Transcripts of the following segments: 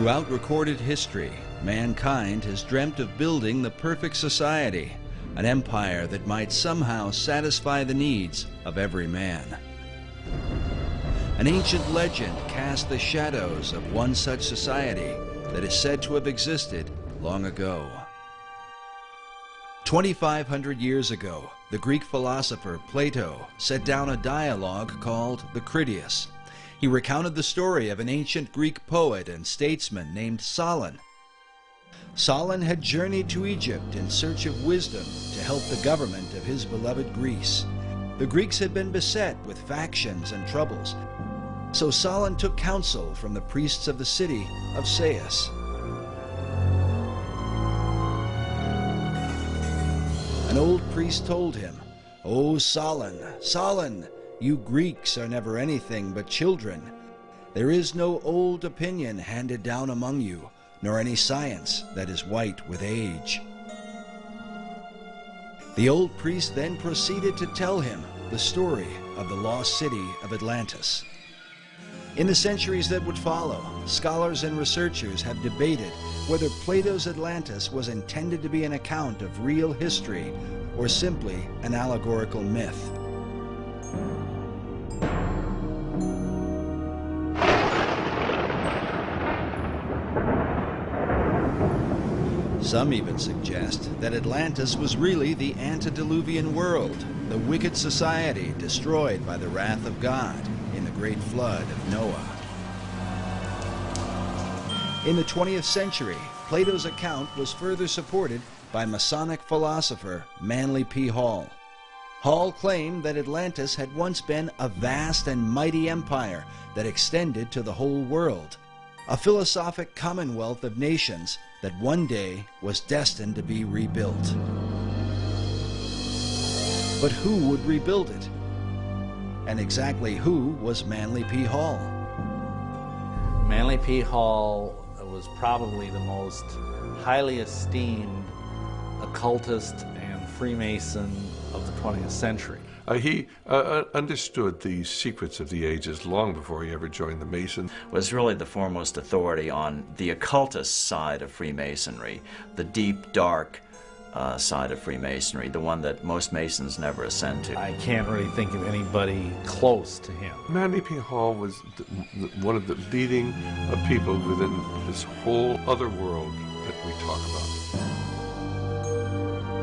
Throughout recorded history, mankind has dreamt of building the perfect society, an empire that might somehow satisfy the needs of every man. An ancient legend cast the shadows of one such society that is said to have existed long ago. 2,500 years ago, the Greek philosopher Plato set down a dialogue called the Critias. He recounted the story of an ancient Greek poet and statesman named Solon. Solon had journeyed to Egypt in search of wisdom to help the government of his beloved Greece. The Greeks had been beset with factions and troubles, so Solon took counsel from the priests of the city of Sais. An old priest told him, "O Solon, Solon, you Greeks are never anything but children. There is no old opinion handed down among you, nor any science that is white with age." The old priest then proceeded to tell him the story of the lost city of Atlantis. In the centuries that would follow, scholars and researchers have debated whether Plato's Atlantis was intended to be an account of real history or simply an allegorical myth. Some even suggest that Atlantis was really the Antediluvian World, the wicked society destroyed by the wrath of God in the great flood of Noah. In the 20th century, Plato's account was further supported by Masonic philosopher Manly P. Hall. Hall claimed that Atlantis had once been a vast and mighty empire that extended to the whole world, a philosophic commonwealth of nations that one day was destined to be rebuilt. But who would rebuild it? And exactly who was Manly P. Hall? Manly P. Hall was probably the most highly esteemed occultist and Freemason of the 20th century. He understood the secrets of the ages long before he ever joined the Masons. Was really the foremost authority on the occultist side of Freemasonry, the deep, dark side of Freemasonry, the one that most Masons never ascend to. I can't really think of anybody close to him. Manly P. Hall was one of the leading people within this whole other world that we talk about.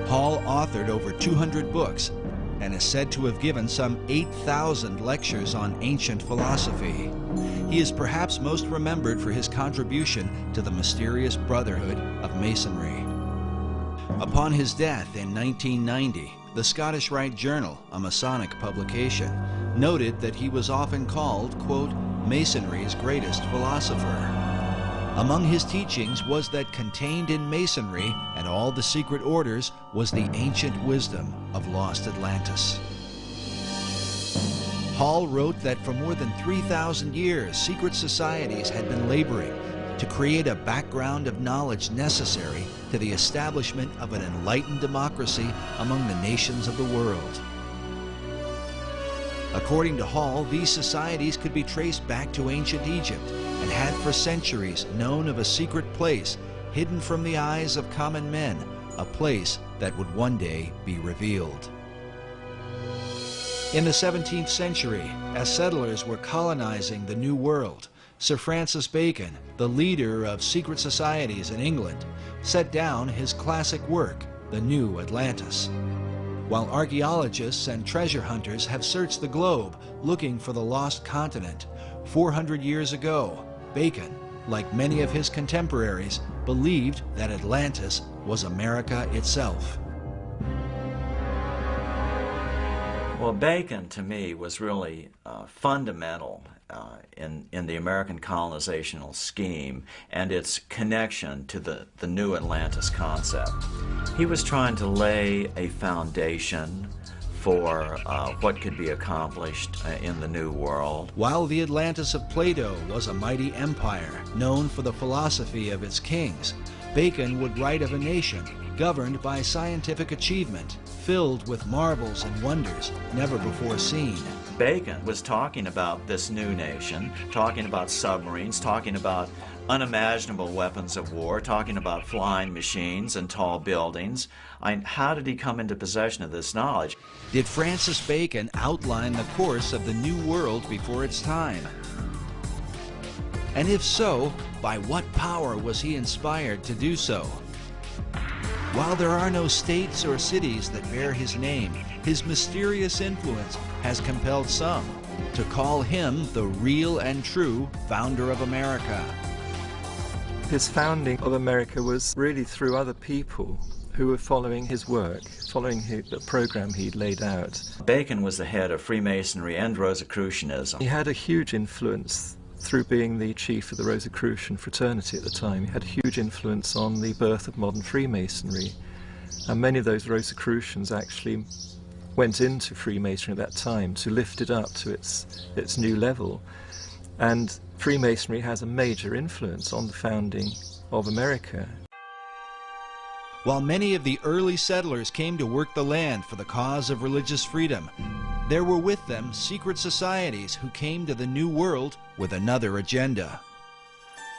Hall authored over 200 books and is said to have given some 8,000 lectures on ancient philosophy. He is perhaps most remembered for his contribution to the mysterious Brotherhood of Masonry. Upon his death in 1990, the Scottish Rite Journal, a Masonic publication, noted that he was often called, quote, Masonry's greatest philosopher. Among his teachings was that contained in Masonry and all the secret orders was the ancient wisdom of lost Atlantis. Hall wrote that for more than 3,000 years, secret societies had been laboring to create a background of knowledge necessary to the establishment of an enlightened democracy among the nations of the world. According to Hall, these societies could be traced back to ancient Egypt and had for centuries known of a secret place hidden from the eyes of common men, a place that would one day be revealed. In the 17th century, as settlers were colonizing the New World, Sir Francis Bacon, the leader of secret societies in England, set down his classic work, The New Atlantis. While archaeologists and treasure hunters have searched the globe looking for the lost continent, 400 years ago, Bacon, like many of his contemporaries, believed that Atlantis was America itself. Well, Bacon, to me, was really fundamental in the American colonizational scheme and its connection to the New Atlantis concept. He was trying to lay a foundation for what could be accomplished in the New World. While the Atlantis of Plato was a mighty empire known for the philosophy of its kings, Bacon would write of a nation governed by scientific achievement, filled with marvels and wonders never before seen. Bacon was talking about this new nation, talking about submarines, talking about unimaginable weapons of war, talking about flying machines and tall buildings. How did he come into possession of this knowledge? Did Francis Bacon outline the course of the New World before its time? And if so, by what power was he inspired to do so? While there are no states or cities that bear his name, his mysterious influence has compelled some to call him the real and true founder of America. His founding of America was really through other people who were following his work, following the program he'd laid out. Bacon was the head of Freemasonry and Rosicrucianism. He had a huge influence through being the chief of the Rosicrucian fraternity at the time. He had a huge influence on the birth of modern Freemasonry. And many of those Rosicrucians actually went into Freemasonry at that time to lift it up to its new level. And Freemasonry has a major influence on the founding of America. While many of the early settlers came to work the land for the cause of religious freedom, there were with them secret societies who came to the New World with another agenda.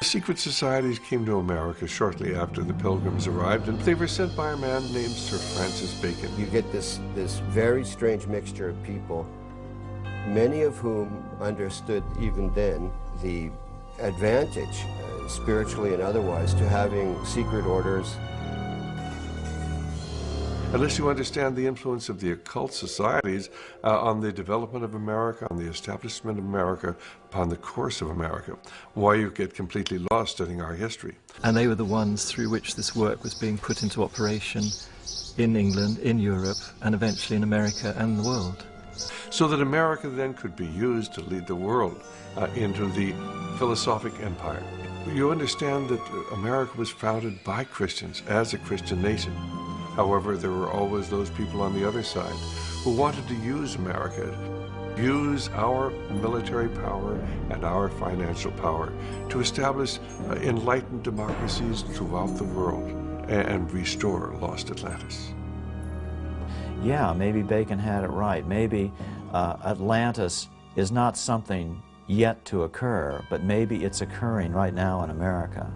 Secret societies came to America shortly after the Pilgrims arrived, and they were sent by a man named Sir Francis Bacon. You get this very strange mixture of people, many of whom understood even then the advantage, spiritually and otherwise, to having secret orders. Unless you understand the influence of the occult societies on the development of America, on the establishment of America, upon the course of America, why you get completely lost studying our history. And they were the ones through which this work was being put into operation in England, in Europe, and eventually in America and the world. So that America then could be used to lead the world into the philosophic empire. You understand that America was founded by Christians as a Christian nation. However, there were always those people on the other side who wanted to use America, use our military power and our financial power to establish enlightened democracies throughout the world and restore lost Atlantis. Yeah, maybe Bacon had it right. Maybe Atlantis is not something yet to occur, but maybe it's occurring right now in America.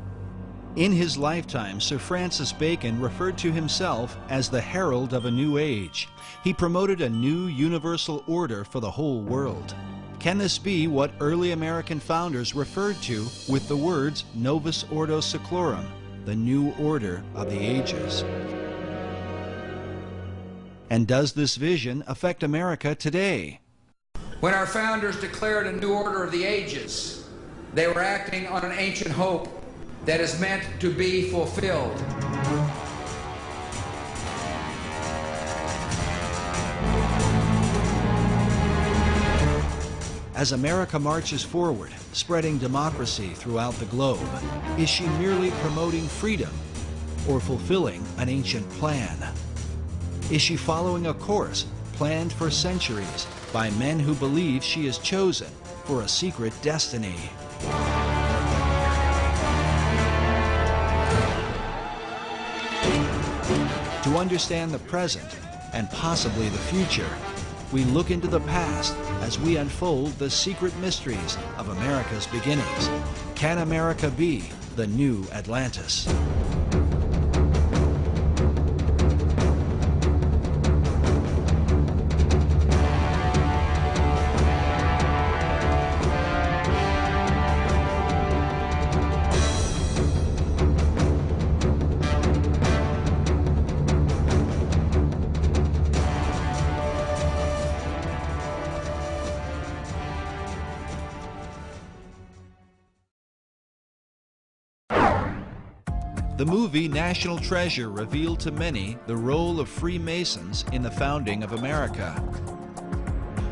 In his lifetime, Sir Francis Bacon referred to himself as the herald of a new age. He promoted a new universal order for the whole world. Can this be what early American founders referred to with the words Novus Ordo Seclorum, the new order of the ages? And does this vision affect America today? When our founders declared a new order of the ages, they were acting on an ancient hope that is meant to be fulfilled. As America marches forward, spreading democracy throughout the globe, is she merely promoting freedom or fulfilling an ancient plan? Is she following a course planned for centuries by men who believe she is chosen for a secret destiny? To understand the present and possibly the future, we look into the past as we unfold the secret mysteries of America's beginnings. Can America be the new Atlantis? The movie National Treasure revealed to many the role of Freemasons in the founding of America.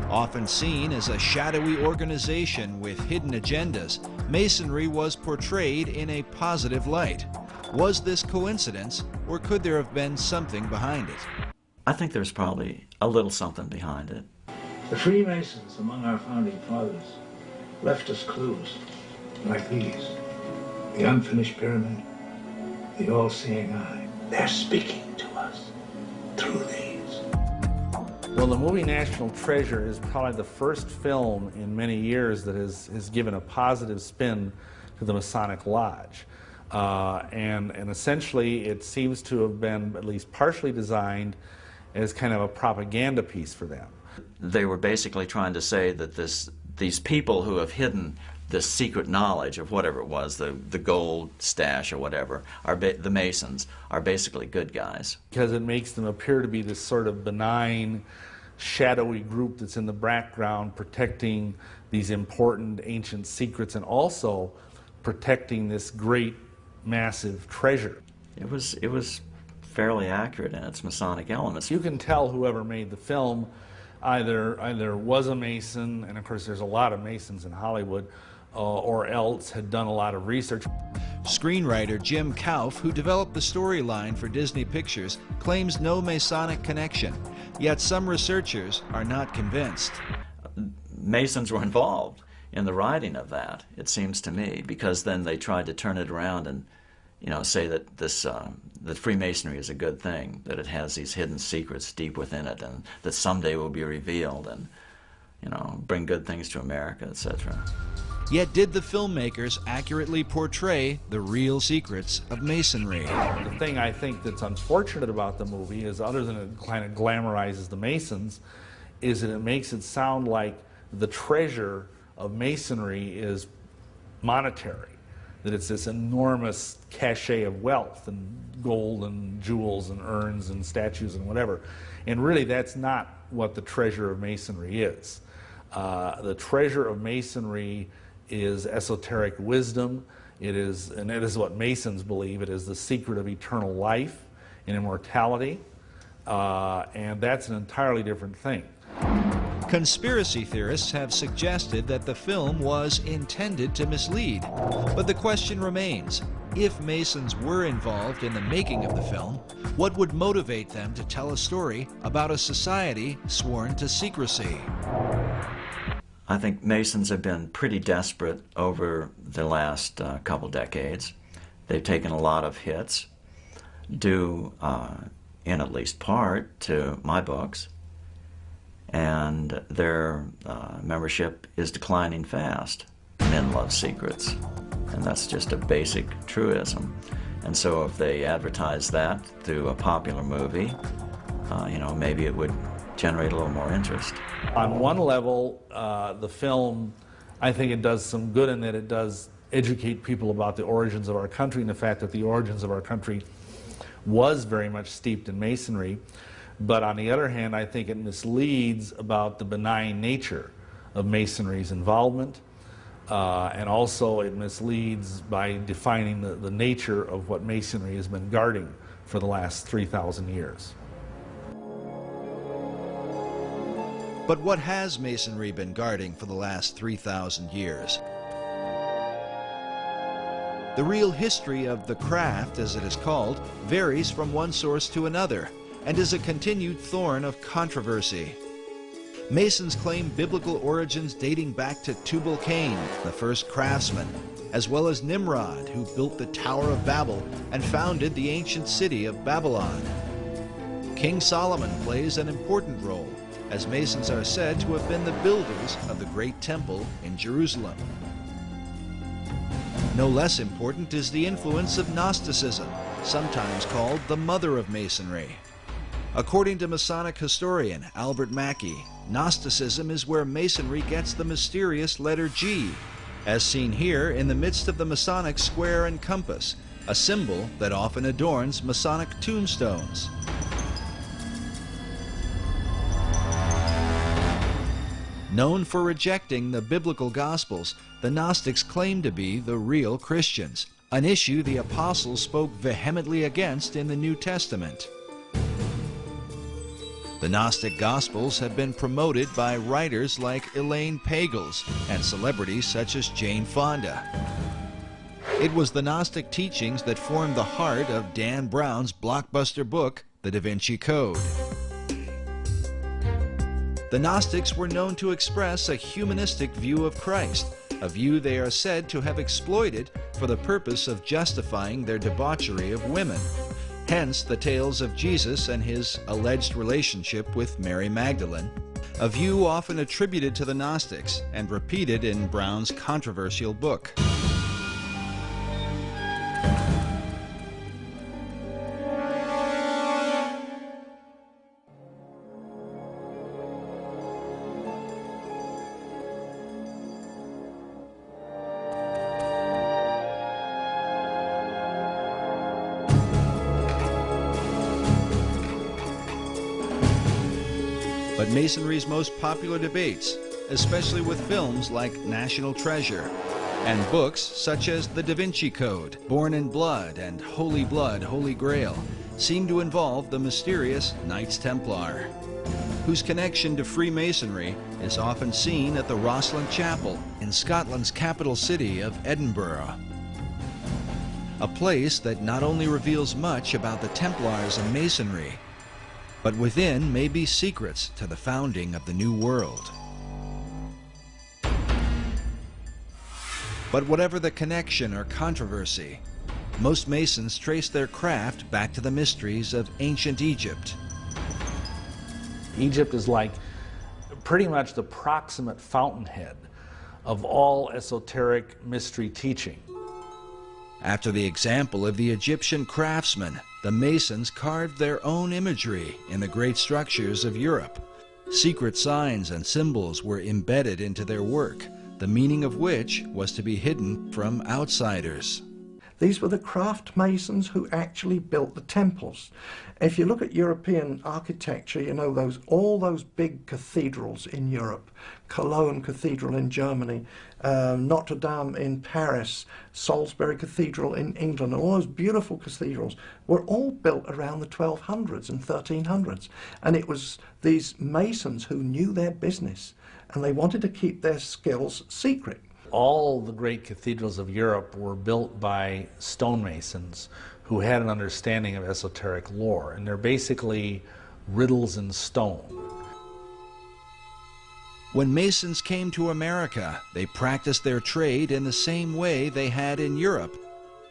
Often seen as a shadowy organization with hidden agendas, Masonry was portrayed in a positive light. Was this coincidence, or could there have been something behind it? I think there's probably a little something behind it. The Freemasons among our founding fathers left us clues like these. The unfinished pyramid, the all-seeing eye. They're speaking to us through these. Well, the movie National Treasure is probably the first film in many years that has given a positive spin to the Masonic Lodge. And essentially it seems to have been at least partially designed as kind of a propaganda piece for them. They were basically trying to say that these people who have hidden this secret knowledge of whatever it was, the gold stash or whatever, the Masons, are basically good guys. Because it makes them appear to be this sort of benign, shadowy group that's in the background protecting these important ancient secrets and also protecting this great, massive treasure. It was fairly accurate in its Masonic elements. You can tell whoever made the film either was a Mason, and of course there's a lot of Masons in Hollywood, or else had done a lot of research. Screenwriter Jim Kauf, who developed the storyline for Disney Pictures, claims no Masonic connection, yet some researchers are not convinced. Masons were involved in the writing of that, it seems to me, because then they tried to turn it around and, you know, say that that Freemasonry is a good thing, that it has these hidden secrets deep within it, and that someday will be revealed and, you know, bring good things to America, etc. Yet did the filmmakers accurately portray the real secrets of Masonry? The thing I think that's unfortunate about the movie is, other than it kind of glamorizes the Masons, is that it makes it sound like the treasure of Masonry is monetary, that it's this enormous cachet of wealth and gold and jewels and urns and statues and whatever. And really that's not what the treasure of Masonry is. The treasure of Masonry is esoteric wisdom. It is what Masons believe. It is the secret of eternal life and immortality. And that's an entirely different thing. Conspiracy theorists have suggested that the film was intended to mislead. But the question remains, if Masons were involved in the making of the film, what would motivate them to tell a story about a society sworn to secrecy? I think Masons have been pretty desperate over the last couple decades. They've taken a lot of hits, due in at least part to my books, and their membership is declining fast. Men love secrets, and that's just a basic truism. And so if they advertise that through a popular movie, you know, maybe it would generate a little more interest. On one level, the film, I think it does some good in that it does educate people about the origins of our country and the fact that the origins of our country was very much steeped in Masonry. But on the other hand, I think it misleads about the benign nature of Masonry's involvement, and also it misleads by defining the nature of what Masonry has been guarding for the last 3,000 years. But what has Masonry been guarding for the last 3,000 years? The real history of the craft, as it is called, varies from one source to another, and is a continued thorn of controversy. Masons claim biblical origins dating back to Tubal-Cain, the first craftsman, as well as Nimrod, who built the Tower of Babel and founded the ancient city of Babylon. King Solomon plays an important role, as Masons are said to have been the builders of the Great Temple in Jerusalem. No less important is the influence of Gnosticism, sometimes called the mother of Masonry. According to Masonic historian Albert Mackey, Gnosticism is where Masonry gets the mysterious letter G, as seen here in the midst of the Masonic square and compass, a symbol that often adorns Masonic tombstones. Known for rejecting the biblical Gospels, the Gnostics claimed to be the real Christians, an issue the apostles spoke vehemently against in the New Testament. The Gnostic Gospels have been promoted by writers like Elaine Pagels and celebrities such as Jane Fonda. It was the Gnostic teachings that formed the heart of Dan Brown's blockbuster book, The Da Vinci Code. The Gnostics were known to express a humanistic view of Christ, a view they are said to have exploited for the purpose of justifying their debauchery of women. Hence the tales of Jesus and his alleged relationship with Mary Magdalene, a view often attributed to the Gnostics and repeated in Brown's controversial book. but Masonry's most popular debates, especially with films like National Treasure and books such as The Da Vinci Code, Born in Blood, and Holy Blood, Holy Grail, seem to involve the mysterious Knights Templar, whose connection to Freemasonry is often seen at the Rosslyn Chapel in Scotland's capital city of Edinburgh. A place that not only reveals much about the Templars and Masonry, but within may be secrets to the founding of the New World. But whatever the connection or controversy, most Masons trace their craft back to the mysteries of ancient Egypt. Egypt is like pretty much the proximate fountainhead of all esoteric mystery teaching. After the example of the Egyptian craftsmen, the Masons carved their own imagery in the great structures of Europe. Secret signs and symbols were embedded into their work, the meaning of which was to be hidden from outsiders. These were the craft masons who actually built the temples. If you look at European architecture, you know, all those big cathedrals in Europe, Cologne Cathedral in Germany, Notre Dame in Paris, Salisbury Cathedral in England, and all those beautiful cathedrals were all built around the 1200s and 1300s. And it was these masons who knew their business, and they wanted to keep their skills secret. All the great cathedrals of Europe were built by stonemasons who had an understanding of esoteric lore, and they're basically riddles in stone. When Masons came to America, they practiced their trade in the same way they had in Europe,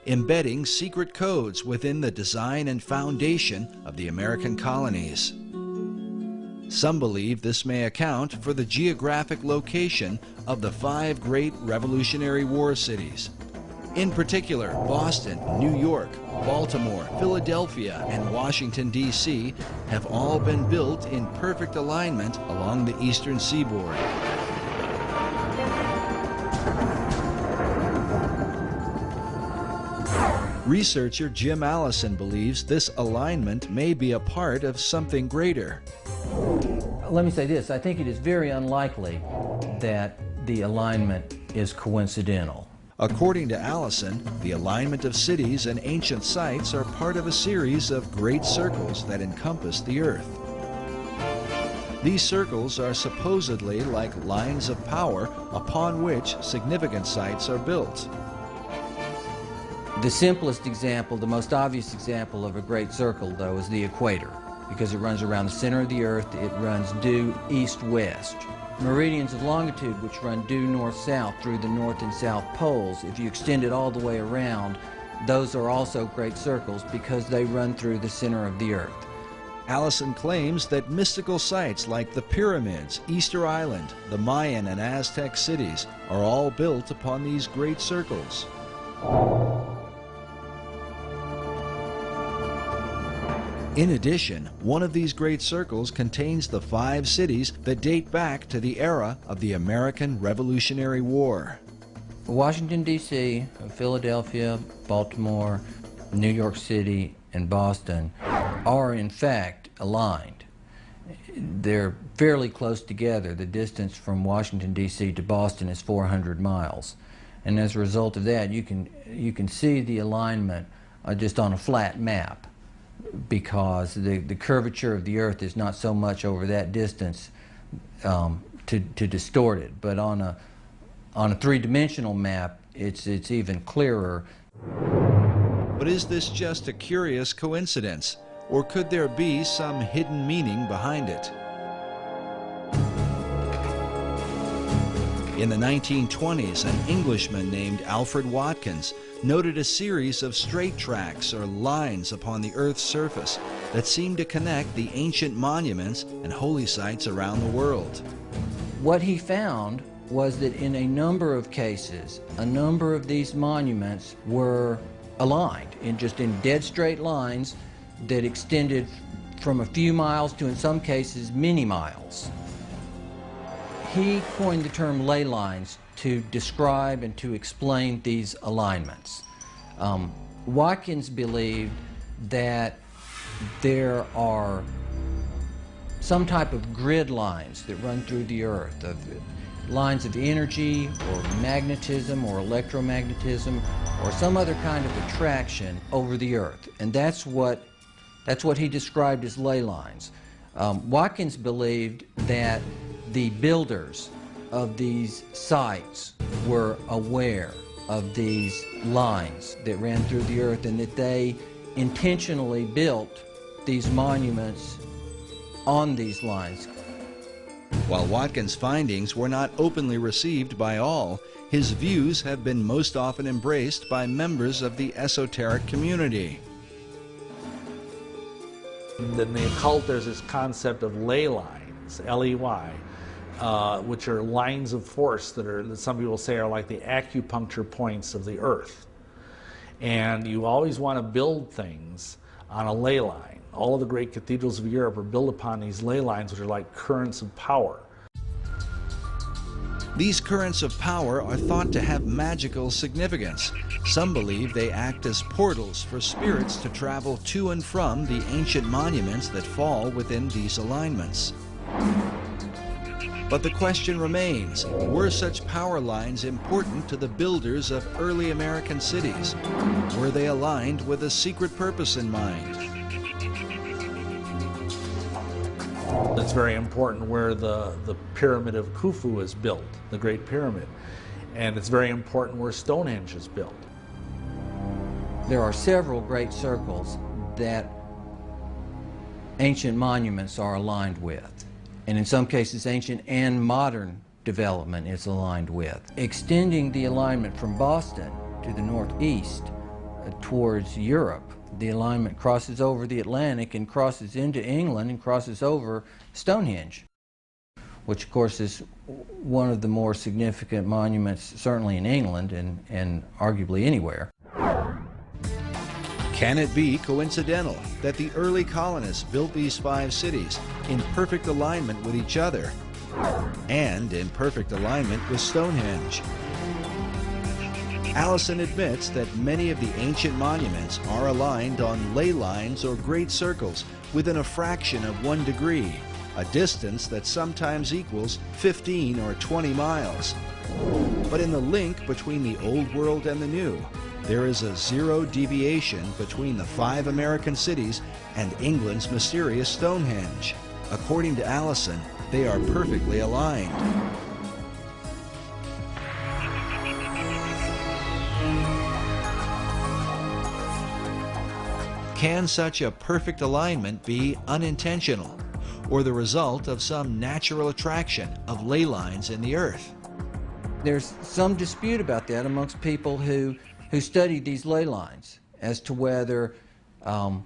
embedding secret codes within the design and foundation of the American colonies. Some believe this may account for the geographic location of the 5 great Revolutionary War cities. In particular, Boston, New York, Baltimore, Philadelphia, and Washington, D.C. have all been built in perfect alignment along the eastern seaboard. Researcher Jim Allison believes this alignment may be a part of something greater. Let me say this, I think it is very unlikely that the alignment is coincidental. According to Allison, the alignment of cities and ancient sites are part of a series of great circles that encompass the earth. These circles are supposedly like lines of power upon which significant sites are built. The simplest example, the most obvious example of a great circle, though, is the equator, because it runs around the center of the earth. It runs due east-west. Meridians of longitude, which run due north-south through the north and south poles, if you extend it all the way around, those are also great circles because they run through the center of the earth. Allison claims that mystical sites like the pyramids, Easter Island, the Mayan and Aztec cities are all built upon these great circles. In addition, one of these great circles contains the 5 cities that date back to the era of the American Revolutionary War. Washington, D.C., Philadelphia, Baltimore, New York City, and Boston are in fact aligned. They're fairly close together. The distance from Washington, D.C. to Boston is 400 miles. And as a result of that, you can see the alignment just on a flat map, because the curvature of the earth is not so much over that distance to distort it. But on a three-dimensional map, it's even clearer. But is this just a curious coincidence, or could there be some hidden meaning behind it? In the 1920s, an Englishman named Alfred Watkins noted a series of straight tracks or lines upon the Earth's surface that seemed to connect the ancient monuments and holy sites around the world. What he found was that in a number of cases, a number of these monuments were aligned in dead straight lines that extended from a few miles to, in some cases, many miles. He coined the term ley lines to describe and to explain these alignments. Watkins believed that there are some type of grid lines that run through the earth, of lines of energy or magnetism or electromagnetism or some other kind of attraction over the earth. And that's what he described as ley lines. Watkins believed that the builders of these sites were aware of these lines that ran through the earth, and that they intentionally built these monuments on these lines. While Watkins' findings were not openly received by all, his views have been most often embraced by members of the esoteric community. In the occult, there's this concept of ley lines, L-E-Y, which are lines of force that some people say are like the acupuncture points of the earth. And you always want to build things on a ley line. All of the great cathedrals of Europe are built upon these ley lines, which are like currents of power. These currents of power are thought to have magical significance. Some believe they act as portals for spirits to travel to and from the ancient monuments that fall within these alignments. But the question remains, were such power lines important to the builders of early American cities? Were they aligned with a secret purpose in mind? It's very important where the pyramid of Khufu is built, the Great Pyramid. And it's very important where Stonehenge is built. There are several great circles that ancient monuments are aligned with. And in some cases, ancient and modern development is aligned with. Extending the alignment from Boston to the northeast towards Europe, the alignment crosses over the Atlantic and crosses into England and crosses over Stonehenge, which of course is one of the more significant monuments, certainly in England and arguably anywhere. Can it be coincidental that the early colonists built these 5 cities in perfect alignment with each other and in perfect alignment with Stonehenge? Allison admits that many of the ancient monuments are aligned on ley lines or great circles within a fraction of 1 degree, a distance that sometimes equals 15 or 20 miles. But in the link between the Old World and the New, there is a 0 deviation between the 5 American cities and England's mysterious Stonehenge. According to Allison, they are perfectly aligned. Can such a perfect alignment be unintentional, or the result of some natural attraction of ley lines in the earth? There's some dispute about that amongst people who studied these ley lines as to whether the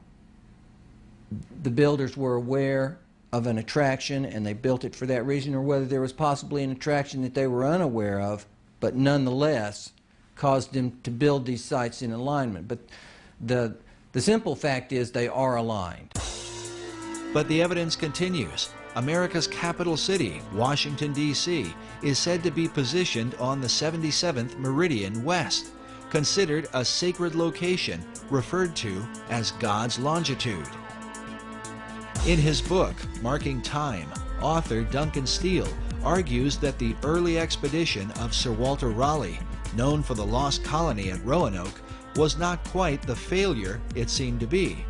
builders were aware of an attraction and they built it for that reason, or whether there was possibly an attraction that they were unaware of, but nonetheless caused them to build these sites in alignment. But the simple fact is they are aligned. But the evidence continues. America's capital city, Washington, D.C., is said to be positioned on the 77th meridian west, considered a sacred location referred to as God's longitude. In his book, Marking Time, author Duncan Steele argues that the early expedition of Sir Walter Raleigh, known for the lost colony at Roanoke, was not quite the failure it seemed to be.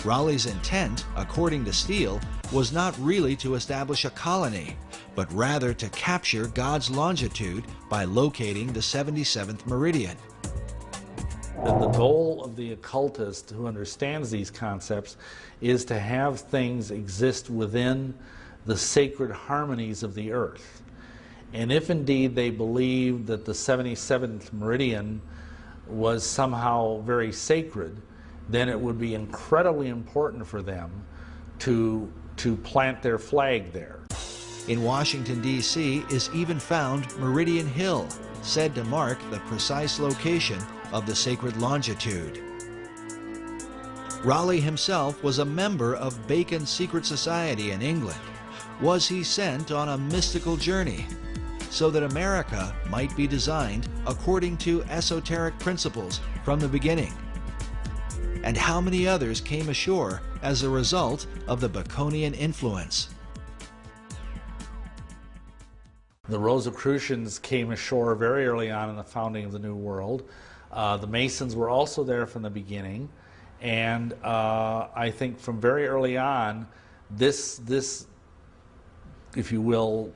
Raleigh's intent, according to Steele, was not really to establish a colony, but rather to capture God's longitude by locating the 77th meridian. And the goal of the occultist who understands these concepts is to have things exist within the sacred harmonies of the earth. And if indeed they believe that the 77th meridian was somehow very sacred, then it would be incredibly important for them to plant their flag there. In Washington, D.C. is even found Meridian Hill, said to mark the precise location of the sacred longitude. Raleigh himself was a member of Bacon's secret society in England. Was he sent on a mystical journey so that America might be designed according to esoteric principles from the beginning? and how many others came ashore as a result of the Baconian influence. The Rosicrucians came ashore very early on in the founding of the New World. The Masons were also there from the beginning, and I think from very early on, this if you will,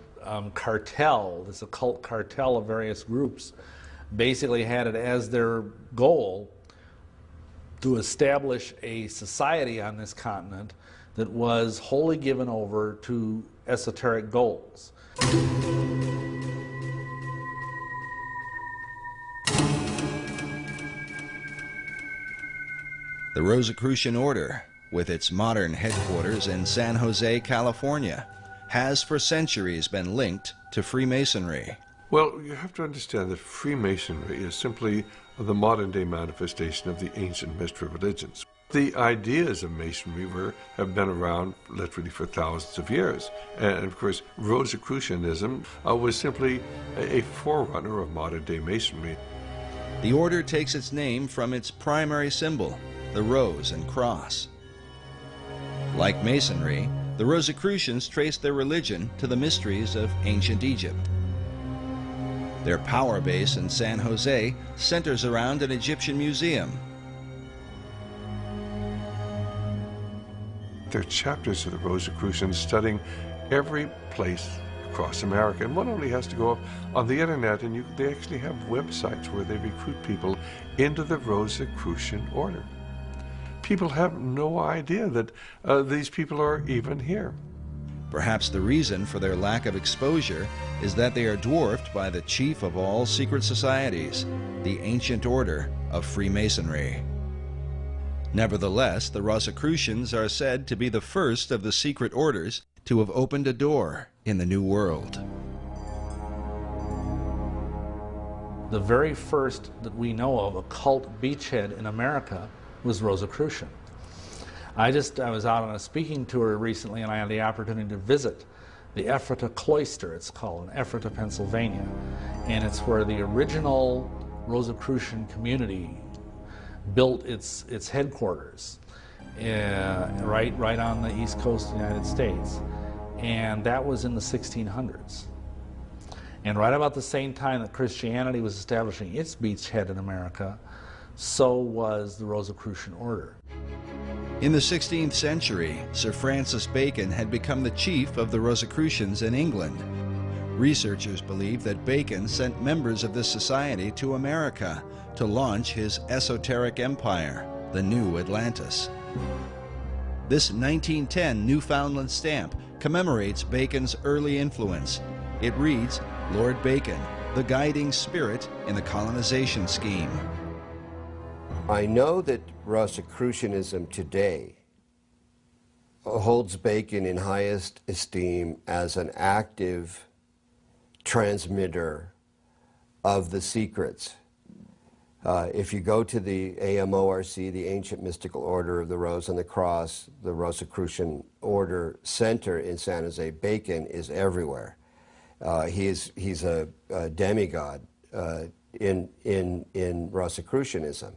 cartel, this occult cartel of various groups, basically had it as their goal to establish a society on this continent that was wholly given over to esoteric goals. The Rosicrucian Order, with its modern headquarters in San Jose, California, has for centuries been linked to Freemasonry. Well, you have to understand that Freemasonry is simply the modern-day manifestation of the ancient mystery religions. The ideas of Masonry have been around literally for thousands of years. And of course, Rosicrucianism was simply a forerunner of modern-day Masonry. The order takes its name from its primary symbol, the rose and cross. Like Masonry, the Rosicrucians traced their religion to the mysteries of ancient Egypt. Their power base in San Jose centers around an Egyptian museum. There are chapters of the Rosicrucians studying every place across America, and one only has to go up on the internet, and they actually have websites where they recruit people into the Rosicrucian order. People have no idea that these people are even here. Perhaps the reason for their lack of exposure is that they are dwarfed by the chief of all secret societies, the ancient order of Freemasonry. Nevertheless, the Rosicrucians are said to be the first of the secret orders to have opened a door in the New World. The very first that we know of occult beachhead in America was Rosicrucian. I was out on a speaking tour recently, and I had the opportunity to visit the Ephrata Cloister, it's called, in Ephrata, Pennsylvania. And it's where the original Rosicrucian community built its headquarters, right on the east coast of the United States. And that was in the 1600s. And right about the same time that Christianity was establishing its beachhead in America, so was the Rosicrucian order. In the 16th century, Sir Francis Bacon had become the chief of the Rosicrucians in England. Researchers believe that Bacon sent members of this society to America to launch his esoteric empire, the New Atlantis. This 1910 Newfoundland stamp commemorates Bacon's early influence. It reads, "Lord Bacon, the guiding spirit in the colonization scheme." I know that Rosicrucianism today holds Bacon in highest esteem as an active transmitter of the secrets. If you go to the AMORC, the Ancient Mystical Order of the Rose and the Cross, the Rosicrucian Order Center in San Jose, Bacon is everywhere. He's a demigod in Rosicrucianism.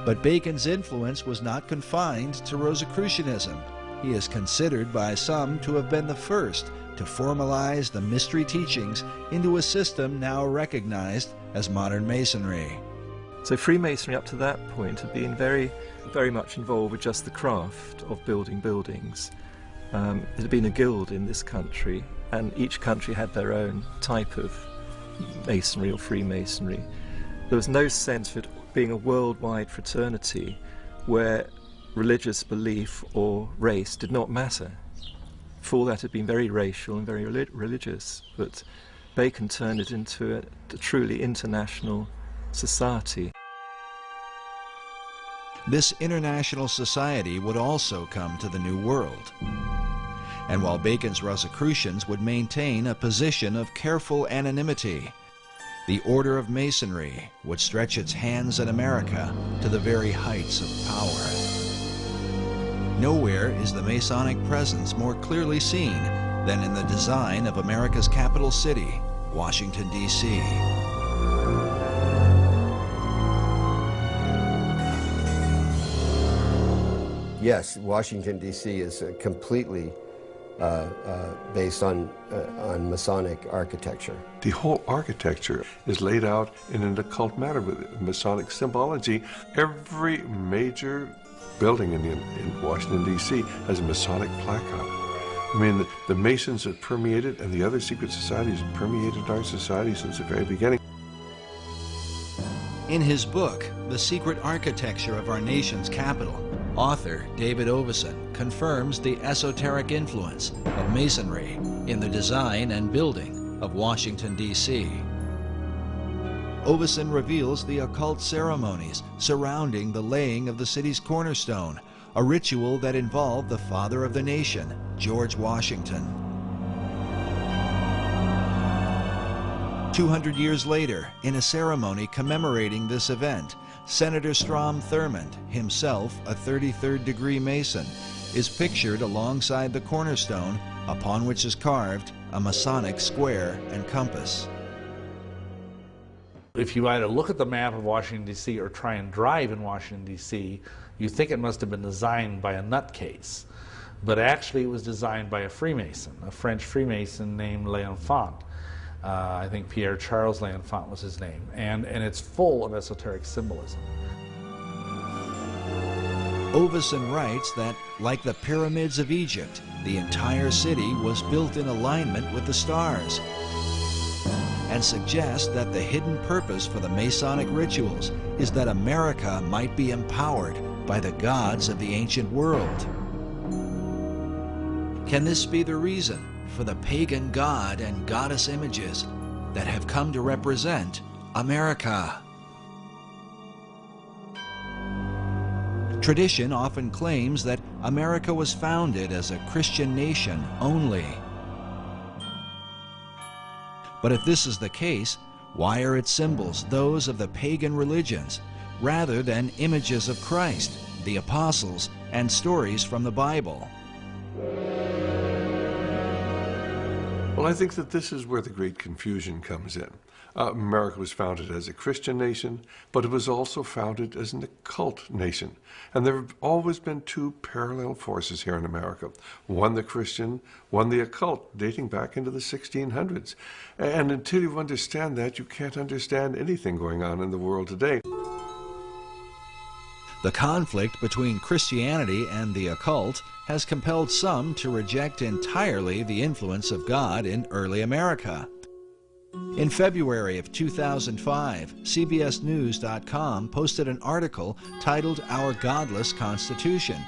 But Bacon's influence was not confined to Rosicrucianism. He is considered by some to have been the first to formalize the mystery teachings into a system now recognized as modern Masonry. So Freemasonry up to that point had been very, very much involved with just the craft of building buildings. It had been a guild in this country, and each country had their own type of masonry or Freemasonry. There was no sense of it being a worldwide fraternity where religious belief or race did not matter. Before that had been very racial and very religious, but Bacon turned it into a truly international society. This international society would also come to the New World. And while Bacon's Rosicrucians would maintain a position of careful anonymity, the Order of Masonry would stretch its hands in America to the very heights of power. Nowhere is the Masonic presence more clearly seen than in the design of America's capital city, Washington, D.C. Yes, Washington, D.C. is completely based on Masonic architecture. The whole architecture is laid out in an occult manner with Masonic symbology. Every major building in Washington, D.C. has a Masonic plaque on it. I mean, the Masons have permeated, and the other secret societies have permeated our society since the very beginning. In his book, The Secret Architecture of Our Nation's Capital, author David Oveson confirms the esoteric influence of Masonry in the design and building of Washington, D.C. Oveson reveals the occult ceremonies surrounding the laying of the city's cornerstone, a ritual that involved the father of the nation, George Washington. 200 years later, in a ceremony commemorating this event, Senator Strom Thurmond, himself a 33rd degree Mason, is pictured alongside the cornerstone upon which is carved a Masonic square and compass. If you either look at the map of Washington, D.C. or try and drive in Washington, D.C., you think it must have been designed by a nutcase. But actually it was designed by a Freemason, a French Freemason named L'Enfant. I think Pierre-Charles L'Enfant was his name. And it's full of esoteric symbolism. Oveson writes that, like the pyramids of Egypt, the entire city was built in alignment with the stars, and suggests that the hidden purpose for the Masonic rituals is that America might be empowered by the gods of the ancient world. Can this be the reason for the pagan god and goddess images that have come to represent America? Tradition often claims that America was founded as a Christian nation only. But if this is the case, why are its symbols those of the pagan religions rather than images of Christ, the apostles, and stories from the Bible? Well, I think that this is where the great confusion comes in. America was founded as a Christian nation, but it was also founded as an occult nation. And there have always been two parallel forces here in America. One the Christian, one the occult, dating back into the 1600s. And until you understand that, you can't understand anything going on in the world today. The conflict between Christianity and the occult has compelled some to reject entirely the influence of God in early America. In February of 2005, CBSNews.com posted an article titled Our Godless Constitution.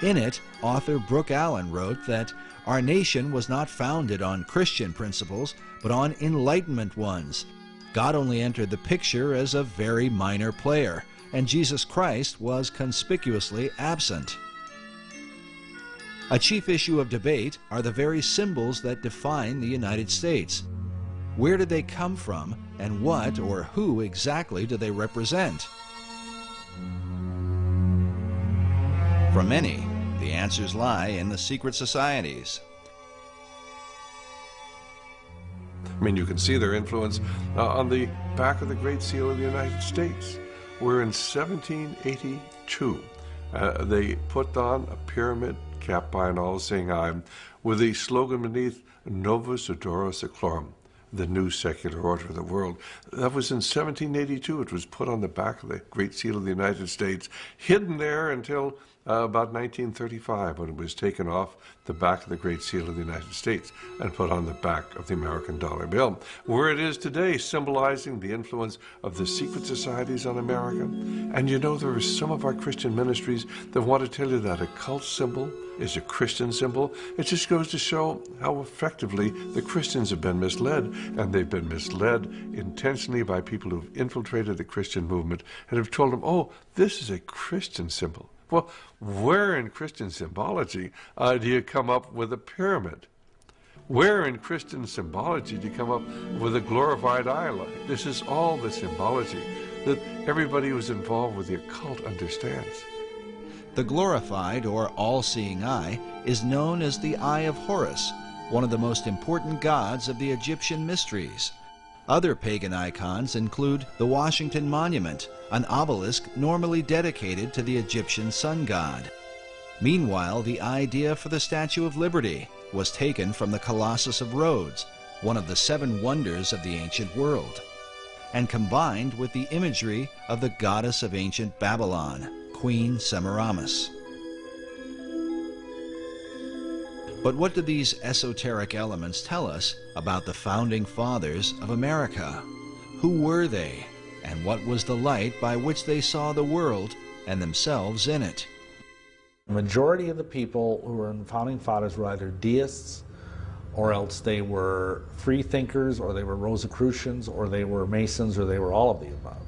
In it, author Brooke Allen wrote that our nation was not founded on Christian principles, but on Enlightenment ones. God only entered the picture as a very minor player, and Jesus Christ was conspicuously absent. A chief issue of debate are the very symbols that define the United States. Where did they come from, and what or who exactly do they represent? For many, the answers lie in the secret societies. I mean, you can see their influence on the back of the Great Seal of the United States, where in 1782 they put on a pyramid capped by an all-seeing eye with the slogan beneath, Novus Ordo Seclorum, the new secular order of the world. That was in 1782. It was put on the back of the Great Seal of the United States, hidden there until about 1935, when it was taken off the back of the Great Seal of the United States and put on the back of the American dollar bill, where it is today, symbolizing the influence of the secret societies on America. And you know, there are some of our Christian ministries that want to tell you that a cult symbol is a Christian symbol. It just goes to show how effectively the Christians have been misled, and they've been misled intentionally by people who've infiltrated the Christian movement and have told them, oh, this is a Christian symbol. Well, where in Christian symbology do you come up with a pyramid? Where in Christian symbology do you come up with a glorified eye light? This is all the symbology that everybody who's involved with the occult understands. The glorified or all-seeing eye is known as the Eye of Horus, one of the most important gods of the Egyptian mysteries. Other pagan icons include the Washington Monument, an obelisk normally dedicated to the Egyptian sun god. Meanwhile, the idea for the Statue of Liberty was taken from the Colossus of Rhodes, one of the 7 wonders of the ancient world, and combined with the imagery of the goddess of ancient Babylon, Queen Semiramis. But what do these esoteric elements tell us about the founding fathers of America? Who were they, and what was the light by which they saw the world and themselves in it? The majority of the people who were in the founding fathers were either deists, or else they were free thinkers, or they were Rosicrucians, or they were Masons, or they were all of the above.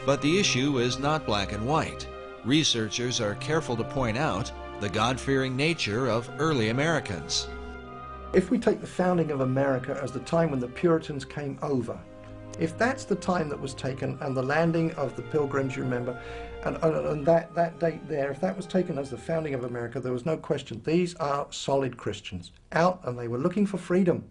But the issue is not black and white. Researchers are careful to point out the God-fearing nature of early Americans. If we take the founding of America as the time when the Puritans came over, if that's the time that was taken, and the landing of the Pilgrims, you remember, and that date there, if that was taken as the founding of America, there was no question. These are solid Christians, out, and they were looking for freedom.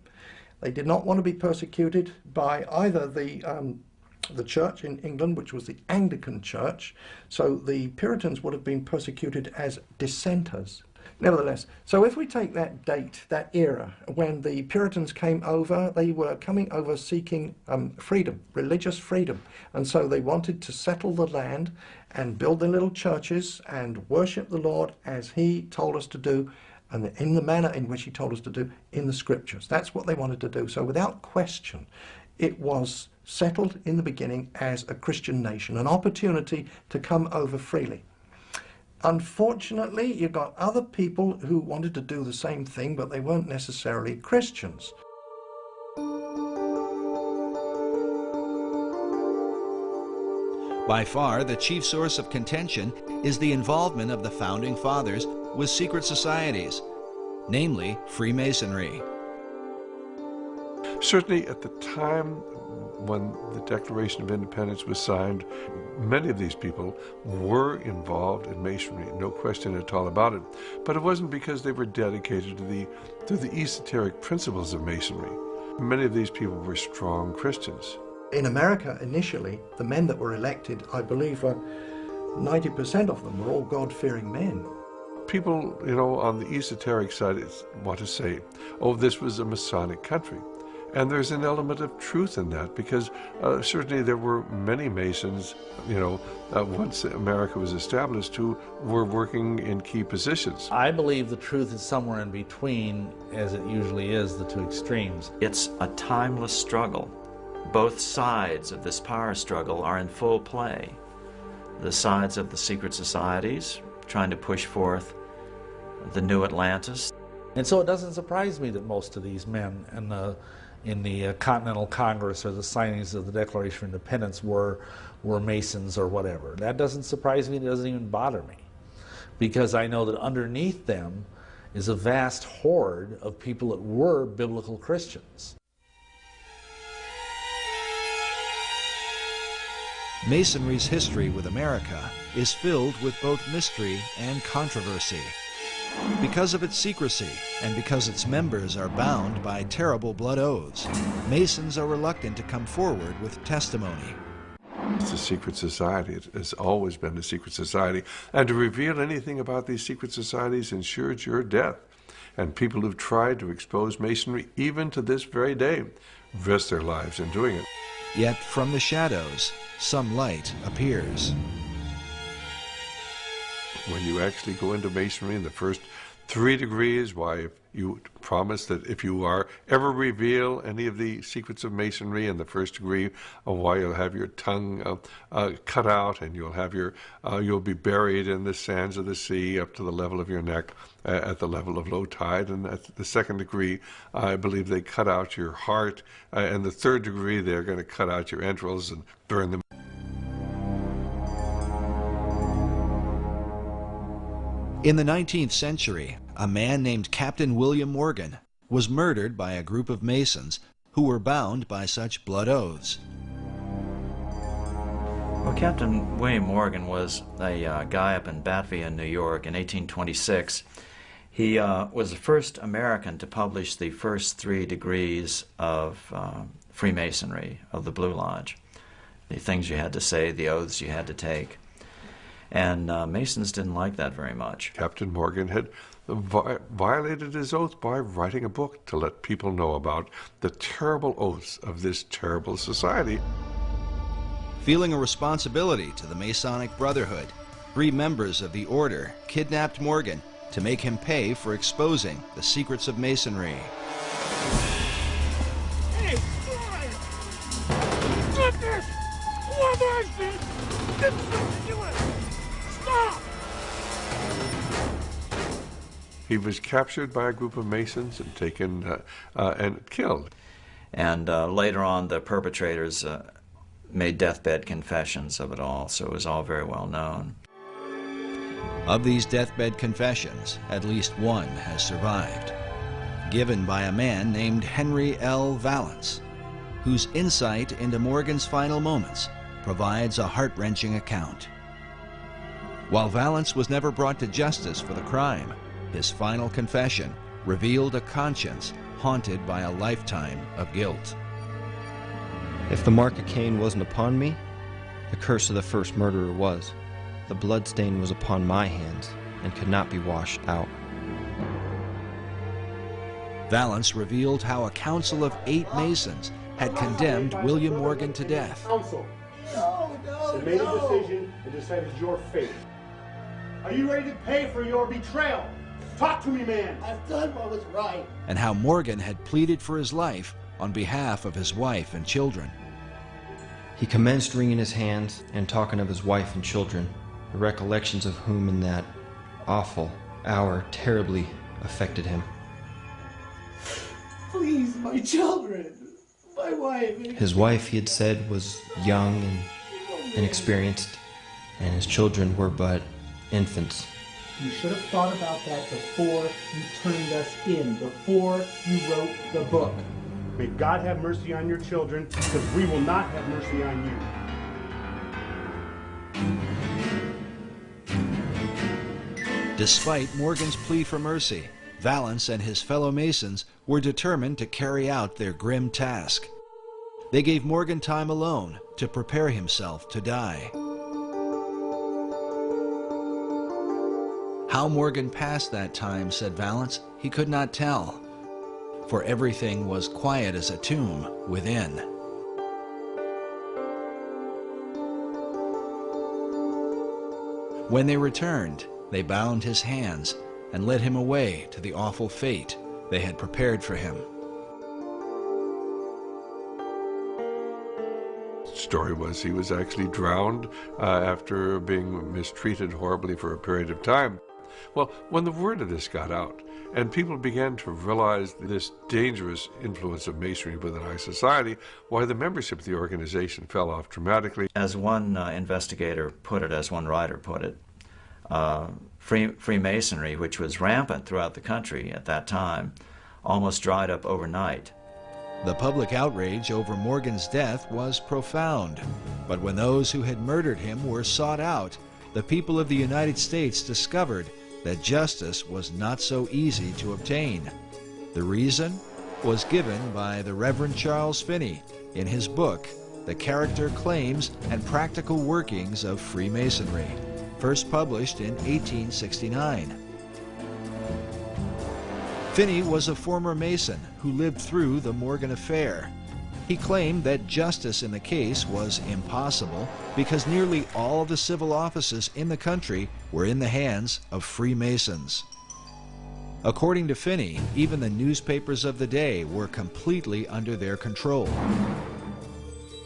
They did not want to be persecuted by either the church in England, which was the Anglican church, so the Puritans would have been persecuted as dissenters. Nevertheless, so if we take that date, that era, when the Puritans came over, they were coming over seeking freedom, religious freedom. And so they wanted to settle the land and build their little churches and worship the Lord as he told us to do, and in the manner in which he told us to do in the scriptures. That's what they wanted to do. So without question, it was settled in the beginning as a Christian nation, an opportunity to come over freely. Unfortunately, you got other people who wanted to do the same thing, but they weren't necessarily Christians. By far, the chief source of contention is the involvement of the Founding Fathers with secret societies, namely Freemasonry. Certainly at the time when the Declaration of Independence was signed, many of these people were involved in Masonry, no question at all about it. But it wasn't because they were dedicated to the esoteric principles of Masonry. Many of these people were strong Christians. In America, initially, the men that were elected, I believe 90% of them were all God-fearing men. People, on the esoteric side want to say, oh, this was a Masonic country. And there's an element of truth in that, because certainly there were many Masons, once America was established, who were working in key positions. I believe the truth is somewhere in between, as it usually is, the two extremes. It's a timeless struggle. Both sides of this power struggle are in full play. The sides of the secret societies, trying to push forth the new Atlantis. And so it doesn't surprise me that most of these men in the Continental Congress or the signings of the Declaration of Independence were Masons or whatever. That doesn't surprise me. It doesn't even bother me, because I know that underneath them is a vast horde of people that were biblical Christians. Masonry's history with America is filled with both mystery and controversy. Because of its secrecy, and because its members are bound by terrible blood oaths, Masons are reluctant to come forward with testimony. It's a secret society. It has always been a secret society. And to reveal anything about these secret societies ensures your death. And people who've tried to expose Masonry, even to this very day, risk their lives in doing it. Yet from the shadows, some light appears. When you actually go into Masonry in the first 3 degrees, why, you promise that if you are ever reveal any of the secrets of Masonry in the first degree, why you'll have your tongue cut out, and you'll have you'll be buried in the sands of the sea up to the level of your neck at the level of low tide. And at the 2nd degree, I believe they cut out your heart, and the 3rd degree, they're going to cut out your entrails and burn them. In the 19th century, a man named Captain William Morgan was murdered by a group of Masons who were bound by such blood oaths. Well, Captain William Morgan was a guy up in Batavia, New York in 1826. He was the first American to publish the first 3 degrees of Freemasonry, of the Blue Lodge. The things you had to say, the oaths you had to take. And Masons didn't like that very much. Captain Morgan had violated his oath by writing a book to let people know about the terrible oaths of this terrible society. Feeling a responsibility to the Masonic Brotherhood, 3 members of the order kidnapped Morgan to make him pay for exposing the secrets of Masonry. Hey, boy! Goodness! What is this? Stop! He was captured by a group of Masons and taken and killed. And later on, the perpetrators made deathbed confessions of it all, so it was all very well known. Of these deathbed confessions, at least one has survived, given by a man named Henry L. Valence, whose insight into Morgan's final moments provides a heart-wrenching account. While Valence was never brought to justice for the crime, his final confession revealed a conscience haunted by a lifetime of guilt. If the mark of Cain wasn't upon me, the curse of the first murderer was. The bloodstain was upon my hands and could not be washed out. Valence revealed how a council of 8 Masons had condemned William Morgan to death. Council. They made a decision and decided your fate. Are you ready to pay for your betrayal? Talk to me, man. I've done what was right. And how Morgan had pleaded for his life on behalf of his wife and children. He commenced wringing his hands and talking of his wife and children, the recollections of whom in that awful hour terribly affected him. Please, my children, my wife. His wife, he had said, was young and inexperienced, and his children were but infants. You should have thought about that before you turned us in, before you wrote the book. May God have mercy on your children, because we will not have mercy on you. Despite Morgan's plea for mercy, Valence and his fellow Masons were determined to carry out their grim task. They gave Morgan time alone to prepare himself to die. How Morgan passed that time, said Valence, he could not tell, for everything was quiet as a tomb within. When they returned, they bound his hands and led him away to the awful fate they had prepared for him. The story was he was actually drowned after being mistreated horribly for a period of time. Well, when the word of this got out, and people began to realize this dangerous influence of Masonry within our society, why the membership of the organization fell off dramatically. As one investigator put it, as one writer put it, Freemasonry, which was rampant throughout the country at that time, almost dried up overnight. The public outrage over Morgan's death was profound, but when those who had murdered him were sought out, the people of the United States discovered that justice was not so easy to obtain. The reason was given by the Reverend Charles Finney in his book, The Character, Claims, and Practical Workings of Freemasonry, first published in 1869. Finney was a former Mason who lived through the Morgan affair. He claimed that justice in the case was impossible because nearly all the civil offices in the country were in the hands of Freemasons. According to Finney, even the newspapers of the day were completely under their control.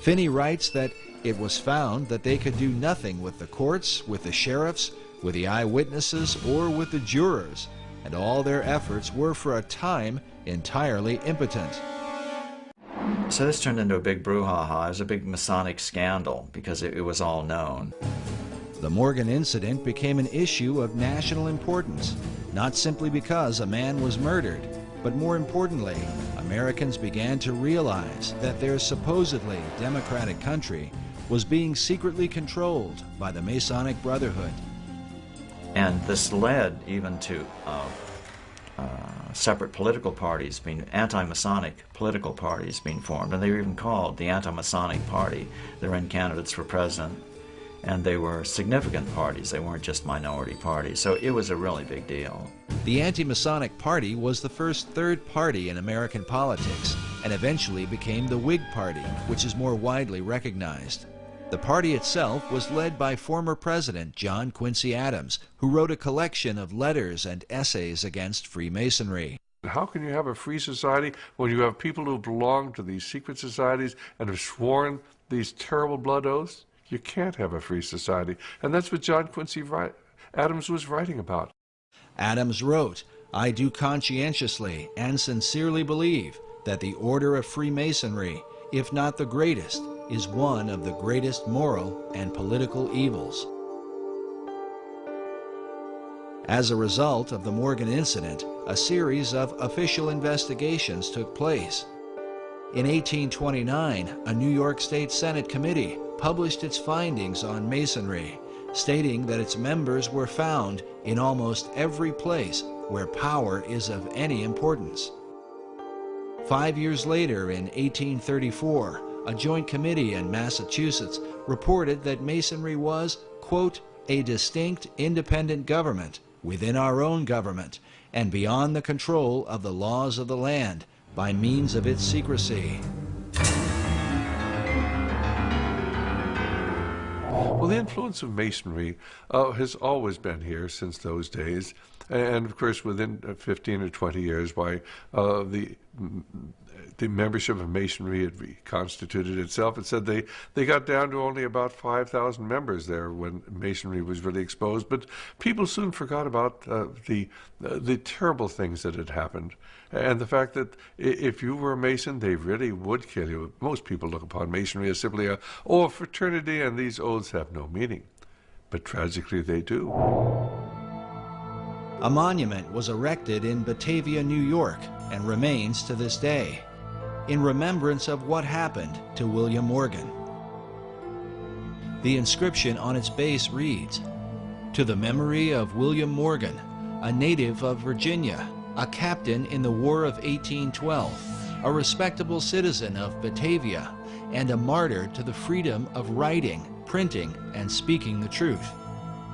Finney writes that it was found that they could do nothing with the courts, with the sheriffs, with the eyewitnesses, or with the jurors, and all their efforts were for a time entirely impotent. So this turned into a big brouhaha. It was a big Masonic scandal because it was all known. The Morgan incident became an issue of national importance, not simply because a man was murdered, but more importantly, Americans began to realize that their supposedly democratic country was being secretly controlled by the Masonic Brotherhood. And this led even to separate political parties, being anti-Masonic political parties being formed, and they were even called the Anti-Masonic Party. They ran candidates for president And they were significant parties. They weren't just minority parties. So it was a really big deal. The anti-Masonic Party was the first third party in American politics and eventually became the Whig Party, which is more widely recognized. The party itself was led by former President John Quincy Adams, who wrote a collection of letters and essays against Freemasonry. How can you have a free society when you have people who belong to these secret societies and have sworn these terrible blood oaths? You can't have a free society. And that's what John Quincy Adams was writing about. Adams wrote, "I do conscientiously and sincerely believe that the order of Freemasonry, if not the greatest, is one of the greatest moral and political evils." As a result of the Morgan incident, a series of official investigations took place. In 1829, a New York State Senate committee published its findings on Masonry, stating that its members were found in almost every place where power is of any importance. 5 years later, in 1834, a joint committee in Massachusetts reported that Masonry was, quote, "a distinct independent government within our own government and beyond the control of the laws of the land by means of its secrecy." Well, the influence of Masonry has always been here since those days. And of course, within 15 or 20 years, why the membership of Masonry had reconstituted itself. It said they got down to only about 5,000 members there when Masonry was really exposed. But people soon forgot about the terrible things that had happened. And the fact that if you were a Mason, they really would kill you. Most people look upon Masonry as simply a fraternity, and these oaths have no meaning. But tragically, they do. A monument was erected in Batavia, New York, and remains to this day, in remembrance of what happened to William Morgan. The inscription on its base reads, "To the memory of William Morgan, a native of Virginia, a captain in the War of 1812, a respectable citizen of Batavia, and a martyr to the freedom of writing, printing, and speaking the truth.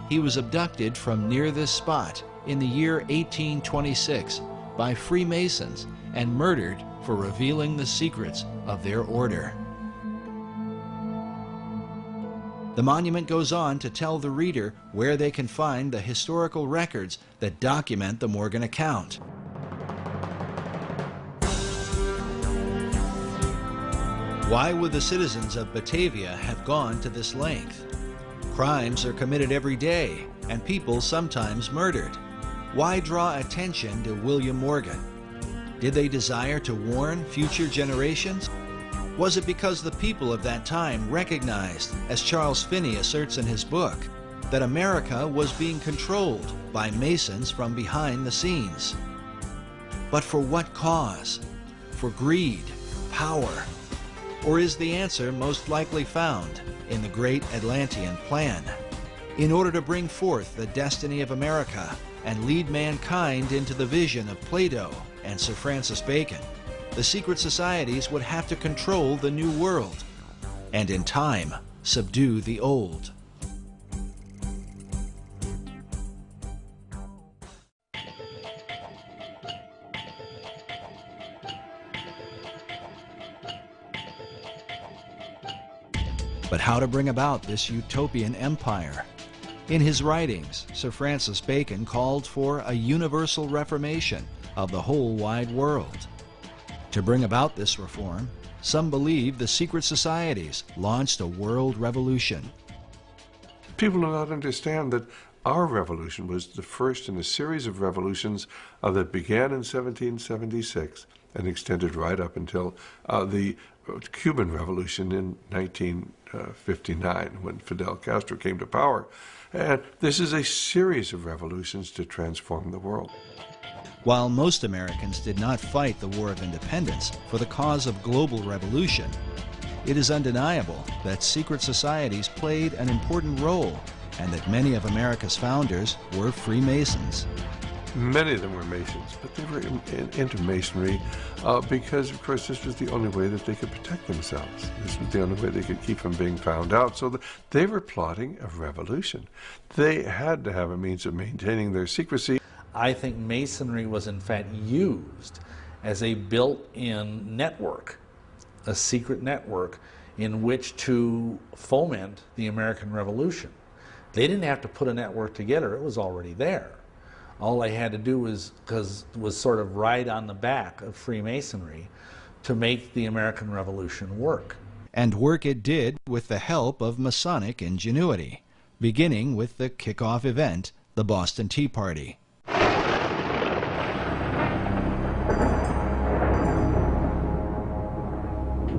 He was abducted from near this spot in the year 1826 by Freemasons and murdered for revealing the secrets of their order." The monument goes on to tell the reader where they can find the historical records that document the Morgan account. Why would the citizens of Batavia have gone to this length? Crimes are committed every day, and people sometimes murdered. Why draw attention to William Morgan? Did they desire to warn future generations? Was it because the people of that time recognized, as Charles Finney asserts in his book, that America was being controlled by Masons from behind the scenes? But for what cause? For greed, power? Or is the answer most likely found in the great Atlantean plan? In order to bring forth the destiny of America and lead mankind into the vision of Plato and Sir Francis Bacon, the secret societies would have to control the new world, and in time, subdue the old. But how to bring about this utopian empire? In his writings, Sir Francis Bacon called for a universal reformation of the whole wide world. To bring about this reform, some believe the secret societies launched a world revolution. People do not understand that our revolution was the first in a series of revolutions that began in 1776 and extended right up until the Cuban Revolution in 1959, when Fidel Castro came to power. And this is a series of revolutions to transform the world. While most Americans did not fight the War of Independence for the cause of global revolution, it is undeniable that secret societies played an important role and that many of America's founders were Freemasons. Many of them were Masons, but they were into Masonry because, of course, this was the only way that they could protect themselves. This was the only way they could keep from being found out. So they were plotting a revolution. They had to have a means of maintaining their secrecy. I think Masonry was, in fact, used as a built-in network, a secret network, in which to foment the American Revolution. They didn't have to put a network together, it was already there. All they had to do was sort of ride on the back of Freemasonry to make the American Revolution work. And work it did with the help of Masonic ingenuity, beginning with the kickoff event, the Boston Tea Party.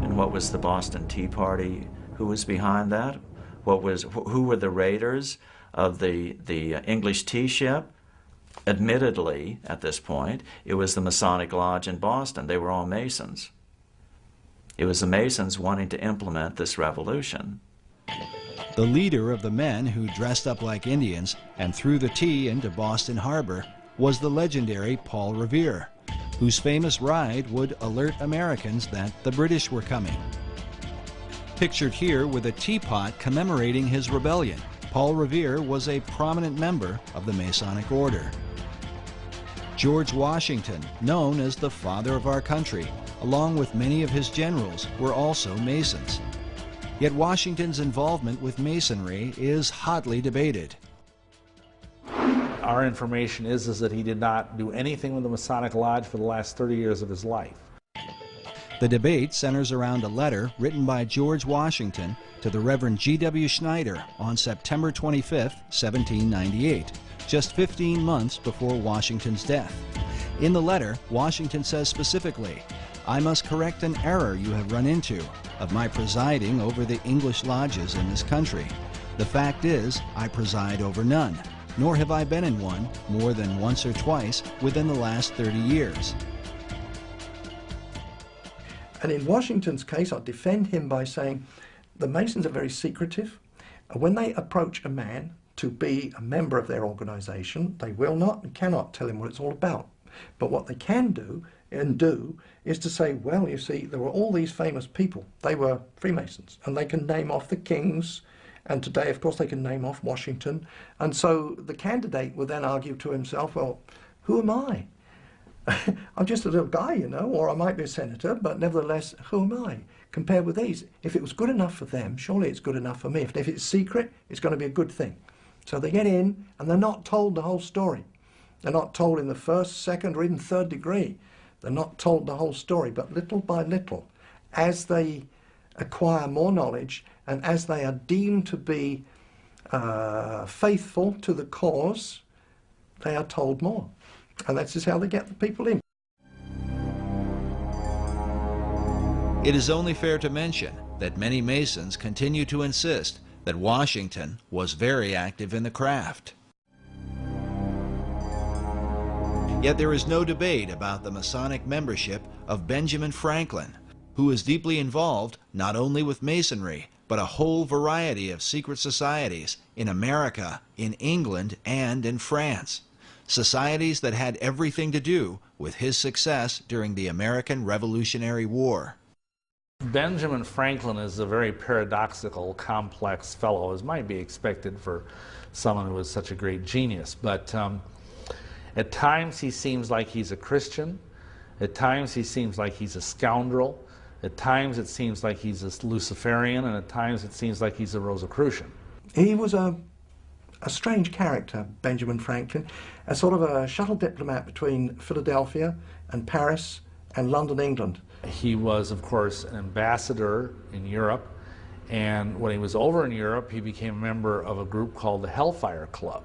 And what was the Boston Tea Party? Who was behind that? Who were the raiders of the English tea ship? Admittedly, at this point, it was the Masonic Lodge in Boston. They were all Masons. It was the Masons wanting to implement this revolution. The leader of the men who dressed up like Indians and threw the tea into Boston Harbor was the legendary Paul Revere, whose famous ride would alert Americans that the British were coming. Pictured here with a teapot commemorating his rebellion, Paul Revere was a prominent member of the Masonic Order. George Washington, known as the father of our country, along with many of his generals, were also Masons. Yet Washington's involvement with Masonry is hotly debated. Our information is that he did not do anything with the Masonic Lodge for the last 30 years of his life. The debate centers around a letter written by George Washington to the Reverend G.W. Schneider on September 25, 1798, just 15 months before Washington's death. In the letter, Washington says specifically, "I must correct an error you have run into of my presiding over the English lodges in this country. The fact is, I preside over none, nor have I been in one more than once or twice within the last 30 years. And in Washington's case, I defend him by saying the Masons are very secretive. When they approach a man to be a member of their organization, they will not and cannot tell him what it's all about. But what they can do is to say, well, you see, there were all these famous people. They were Freemasons, and they can name off the kings, and today, of course, they can name off Washington. And so the candidate would then argue to himself, well, who am I? I'm just a little guy, you know, or I might be a senator, but nevertheless, who am I? Compared with these, if it was good enough for them, surely it's good enough for me. If it's secret, it's going to be a good thing. So they get in, and they're not told the whole story. They're not told in the first, second, or even third degree. They're not told the whole story, but little by little, as they acquire more knowledge, and as they are deemed to be faithful to the cause, they are told more. And that's just how they get the people in. It is only fair to mention that many Masons continue to insist that Washington was very active in the craft. Yet there is no debate about the Masonic membership of Benjamin Franklin, who is deeply involved not only with Masonry, but a whole variety of secret societies in America, in England, and in France. Societies that had everything to do with his success during the American Revolutionary War. Benjamin Franklin is a very paradoxical, complex fellow, as might be expected for someone who was such a great genius. But at times he seems like he's a Christian. At times he seems like he's a scoundrel. At times it seems like he's a Luciferian, and at times it seems like he's a Rosicrucian. He was a strange character, Benjamin Franklin, a sort of a shuttle diplomat between Philadelphia and Paris and London, England. He was, of course, an ambassador in Europe, and when he was over in Europe, he became a member of a group called the Hellfire Club,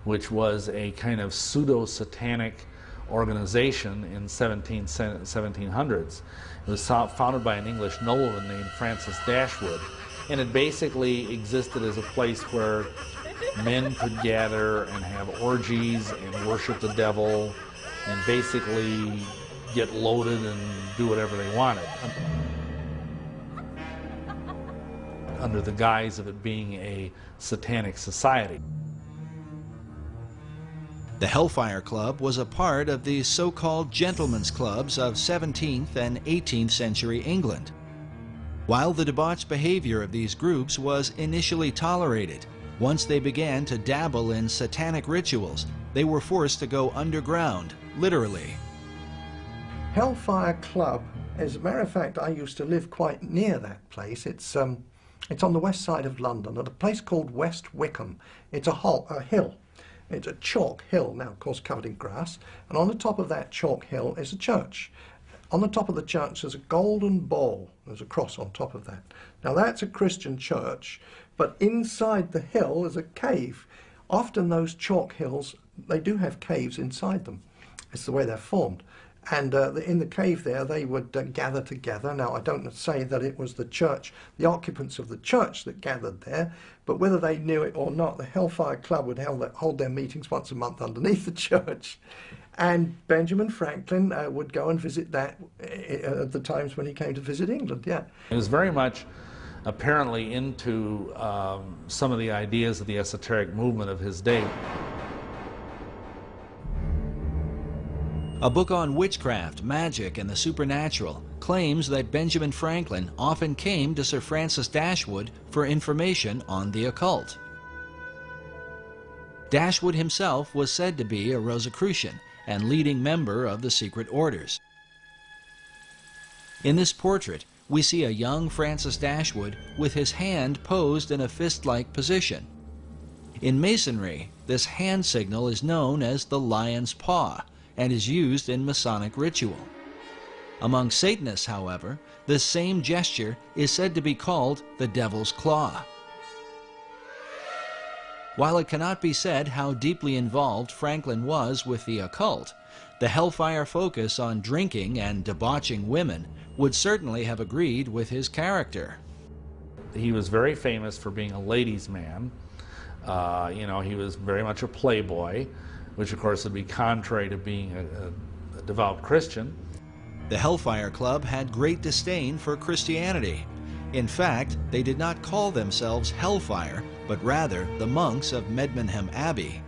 which was a kind of pseudo-satanic organization in 1700s. It was founded by an English nobleman named Francis Dashwood, and it basically existed as a place where men could gather and have orgies and worship the devil and basically get loaded and do whatever they wanted, under the guise of it being a satanic society. The Hellfire Club was a part of the so-called gentlemen's clubs of 17th and 18th century England. While the debauched behavior of these groups was initially tolerated, once they began to dabble in satanic rituals, they were forced to go underground, literally. Hellfire Club, as a matter of fact, I used to live quite near that place. It's on the west side of London, at a place called West Wickham. It's a hill. It's a chalk hill, now of course covered in grass, and on the top of that chalk hill is a church. On the top of the church there's a golden ball. There's a cross on top of that. Now that's a Christian church, but inside the hill is a cave. Often those chalk hills, they do have caves inside them. It's the way they're formed. And in the cave there, they would gather together. Now, I don't say that it was the church, the occupants of the church that gathered there, but whether they knew it or not, the Hellfire Club would hold their meetings once a month underneath the church. And Benjamin Franklin would go and visit that at the times when he came to visit England, yeah. He was very much apparently into some of the ideas of the esoteric movement of his day. A book on witchcraft, magic, and the supernatural claims that Benjamin Franklin often came to Sir Francis Dashwood for information on the occult. Dashwood himself was said to be a Rosicrucian and leading member of the secret orders. In this portrait, we see a young Francis Dashwood with his hand posed in a fist-like position. In Masonry, this hand signal is known as the lion's paw and is used in Masonic ritual. Among Satanists, however, this same gesture is said to be called the devil's claw. While it cannot be said how deeply involved Franklin was with the occult, the Hellfire focus on drinking and debauching women would certainly have agreed with his character. He was very famous for being a ladies' man. He was very much a playboy, which of course would be contrary to being a devout Christian. The Hellfire Club had great disdain for Christianity. In fact, they did not call themselves Hellfire, but rather the monks of Medmenham Abbey.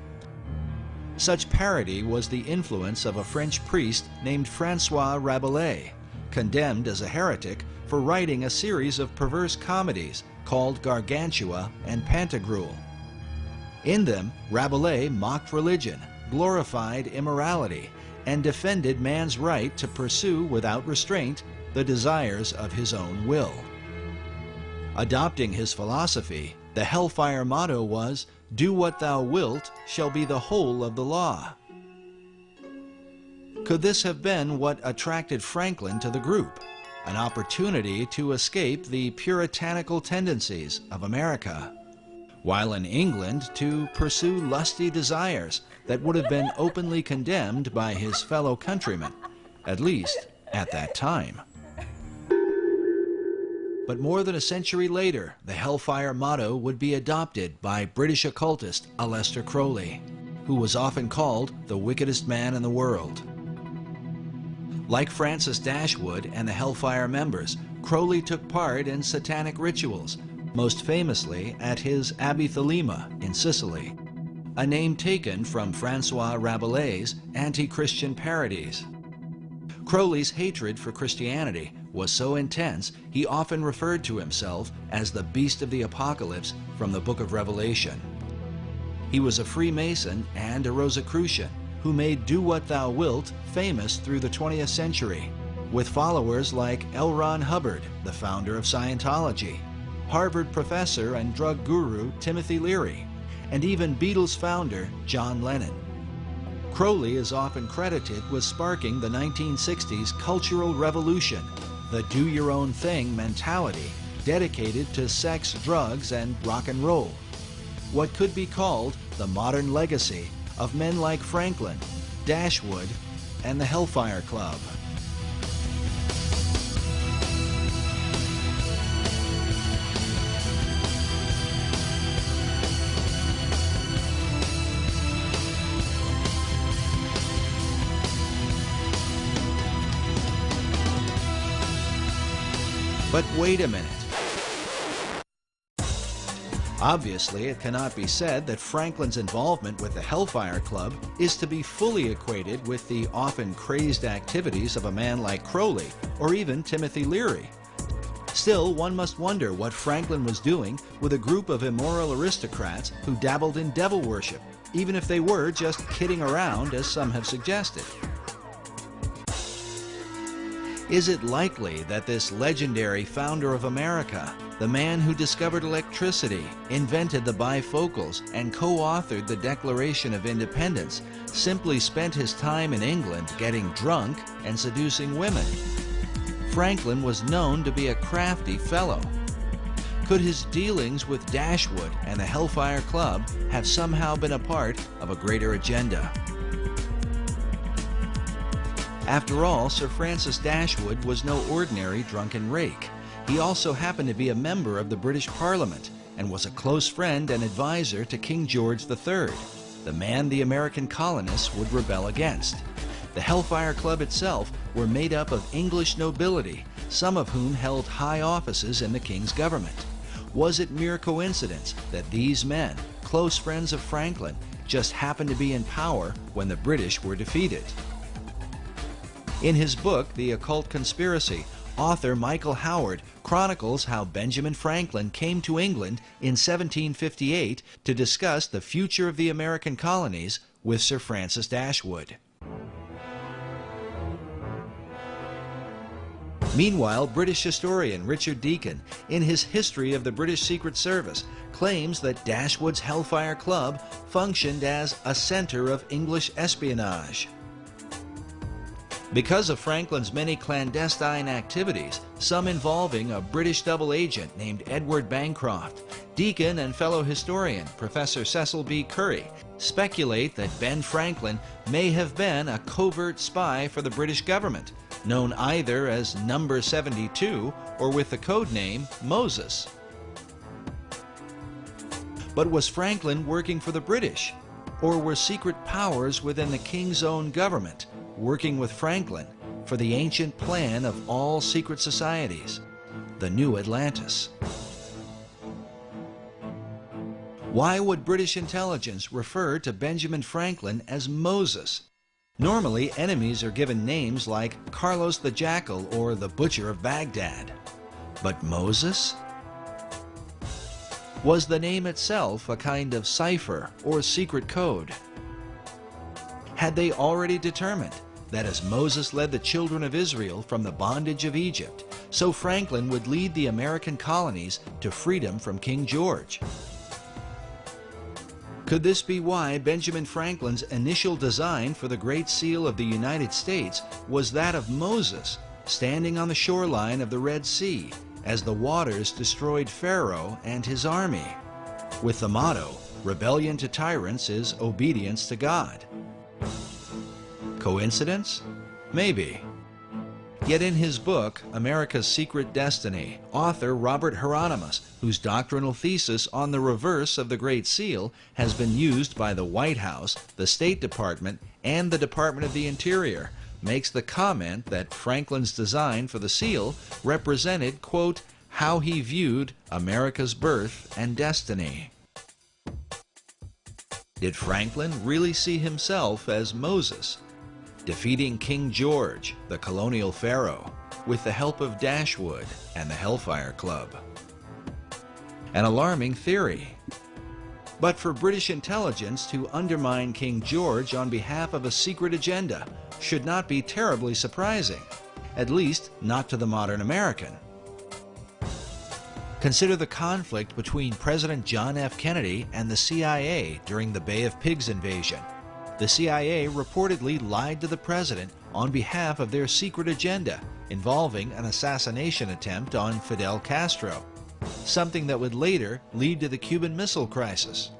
Such parody was the influence of a French priest named Francois Rabelais, condemned as a heretic for writing a series of perverse comedies called Gargantua and Pantagruel. In them, Rabelais mocked religion, glorified immorality, and defended man's right to pursue without restraint the desires of his own will. Adopting his philosophy, the Hellfire motto was, "Do what thou wilt shall be the whole of the law." Could this have been what attracted Franklin to the group? An opportunity to escape the puritanical tendencies of America, while in England to pursue lusty desires that would have been openly condemned by his fellow countrymen, at least at that time. But more than a century later, the Hellfire motto would be adopted by British occultist Aleister Crowley, who was often called the wickedest man in the world. Like Francis Dashwood and the Hellfire members, Crowley took part in satanic rituals, most famously at his Abbey Thelema in Sicily, a name taken from Francois Rabelais' anti-Christian parodies. Crowley's hatred for Christianity was so intense he often referred to himself as the Beast of the Apocalypse from the Book of Revelation. He was a Freemason and a Rosicrucian who made Do What Thou Wilt famous through the 20th century, with followers like L. Ron Hubbard, the founder of Scientology, Harvard professor and drug guru Timothy Leary, and even Beatles founder John Lennon. Crowley is often credited with sparking the 1960s cultural revolution, the do-your-own-thing mentality dedicated to sex, drugs, and rock and roll. What could be called the modern legacy of men like Franklin, Dashwood, and the Hellfire Club. But wait a minute. Obviously, it cannot be said that Franklin's involvement with the Hellfire Club is to be fully equated with the often crazed activities of a man like Crowley or even Timothy Leary. Still, one must wonder what Franklin was doing with a group of immoral aristocrats who dabbled in devil worship, even if they were just kidding around, as some have suggested. Is it likely that this legendary founder of America, the man who discovered electricity, invented the bifocals, and co-authored the Declaration of Independence, simply spent his time in England getting drunk and seducing women? Franklin was known to be a crafty fellow. Could his dealings with Dashwood and the Hellfire Club have somehow been a part of a greater agenda? After all, Sir Francis Dashwood was no ordinary drunken rake. He also happened to be a member of the British Parliament and was a close friend and advisor to King George III, the man the American colonists would rebel against. The Hellfire Club itself were made up of English nobility, some of whom held high offices in the king's government. Was it mere coincidence that these men, close friends of Franklin, just happened to be in power when the British were defeated? In his book, The Occult Conspiracy, author Michael Howard chronicles how Benjamin Franklin came to England in 1758 to discuss the future of the American colonies with Sir Francis Dashwood. Meanwhile, British historian Richard Deacon, in his History of the British Secret Service, claims that Dashwood's Hellfire Club functioned as a center of English espionage. Because of Franklin's many clandestine activities, some involving a British double agent named Edward Bancroft, Deacon and fellow historian Professor Cecil B. Curry speculate that Ben Franklin may have been a covert spy for the British government, known either as Number 72 or with the code name Moses. But was Franklin working for the British? Or were secret powers within the king's own government working with Franklin for the ancient plan of all secret societies, the New Atlantis? Why would British intelligence refer to Benjamin Franklin as Moses? Normally, enemies are given names like Carlos the Jackal or the Butcher of Baghdad. But Moses? Was the name itself a kind of cipher or secret code? Had they already determined that as Moses led the children of Israel from the bondage of Egypt, so Franklin would lead the American colonies to freedom from King George? Could this be why Benjamin Franklin's initial design for the Great Seal of the United States was that of Moses standing on the shoreline of the Red Sea as the waters destroyed Pharaoh and his army, with the motto, "Rebellion to tyrants is obedience to God"? Coincidence? Maybe. Yet in his book, America's Secret Destiny, author Robert Hieronymus, whose doctrinal thesis on the reverse of the Great Seal has been used by the White House, the State Department, and the Department of the Interior, makes the comment that Franklin's design for the seal represented, quote, how he viewed America's birth and destiny. Did Franklin really see himself as Moses, defeating King George, the colonial pharaoh, with the help of Dashwood and the Hellfire Club? An alarming theory. But for British intelligence to undermine King George on behalf of a secret agenda should not be terribly surprising, at least not to the modern American. Consider the conflict between President John F. Kennedy and the CIA during the Bay of Pigs invasion. The CIA reportedly lied to the president on behalf of their secret agenda involving an assassination attempt on Fidel Castro, something that would later lead to the Cuban Missile Crisis.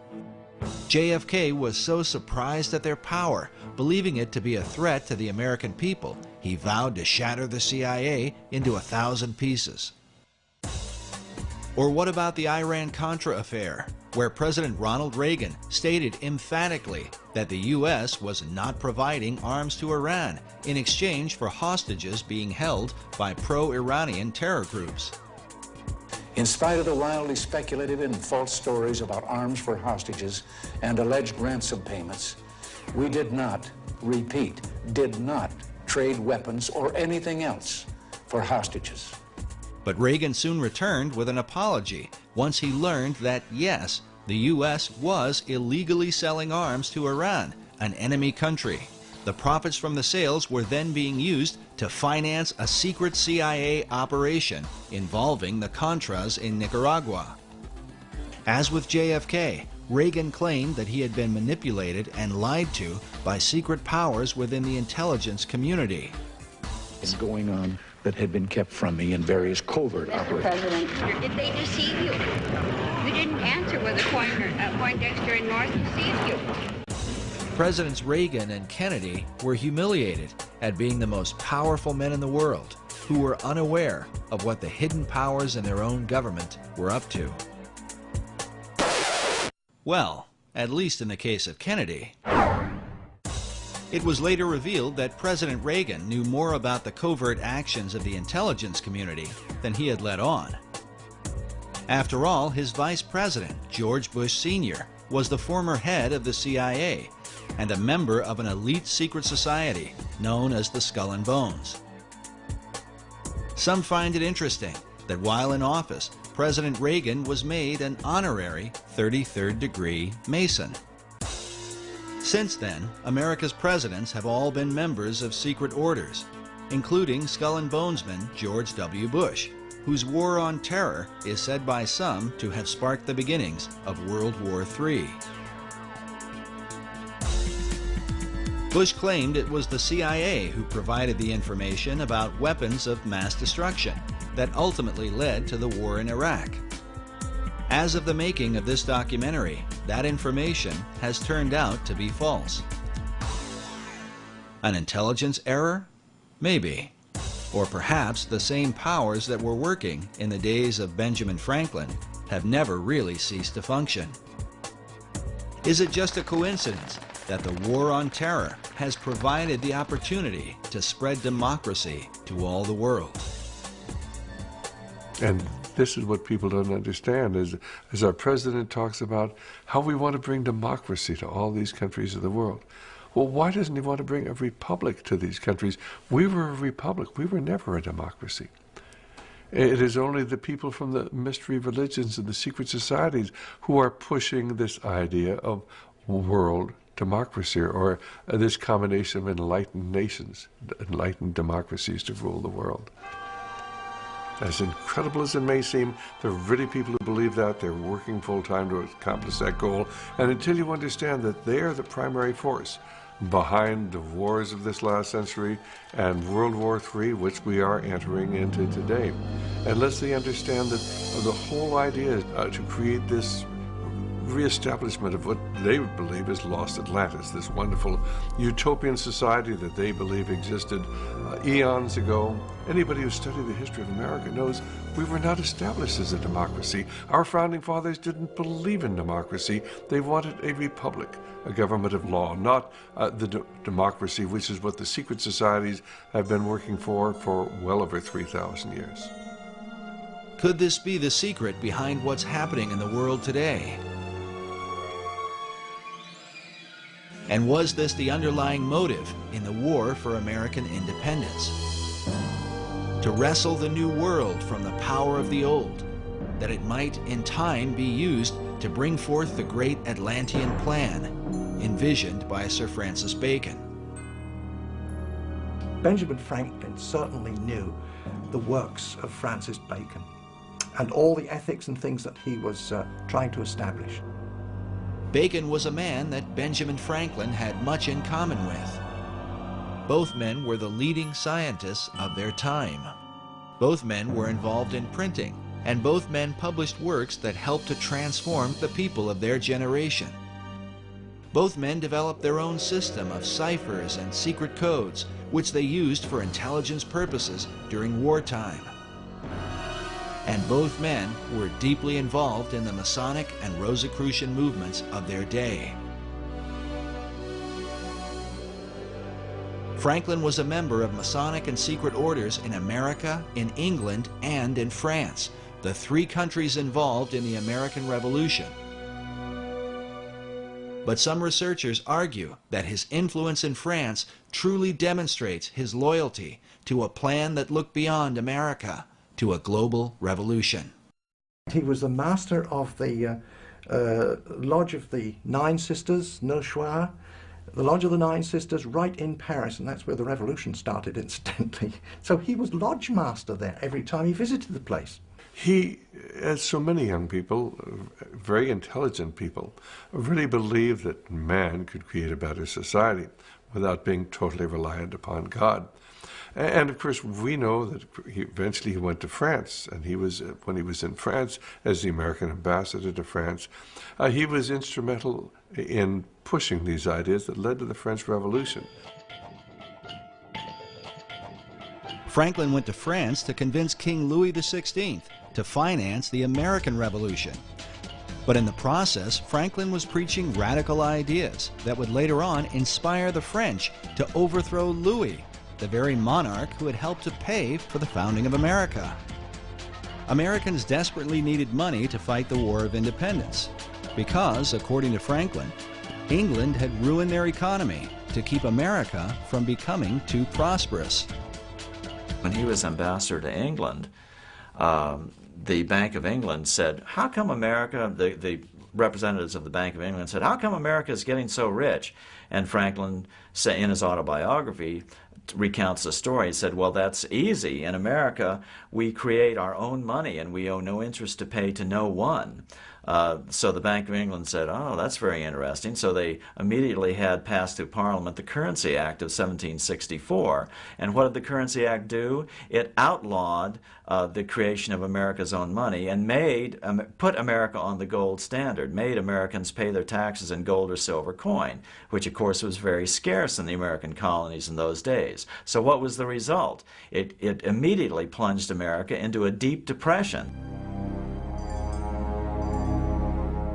JFK was so surprised at their power, believing it to be a threat to the American people, he vowed to shatter the CIA into 1,000 pieces. Or what about the Iran-Contra affair, where President Ronald Reagan stated emphatically that the U.S. was not providing arms to Iran in exchange for hostages being held by pro-Iranian terror groups? In spite of the wildly speculative and false stories about arms for hostages and alleged ransom payments, we did not, repeat, did not trade weapons or anything else for hostages. But Reagan soon returned with an apology once he learned that, yes, the U.S. was illegally selling arms to Iran, an enemy country. The profits from the sales were then being used to finance a secret CIA operation involving the Contras in Nicaragua. As with JFK, Reagan claimed that he had been manipulated and lied to by secret powers within the intelligence community. It's going on that had been kept from me in various covert operations. President, did they deceive you? You didn't answer whether Poindexter and North deceived you. Presidents Reagan and Kennedy were humiliated at being the most powerful men in the world who were unaware of what the hidden powers in their own government were up to. Well, at least in the case of Kennedy. It was later revealed that President Reagan knew more about the covert actions of the intelligence community than he had let on. After all, his vice president, George Bush Sr., was the former head of the CIA and a member of an elite secret society known as the Skull and Bones. Some find it interesting that while in office, President Reagan was made an honorary 33rd degree Mason. Since then, America's presidents have all been members of secret orders, including Skull and Bonesman George W. Bush, whose war on terror is said by some to have sparked the beginnings of World War III. Bush claimed it was the CIA who provided the information about weapons of mass destruction that ultimately led to the war in Iraq. As of the making of this documentary, that information has turned out to be false. An intelligence error? Maybe. Or perhaps the same powers that were working in the days of Benjamin Franklin have never really ceased to function. Is it just a coincidence that the war on terror has provided the opportunity to spread democracy to all the world? And this is what people don't understand, is as our president talks about how we want to bring democracy to all these countries of the world. Well, why doesn't he want to bring a republic to these countries? We were a republic. We were never a democracy. It is only the people from the mystery religions and the secret societies who are pushing this idea of world democracy, or this combination of enlightened nations, enlightened democracies to rule the world. As incredible as it may seem, there are really people who believe that. They're working full-time to accomplish that goal. And until you understand that they are the primary force behind the wars of this last century and World War III, which we are entering into today, unless they understand that the whole idea is to create this reestablishment of what they believe is lost Atlantis, this wonderful utopian society that they believe existed eons ago. Anybody who studied the history of America knows we were not established as a democracy. Our founding fathers didn't believe in democracy. They wanted a republic, a government of law, not the democracy, which is what the secret societies have been working for well over 3,000 years. Could this be the secret behind what's happening in the world today? And was this the underlying motive in the war for American independence? To wrestle the new world from the power of the old, that it might in time be used to bring forth the great Atlantean plan, envisioned by Sir Francis Bacon. Benjamin Franklin certainly knew the works of Francis Bacon and all the ethics and things that he was trying to establish. Bacon was a man that Benjamin Franklin had much in common with. Both men were the leading scientists of their time. Both men were involved in printing, and both men published works that helped to transform the people of their generation. Both men developed their own system of ciphers and secret codes, which they used for intelligence purposes during wartime. And both men were deeply involved in the Masonic and Rosicrucian movements of their day. Franklin was a member of Masonic and secret orders in America, in England, and in France, the three countries involved in the American Revolution. But some researchers argue that his influence in France truly demonstrates his loyalty to a plan that looked beyond America, to a global revolution. He was the master of the Lodge of the Nine Sisters, Neuchoir, the Lodge of the Nine Sisters right in Paris, and that's where the revolution started, incidentally. So he was lodge master there every time he visited the place. He, as so many young people, very intelligent people, really believed that man could create a better society without being totally reliant upon God. And of course, we know that eventually he went to France, and when he was in France as the American ambassador to France, he was instrumental in pushing these ideas that led to the French Revolution. Franklin went to France to convince King Louis XVI to finance the American Revolution. But in the process, Franklin was preaching radical ideas that would later on inspire the French to overthrow Louis, the very monarch who had helped to pay for the founding of America. Americans desperately needed money to fight the War of Independence because, according to Franklin, England had ruined their economy to keep America from becoming too prosperous. When he was ambassador to England, the Bank of England said, how come America, the representatives of the Bank of England said, how come America is getting so rich? And Franklin, in his autobiography, recounts the story. He said, well, that's easy. In America, we create our own money and we owe no interest to pay to no one. So the Bank of England said, oh, that's very interesting. So they immediately had passed through Parliament the Currency Act of 1764. And what did the Currency Act do? It outlawed the creation of America's own money and put America on the gold standard, made Americans pay their taxes in gold or silver coin, which of course was very scarce in the American colonies in those days. So what was the result? It immediately plunged America into a deep depression.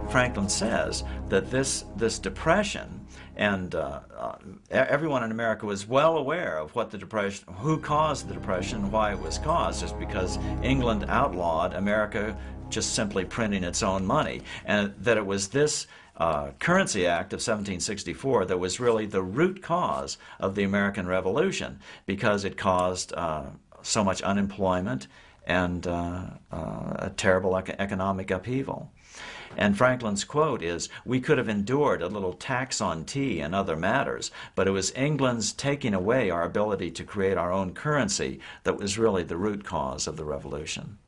Franklin says that this depression, and everyone in America was well aware of what the depression, who caused the depression, and why it was caused, just because England outlawed America just simply printing its own money, and that it was this Currency Act of 1764 that was really the root cause of the American Revolution, because it caused so much unemployment and a terrible economic upheaval. And Franklin's quote is, we could have endured a little tax on tea and other matters, but it was England's taking away our ability to create our own currency that was really the root cause of the revolution.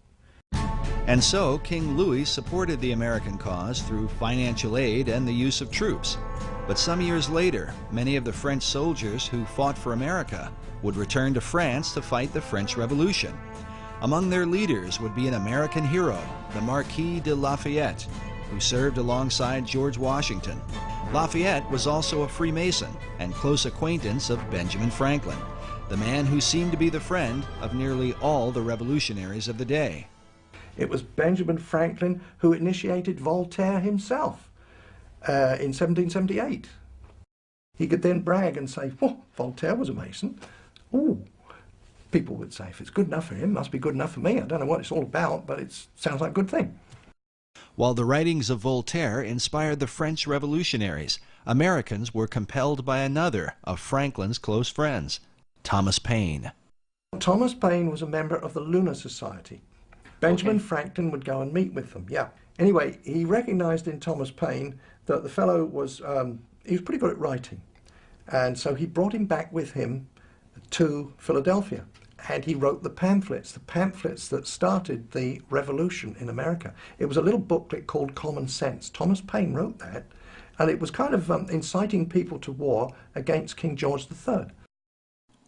And so King Louis supported the American cause through financial aid and the use of troops. But some years later, many of the French soldiers who fought for America would return to France to fight the French Revolution. Among their leaders would be an American hero, the Marquis de Lafayette, who served alongside George Washington. Lafayette was also a Freemason and close acquaintance of Benjamin Franklin, the man who seemed to be the friend of nearly all the revolutionaries of the day. It was Benjamin Franklin who initiated Voltaire himself in 1778. He could then brag and say, "Well, Voltaire was a Mason." Ooh. People would say, if it's good enough for him, it must be good enough for me. I don't know what it's all about, but it sounds like a good thing. While the writings of Voltaire inspired the French revolutionaries, Americans were compelled by another of Franklin's close friends, Thomas Paine. Thomas Paine was a member of the Lunar Society. Benjamin Franklin would go and meet with them, yeah. Anyway, he recognized in Thomas Paine that the fellow was, he was pretty good at writing. And so he brought him back with him to Philadelphia. And he wrote the pamphlets that started the revolution in America. It was a little booklet called Common Sense. Thomas Paine wrote that, and it was kind of inciting people to war against King George III.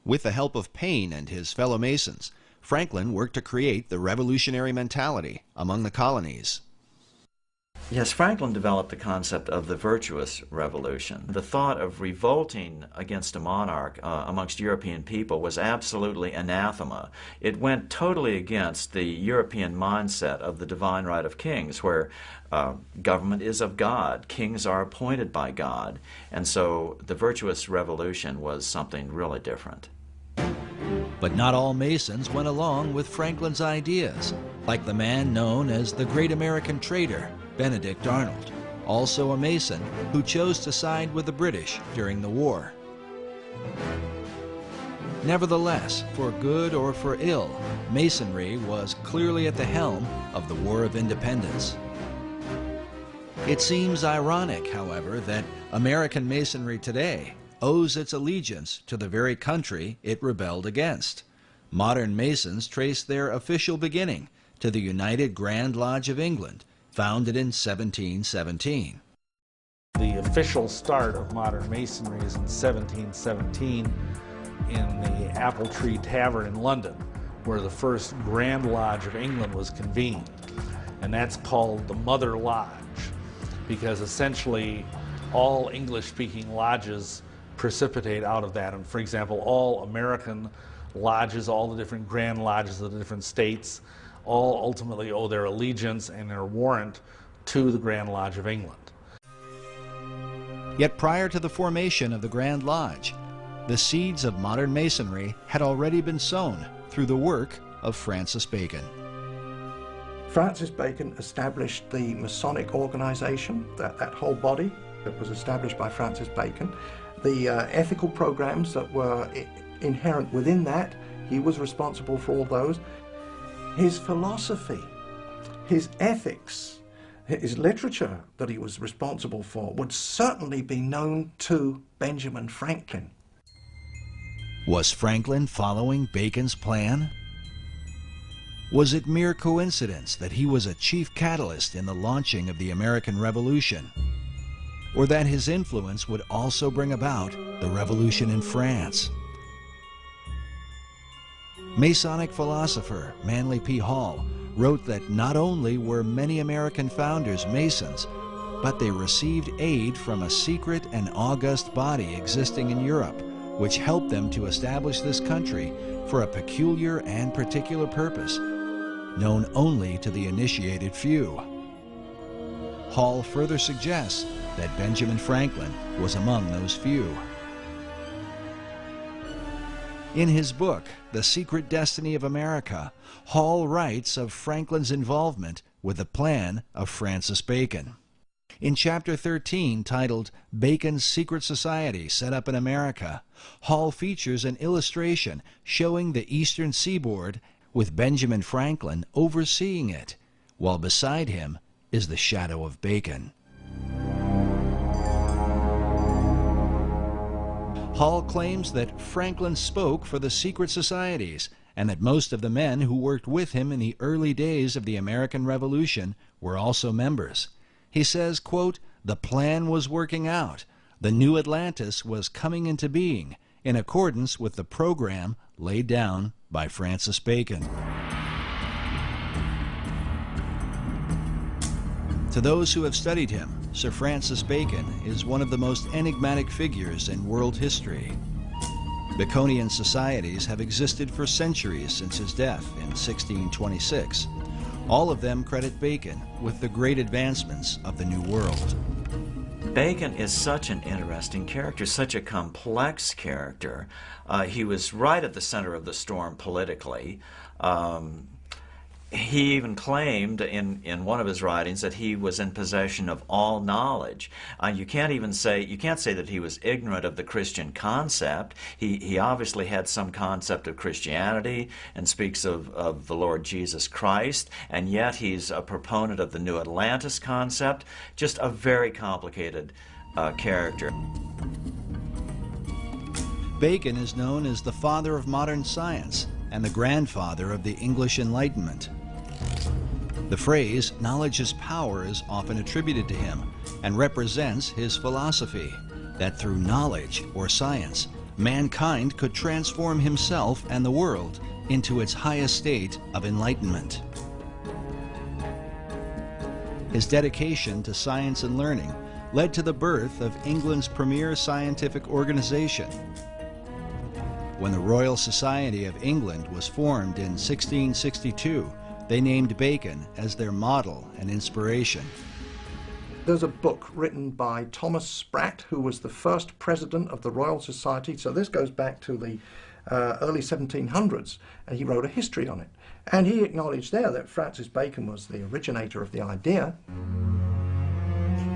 With the help of Paine and his fellow Masons, Franklin worked to create the revolutionary mentality among the colonies. Yes, Franklin developed the concept of the virtuous revolution. The thought of revolting against a monarch amongst European people was absolutely anathema. It went totally against the European mindset of the divine right of kings, where government is of God, kings are appointed by God, and so the virtuous revolution was something really different. But not all Masons went along with Franklin's ideas. like the man known as the Great American Trader, Benedict Arnold, also a Mason who chose to side with the British during the war. Nevertheless, for good or for ill, Masonry was clearly at the helm of the War of Independence. It seems ironic, however, that American Masonry today owes its allegiance to the very country it rebelled against. Modern Masons trace their official beginning to the United Grand Lodge of England, founded in 1717. The official start of modern Masonry is in 1717 in the Apple Tree Tavern in London, where the first Grand Lodge of England was convened. And that's called the Mother Lodge, because essentially all English-speaking lodges precipitate out of that. And for example, all American lodges, all the different Grand Lodges of the different states, all ultimately owe their allegiance and their warrant to the Grand Lodge of England. Yet prior to the formation of the Grand Lodge, the seeds of modern Masonry had already been sown through the work of Francis Bacon. Francis Bacon established the Masonic organization, that whole body that was established by Francis Bacon. The ethical programs that were inherent within that, he was responsible for all those. His philosophy, his ethics, his literature that he was responsible for would certainly be known to Benjamin Franklin. Was Franklin following Bacon's plan? Was it mere coincidence that he was a chief catalyst in the launching of the American Revolution? Or that his influence would also bring about the revolution in France? Masonic philosopher Manly P. Hall wrote that not only were many American founders Masons, but they received aid from a secret and august body existing in Europe, which helped them to establish this country for a peculiar and particular purpose, known only to the initiated few. Hall further suggests that Benjamin Franklin was among those few. In his book, The Secret Destiny of America, Hall writes of Franklin's involvement with the plan of Francis Bacon. In Chapter 13, titled Bacon's Secret Society Set Up in America, Hall features an illustration showing the eastern seaboard with Benjamin Franklin overseeing it, while beside him is the shadow of Bacon. Hall claims that Franklin spoke for the secret societies and that most of the men who worked with him in the early days of the American Revolution were also members. He says, quote, "The plan was working out. The new Atlantis was coming into being in accordance with the program laid down by Francis Bacon." To those who have studied him, Sir Francis Bacon is one of the most enigmatic figures in world history. Baconian societies have existed for centuries since his death in 1626. All of them credit Bacon with the great advancements of the New World. Bacon is such an interesting character, such a complex character. He was right at the center of the storm politically. He even claimed in one of his writings that he was in possession of all knowledge. You can't say that he was ignorant of the Christian concept. He obviously had some concept of Christianity and speaks of the Lord Jesus Christ, and yet he's a proponent of the New Atlantis concept. Just a very complicated character. Bacon is known as the father of modern science and the grandfather of the English Enlightenment. The phrase, "knowledge is power," is often attributed to him and represents his philosophy, that through knowledge or science, mankind could transform himself and the world into its highest state of enlightenment. His dedication to science and learning led to the birth of England's premier scientific organization. When the Royal Society of England was formed in 1662, they named Bacon as their model and inspiration. There's a book written by Thomas Sprat, who was the first president of the Royal Society. So this goes back to the early 1700s, and he wrote a history on it. And he acknowledged there that Francis Bacon was the originator of the idea.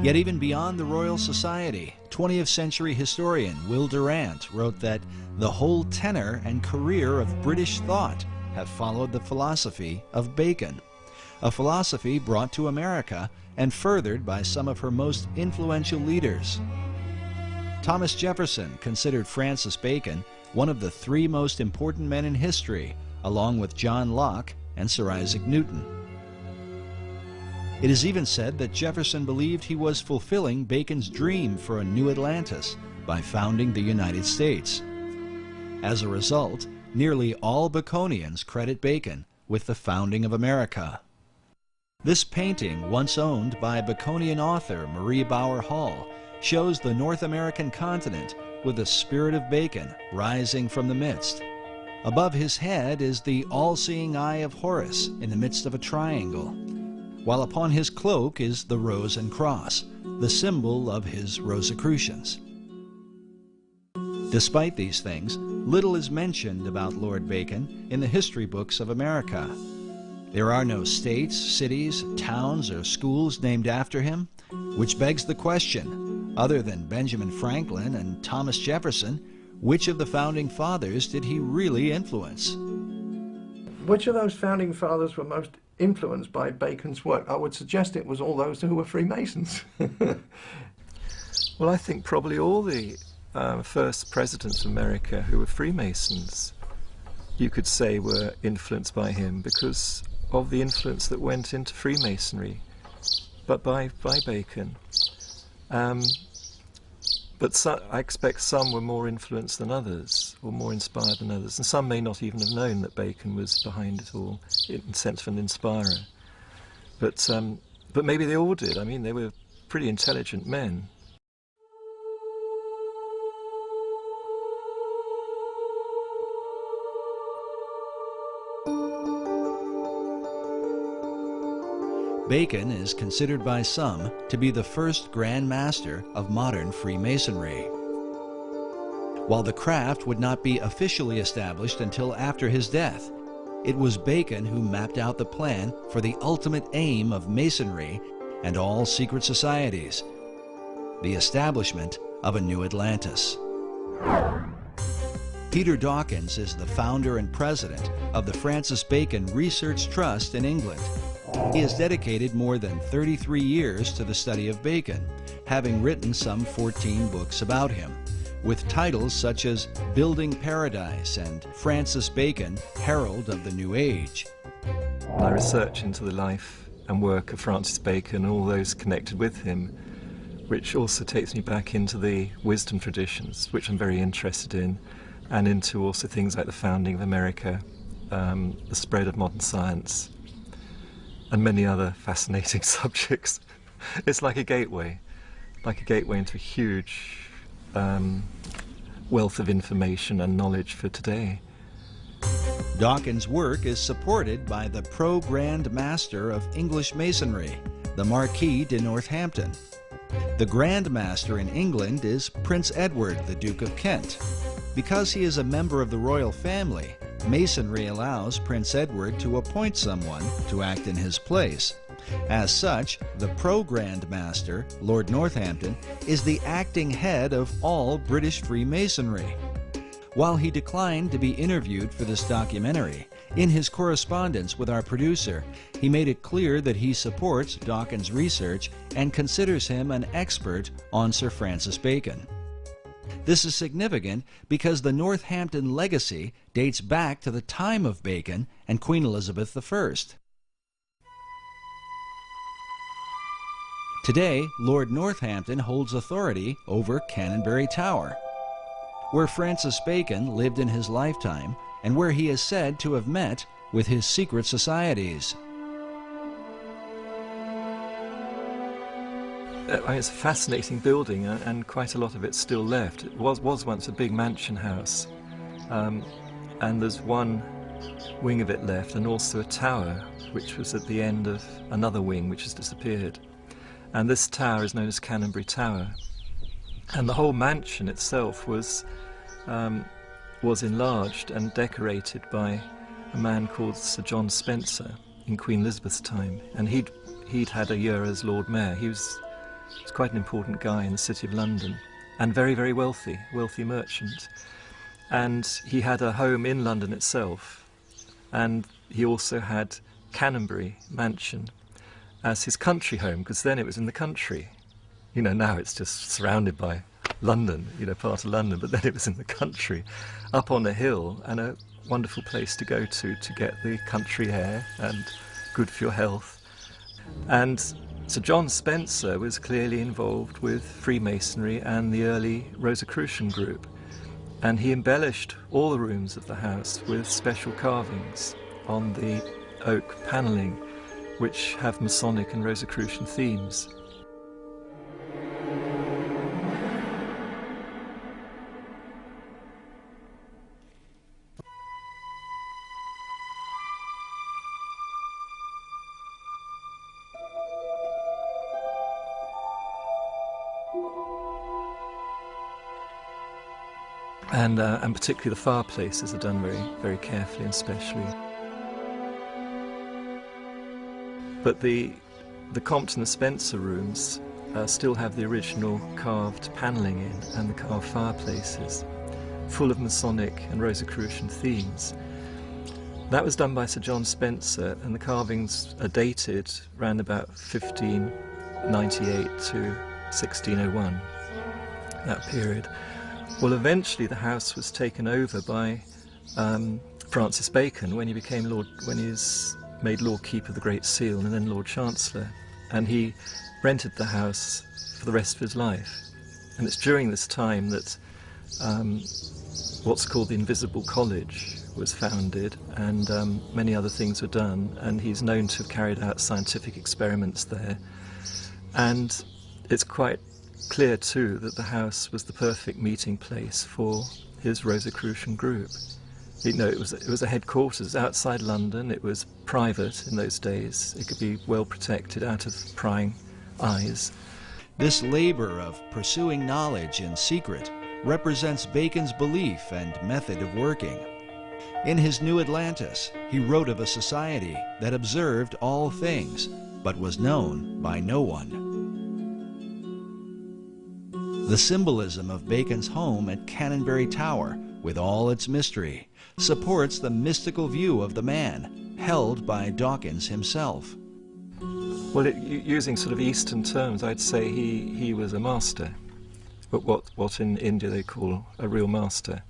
Yet even beyond the Royal Society, 20th century historian Will Durant wrote that the whole tenor and career of British thought have followed the philosophy of Bacon, a philosophy brought to America and furthered by some of her most influential leaders. Thomas Jefferson considered Francis Bacon one of the three most important men in history, along with John Locke and Sir Isaac Newton. It is even said that Jefferson believed he was fulfilling Bacon's dream for a new Atlantis by founding the United States. As a result, nearly all Baconians credit Bacon with the founding of America. This painting, once owned by Baconian author Marie Bauer Hall, shows the North American continent with the spirit of Bacon rising from the midst. Above his head is the all-seeing eye of Horus in the midst of a triangle, while upon his cloak is the rose and cross, the symbol of his Rosicrucians. Despite these things, little is mentioned about Lord Bacon in the history books of America. There are no states, cities, towns, or schools named after him, which begs the question, other than Benjamin Franklin and Thomas Jefferson, which of the founding fathers did he really influence? Which of those founding fathers were most influenced by Bacon's work? I would suggest it was all those who were Freemasons. Well, I think probably all the first presidents of America who were Freemasons, you could say, were influenced by him because of the influence that went into Freemasonry, but by Bacon. But I expect some were more influenced than others, or more inspired than others, and some may not even have known that Bacon was behind it all, in the sense of an inspirer. But maybe they all did. I mean, they were pretty intelligent men. Bacon is considered by some to be the first Grand Master of modern Freemasonry. While the craft would not be officially established until after his death, it was Bacon who mapped out the plan for the ultimate aim of Masonry and all secret societies, the establishment of a new Atlantis. Peter Dawkins is the founder and president of the Francis Bacon Research Trust in England. He has dedicated more than 33 years to the study of Bacon, having written some 14 books about him, with titles such as Building Paradise and Francis Bacon, Herald of the New Age. My research into the life and work of Francis Bacon and all those connected with him, which also takes me back into the wisdom traditions, which I'm very interested in, and into also things like the founding of America, the spread of modern science, and many other fascinating subjects. It's like a gateway into a huge wealth of information and knowledge for today. Dawkins' work is supported by the Pro-Grand Master of English Masonry, the Marquis de Northampton. The Grand Master in England is Prince Edward, the Duke of Kent. Because he is a member of the royal family, Masonry allows Prince Edward to appoint someone to act in his place. As such, the Pro-Grand Master, Lord Northampton, is the acting head of all British Freemasonry. While he declined to be interviewed for this documentary, in his correspondence with our producer, he made it clear that he supports Dawkins' research and considers him an expert on Sir Francis Bacon. This is significant because the Northampton legacy dates back to the time of Bacon and Queen Elizabeth I. Today, Lord Northampton holds authority over Canonbury Tower, where Francis Bacon lived in his lifetime and where he is said to have met with his secret societies. It's a fascinating building, and quite a lot of it's still left. It was once a big mansion house, and there's one wing of it left, and also a tower, which was at the end of another wing, which has disappeared. And this tower is known as Canonbury Tower. And the whole mansion itself was was enlarged and decorated by a man called Sir John Spencer in Queen Elizabeth's time, and he'd had a year as Lord Mayor. He was quite an important guy in the City of London, and very, very wealthy merchant. And he had a home in London itself, and he also had Canonbury Mansion as his country home, because then it was in the country. You know, now it's just surrounded by London, you know, part of London, but then it was in the country, up on a hill, and a wonderful place to go to get the country air and good for your health. And Sir John Spencer was clearly involved with Freemasonry and the early Rosicrucian group, and he embellished all the rooms of the house with special carvings on the oak panelling, which have Masonic and Rosicrucian themes. And particularly the fireplaces are done very, very carefully and specially. But the Compton and Spencer rooms still have the original carved panelling in, and the carved fireplaces, full of Masonic and Rosicrucian themes. That was done by Sir John Spencer, and the carvings are dated around about 1598 to 1601, that period. Well, eventually the house was taken over by Francis Bacon when he was made Lord Keeper of the Great Seal and then Lord Chancellor, and he rented the house for the rest of his life. And it's during this time that what's called the Invisible College was founded, and many other things were done, and he's known to have carried out scientific experiments there. And it's quite clear too that the house was the perfect meeting place for his Rosicrucian group. You know, it was a headquarters outside London. It was private in those days. It could be well protected out of prying eyes. This labor of pursuing knowledge in secret represents Bacon's belief and method of working. In his New Atlantis, he wrote of a society that observed all things, but was known by no one. The symbolism of Bacon's home at Canonbury Tower, with all its mystery, supports the mystical view of the man, held by Dawkins himself. Well, using sort of Eastern terms, I'd say he was a master, but what in India they call a real master.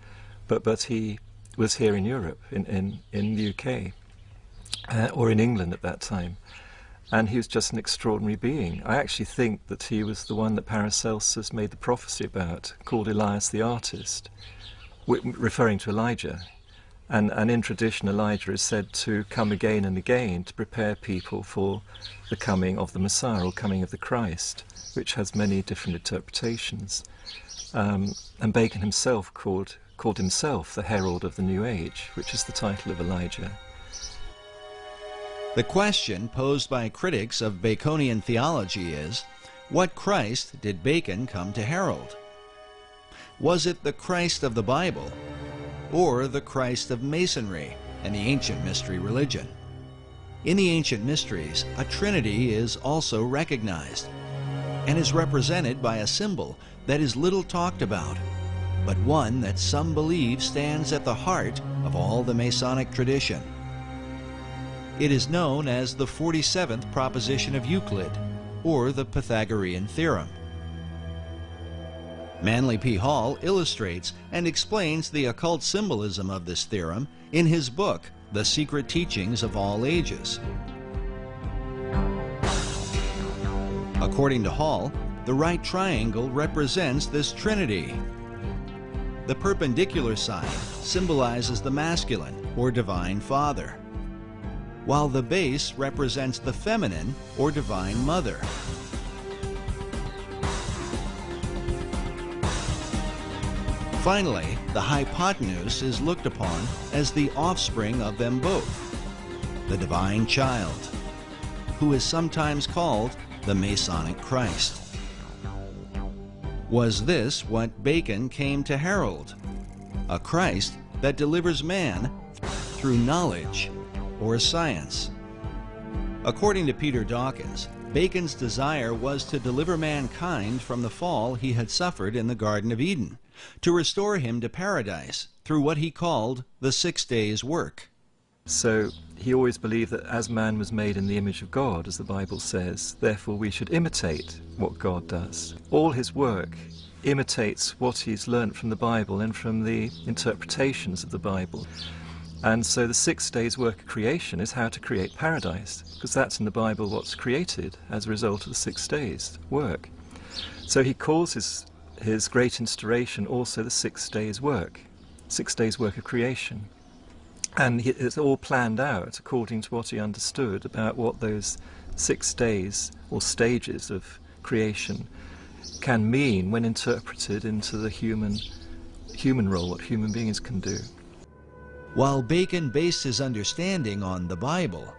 But he was here in Europe, in the UK, or in England at that time. And he was just an extraordinary being. I actually think that he was the one that Paracelsus made the prophecy about, called Elias the Artist, referring to Elijah. And in tradition, Elijah is said to come again and again to prepare people for the coming of the Messiah, or coming of the Christ, which has many different interpretations. And Bacon himself called himself the herald of the New Age, which is the title of Elijah. The question posed by critics of Baconian theology is, what Christ did Bacon come to herald? Was it the Christ of the Bible, or the Christ of Masonry and the ancient mystery religion? In the ancient mysteries, a trinity is also recognized, and is represented by a symbol that is little talked about, but one that some believe stands at the heart of all the Masonic tradition. It is known as the 47th proposition of Euclid, or the Pythagorean theorem. Manly P. Hall illustrates and explains the occult symbolism of this theorem in his book, The Secret Teachings of All Ages. According to Hall, the right triangle represents this trinity. The perpendicular side symbolizes the masculine, or divine father, while the base represents the feminine, or divine mother. Finally, the hypotenuse is looked upon as the offspring of them both, the divine child, who is sometimes called the Masonic Christ. Was this what Bacon came to herald? A Christ that delivers man through knowledge or science. According to Peter Dawkins, Bacon's desire was to deliver mankind from the fall he had suffered in the Garden of Eden, to restore him to paradise through what he called the 6 days' work. So he always believed that as man was made in the image of God, as the Bible says, therefore we should imitate what God does. All his work imitates what he's learnt from the Bible and from the interpretations of the Bible. And so the 6 days' work of creation is how to create paradise, because that's in the Bible what's created as a result of the 6 days' work. So he calls his great instauration also the 6 days' work, 6 days' work of creation. And it's all planned out according to what he understood about what those 6 days or stages of creation can mean when interpreted into the human role, what human beings can do. While Bacon based his understanding on the Bible,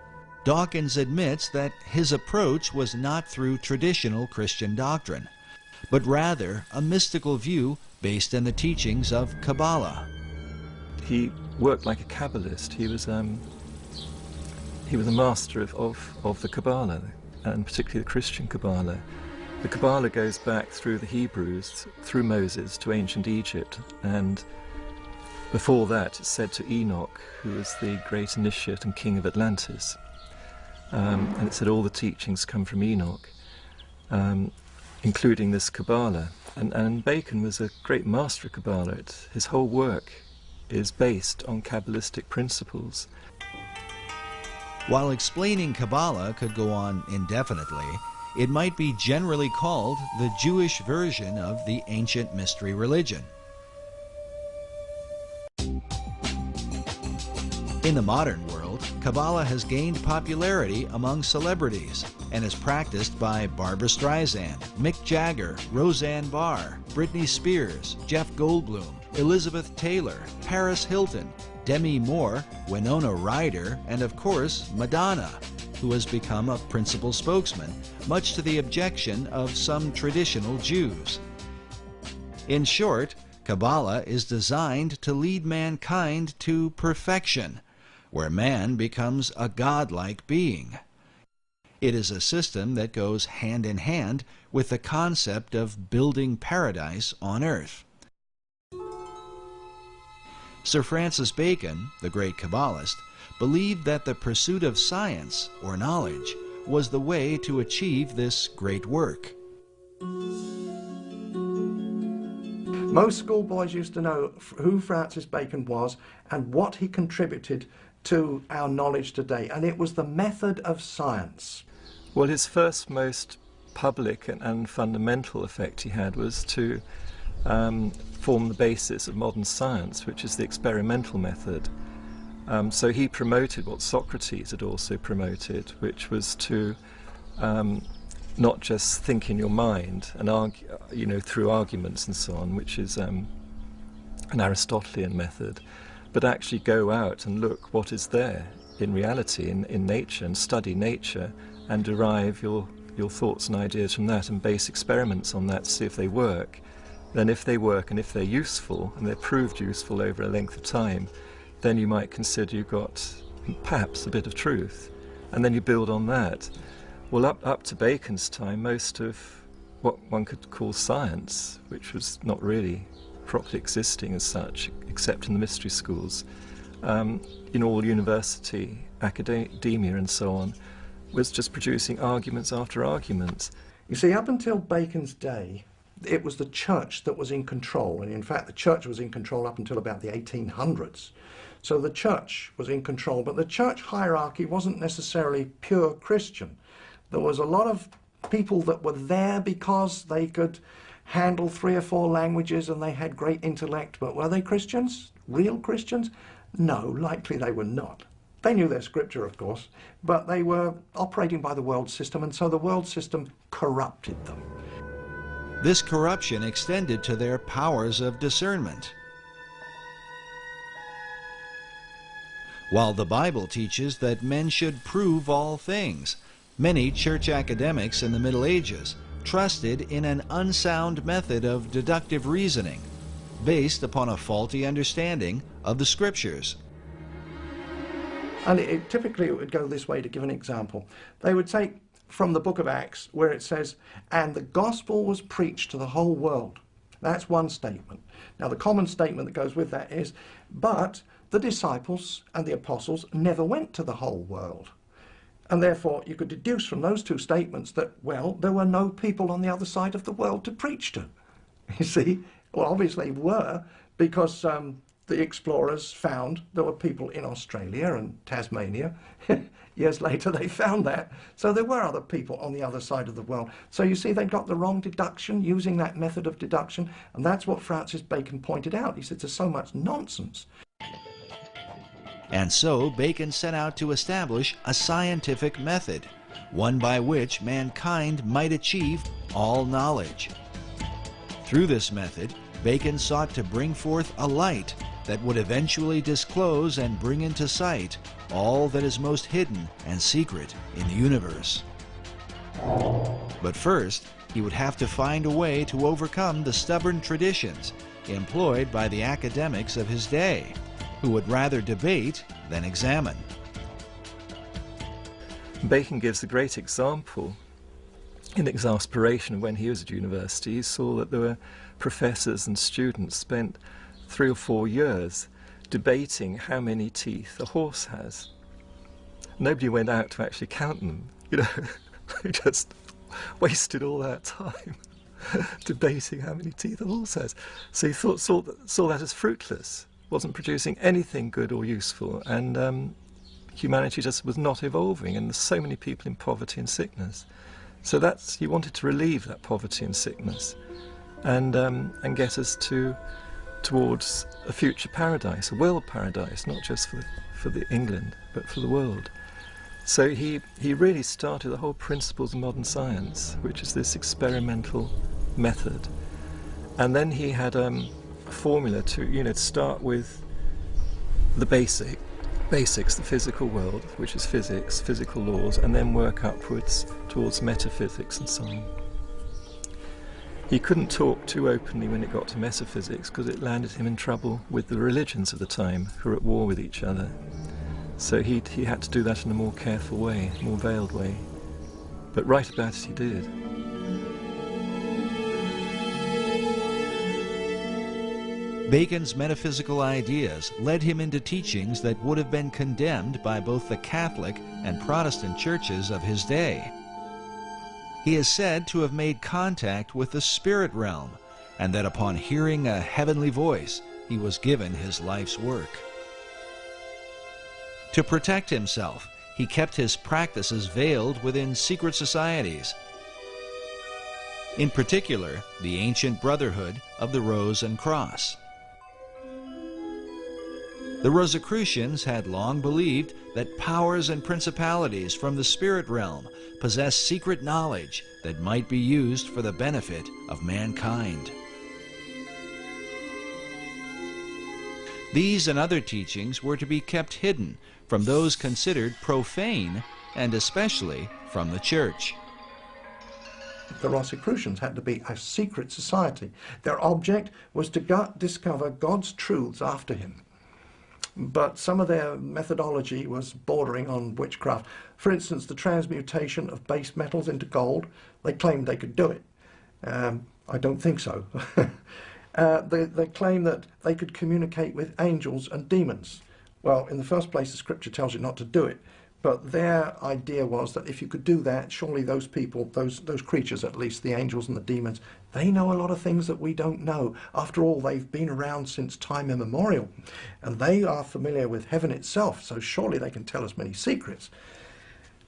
Dawkins admits that his approach was not through traditional Christian doctrine, but rather a mystical view based in the teachings of Kabbalah. He worked like a Kabbalist. He was a master of the Kabbalah, and particularly the Christian Kabbalah. The Kabbalah goes back through the Hebrews, through Moses, to ancient Egypt, and before that it's said to Enoch, who was the great initiate and king of Atlantis. And it said all the teachings come from Enoch, including this Kabbalah. And Bacon was a great master of Kabbalah. His whole work is based on Kabbalistic principles. While explaining Kabbalah could go on indefinitely, it might be generally called the Jewish version of the ancient mystery religion. In the modern world, Kabbalah has gained popularity among celebrities and is practiced by Barbra Streisand, Mick Jagger, Roseanne Barr, Britney Spears, Jeff Goldblum, Elizabeth Taylor, Paris Hilton, Demi Moore, Winona Ryder, and of course Madonna, who has become a principal spokesman, much to the objection of some traditional Jews. In short, Kabbalah is designed to lead mankind to perfection, where man becomes a godlike being. It is a system that goes hand in hand with the concept of building paradise on earth. Sir Francis Bacon, the great Kabbalist, believed that the pursuit of science, or knowledge, was the way to achieve this great work. Most schoolboys used to know who Francis Bacon was and what he contributed to our knowledge today, and it was the method of science. Well, his first most public and fundamental effect he had was to form the basis of modern science, which is the experimental method. So he promoted what Socrates had also promoted, which was to not just think in your mind and argue, through arguments and so on, which is an Aristotelian method, but actually go out and look what is there in reality, in nature, and study nature and derive your thoughts and ideas from that and base experiments on that to see if they work. Then if they work and if they're useful, and they're proved useful over a length of time, then you might consider you've got perhaps a bit of truth, and then you build on that. Well, up to Bacon's time, most of what one could call science, which was not really properly existing as such, except in the mystery schools, in all university, academia and so on, was just producing arguments after arguments. You see, up until Bacon's day, it was the church that was in control, and in fact the church was in control up until about the 1800s. So the church was in control, but the church hierarchy wasn't necessarily pure Christian. There was a lot of people that were there because they could handle 3 or 4 languages and they had great intellect, but were they Christians? Real Christians? No, likely they were not. They knew their scripture, of course, but they were operating by the world system, and so the world system corrupted them. This corruption extended to their powers of discernment. While the Bible teaches that men should prove all things, many church academics in the Middle Ages trusted in an unsound method of deductive reasoning, based upon a faulty understanding of the Scriptures. And typically it would go this way. To give an example, they would take from the book of Acts where it says, and the gospel was preached to the whole world. That's one statement. Now the common statement that goes with that is, but the disciples and the apostles never went to the whole world. And therefore you could deduce from those two statements that, well, there were no people on the other side of the world to preach to. You see, well, obviously were, because the explorers found there were people in Australia and Tasmania. Years later they found that. So there were other people on the other side of the world. So you see, they got the wrong deduction using that method of deduction, and that's what Francis Bacon pointed out. He said there's so much nonsense. And so Bacon set out to establish a scientific method, one by which mankind might achieve all knowledge. Through this method, Bacon sought to bring forth a light that would eventually disclose and bring into sight all that is most hidden and secret in the universe. But first, he would have to find a way to overcome the stubborn traditions employed by the academics of his day, who would rather debate than examine. Bacon gives a great example in exasperation. When he was at university, he saw that there were professors and students spent 3 or 4 years debating how many teeth a horse has. Nobody went out to actually count them, you know. They just wasted all that time debating how many teeth a horse has. So he saw that as fruitless, wasn't producing anything good or useful, and humanity just was not evolving, and there's so many people in poverty and sickness. So he wanted to relieve that poverty and sickness, and get us towards a future paradise, a world paradise, not just for the England, but for the world. So he really started the whole principles of modern science, which is this experimental method. And then he had a formula to start with the basics, the physical world, which is physics, physical laws, and then work upwards towards metaphysics and so on. He couldn't talk too openly when it got to metaphysics, because it landed him in trouble with the religions of the time, who were at war with each other. So he had to do that in a more careful way, more veiled way. But right about it he did. Bacon's metaphysical ideas led him into teachings that would have been condemned by both the Catholic and Protestant churches of his day. He is said to have made contact with the spirit realm, and that upon hearing a heavenly voice, he was given his life's work. To protect himself, he kept his practices veiled within secret societies, in particular the ancient Brotherhood of the Rose and Cross. The Rosicrucians had long believed that powers and principalities from the spirit realm possessed secret knowledge that might be used for the benefit of mankind. These and other teachings were to be kept hidden from those considered profane, and especially from the Church. The Rosicrucians had to be a secret society. Their object was to discover God's truths after him. But some of their methodology was bordering on witchcraft. For instance, the transmutation of base metals into gold, they claimed they could do it. I don't think so. They claim that they could communicate with angels and demons. Well, in the first place, the scripture tells you not to do it. But their idea was that if you could do that, surely those people, those creatures at least, the angels and the demons, they know a lot of things that we don't know. After all, they've been around since time immemorial, and they are familiar with heaven itself, so surely they can tell us many secrets.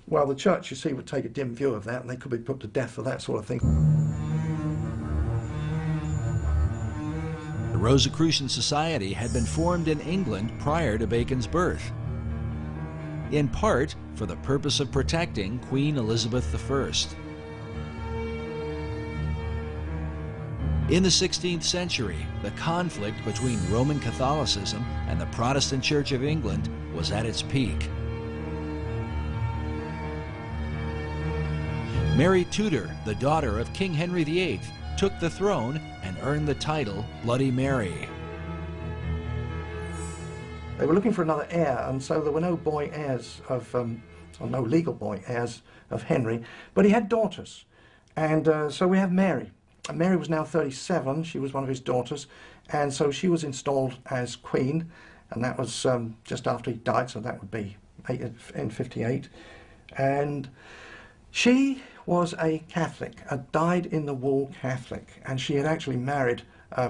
Well, the church, you see, would take a dim view of that, and they could be put to death for that sort of thing. The Rosicrucian Society had been formed in England prior to Bacon's birth, in part for the purpose of protecting Queen Elizabeth I. In the 16th century, the conflict between Roman Catholicism and the Protestant Church of England was at its peak. Mary Tudor, the daughter of King Henry VIII, took the throne and earned the title Bloody Mary. They were looking for another heir, and so there were no boy heirs of, or no legal boy heirs of Henry, but he had daughters. And so we have Mary. And Mary was now 37, she was one of his daughters, and so she was installed as queen, and that was just after he died, so that would be in 58. And she was a Catholic, a dyed-in-the-wool Catholic, and she had actually married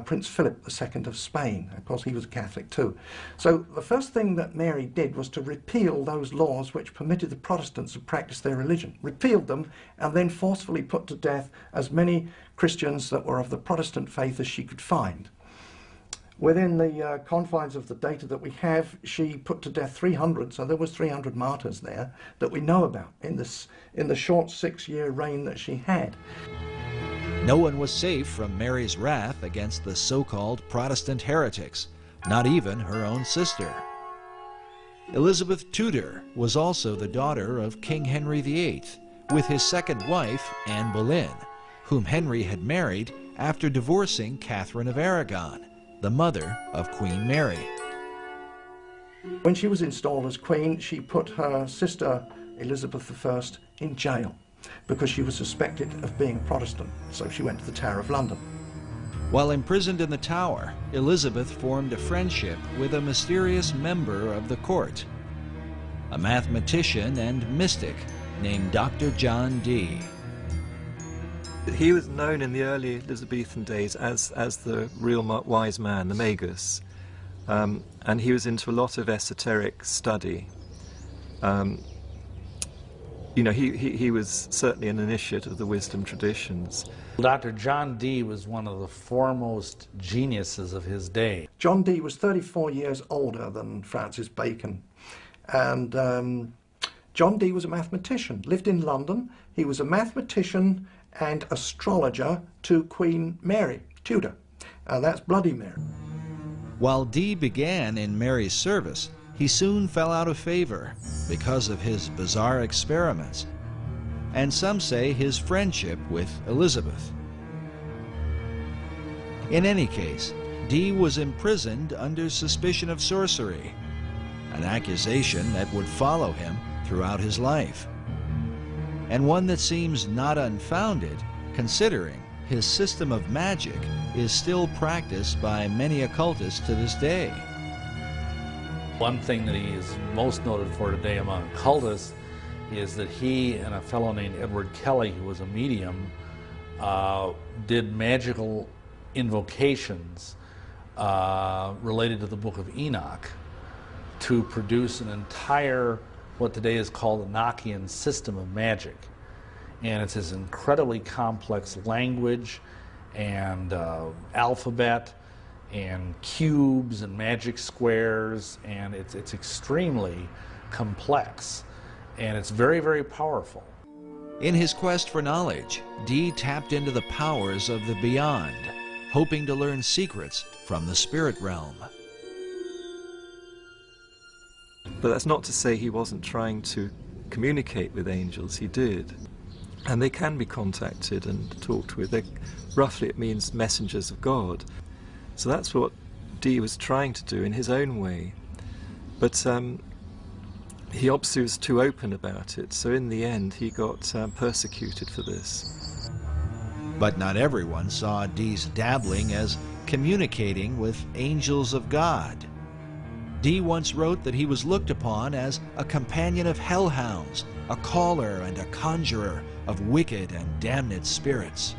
Prince Philip II of Spain. Of course, he was a Catholic too. So the first thing that Mary did was to repeal those laws which permitted the Protestants to practice their religion. Repealed them and then forcefully put to death as many Christians that were of the Protestant faith as she could find. Within the confines of the data that we have, she put to death 300, so there was 300 martyrs there that we know about in the short 6-year reign that she had. No one was safe from Mary's wrath against the so-called Protestant heretics, not even her own sister. Elizabeth Tudor was also the daughter of King Henry VIII, with his second wife, Anne Boleyn, whom Henry had married after divorcing Catherine of Aragon, the mother of Queen Mary. When she was installed as queen, she put her sister, Elizabeth I, in jail, because she was suspected of being Protestant, so she went to the Tower of London. While imprisoned in the Tower, Elizabeth formed a friendship with a mysterious member of the court, a mathematician and mystic named Dr. John Dee. He was known in the early Elizabethan days as the real wise man, the magus, and he was into a lot of esoteric study. You know, he was certainly an initiate of the wisdom traditions. Dr. John Dee was one of the foremost geniuses of his day. John Dee was 34 years older than Francis Bacon, and John Dee was a mathematician, lived in London. He was a mathematician and astrologer to Queen Mary, Tudor. That's Bloody Mary. While Dee began in Mary's service, he soon fell out of favor because of his bizarre experiments, and some say his friendship with Elizabeth. In any case, Dee was imprisoned under suspicion of sorcery, an accusation that would follow him throughout his life, and one that seems not unfounded considering his system of magic is still practiced by many occultists to this day. One thing that he is most noted for today among occultists is that he and a fellow named Edward Kelly, who was a medium, did magical invocations related to the Book of Enoch to produce an entire, what today is called the Enochian system of magic. And it's this incredibly complex language and alphabet and cubes and magic squares, and it's extremely complex, and it's very, very powerful. In his quest for knowledge, Dee tapped into the powers of the beyond, hoping to learn secrets from the spirit realm. But that's not to say he wasn't trying to communicate with angels. He did. And they can be contacted and talked with. Roughly it means messengers of God. So that's what Dee was trying to do in his own way. But he obviously was too open about it, so in the end he got persecuted for this. But not everyone saw Dee's dabbling as communicating with angels of God. Dee once wrote that he was looked upon as a companion of hellhounds, a caller and a conjurer of wicked and damned spirits.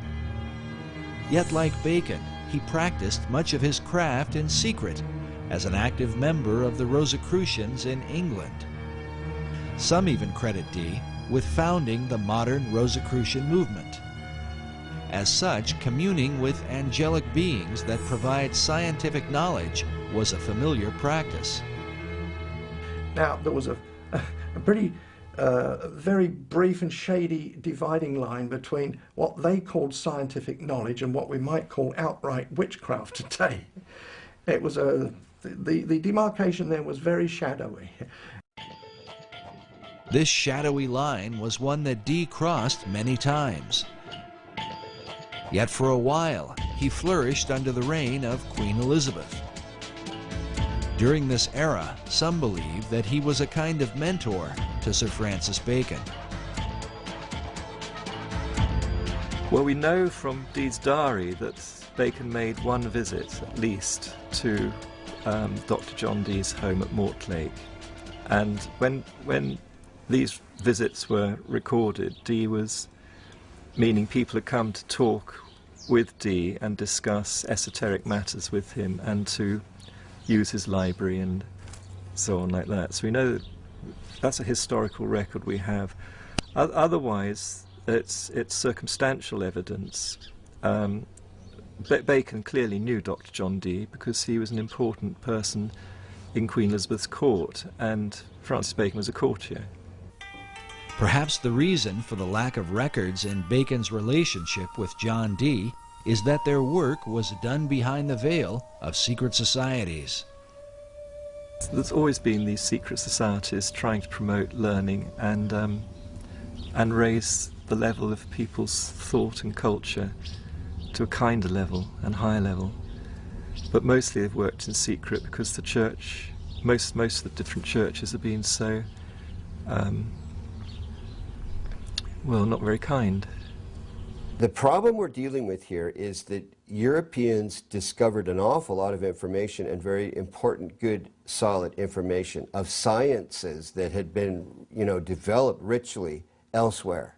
Yet like Bacon, he practiced much of his craft in secret as an active member of the Rosicrucians in England. Some even credit Dee with founding the modern Rosicrucian movement. As such, communing with angelic beings that provide scientific knowledge was a familiar practice. Now, there was a pretty very brief and shady dividing line between what they called scientific knowledge and what we might call outright witchcraft today. It was the demarcation there was very shadowy. This shadowy line was one that Dee crossed many times. Yet for a while, he flourished under the reign of Queen Elizabeth. During this era, some believe that he was a kind of mentor to Sir Francis Bacon. Well, we know from Dee's diary that Bacon made one visit, at least, to Dr. John Dee's home at Mortlake. And when these visits were recorded, Dee was meaning people had come to talk with Dee and discuss esoteric matters with him and to use his library and so on like that. So we know that that's a historical record we have. Otherwise, it's circumstantial evidence. Bacon clearly knew Dr. John Dee because he was an important person in Queen Elizabeth's court, and Francis Bacon was a courtier. Perhaps the reason for the lack of records in Bacon's relationship with John Dee is that their work was done behind the veil of secret societies. There's always been these secret societies trying to promote learning and raise the level of people's thought and culture to a kinder level and higher level. But mostly they've worked in secret because the church, most of the different churches have been so, well, not very kind. The problem we're dealing with here is that Europeans discovered an awful lot of information, and very important, good, solid information of sciences that had been, developed richly elsewhere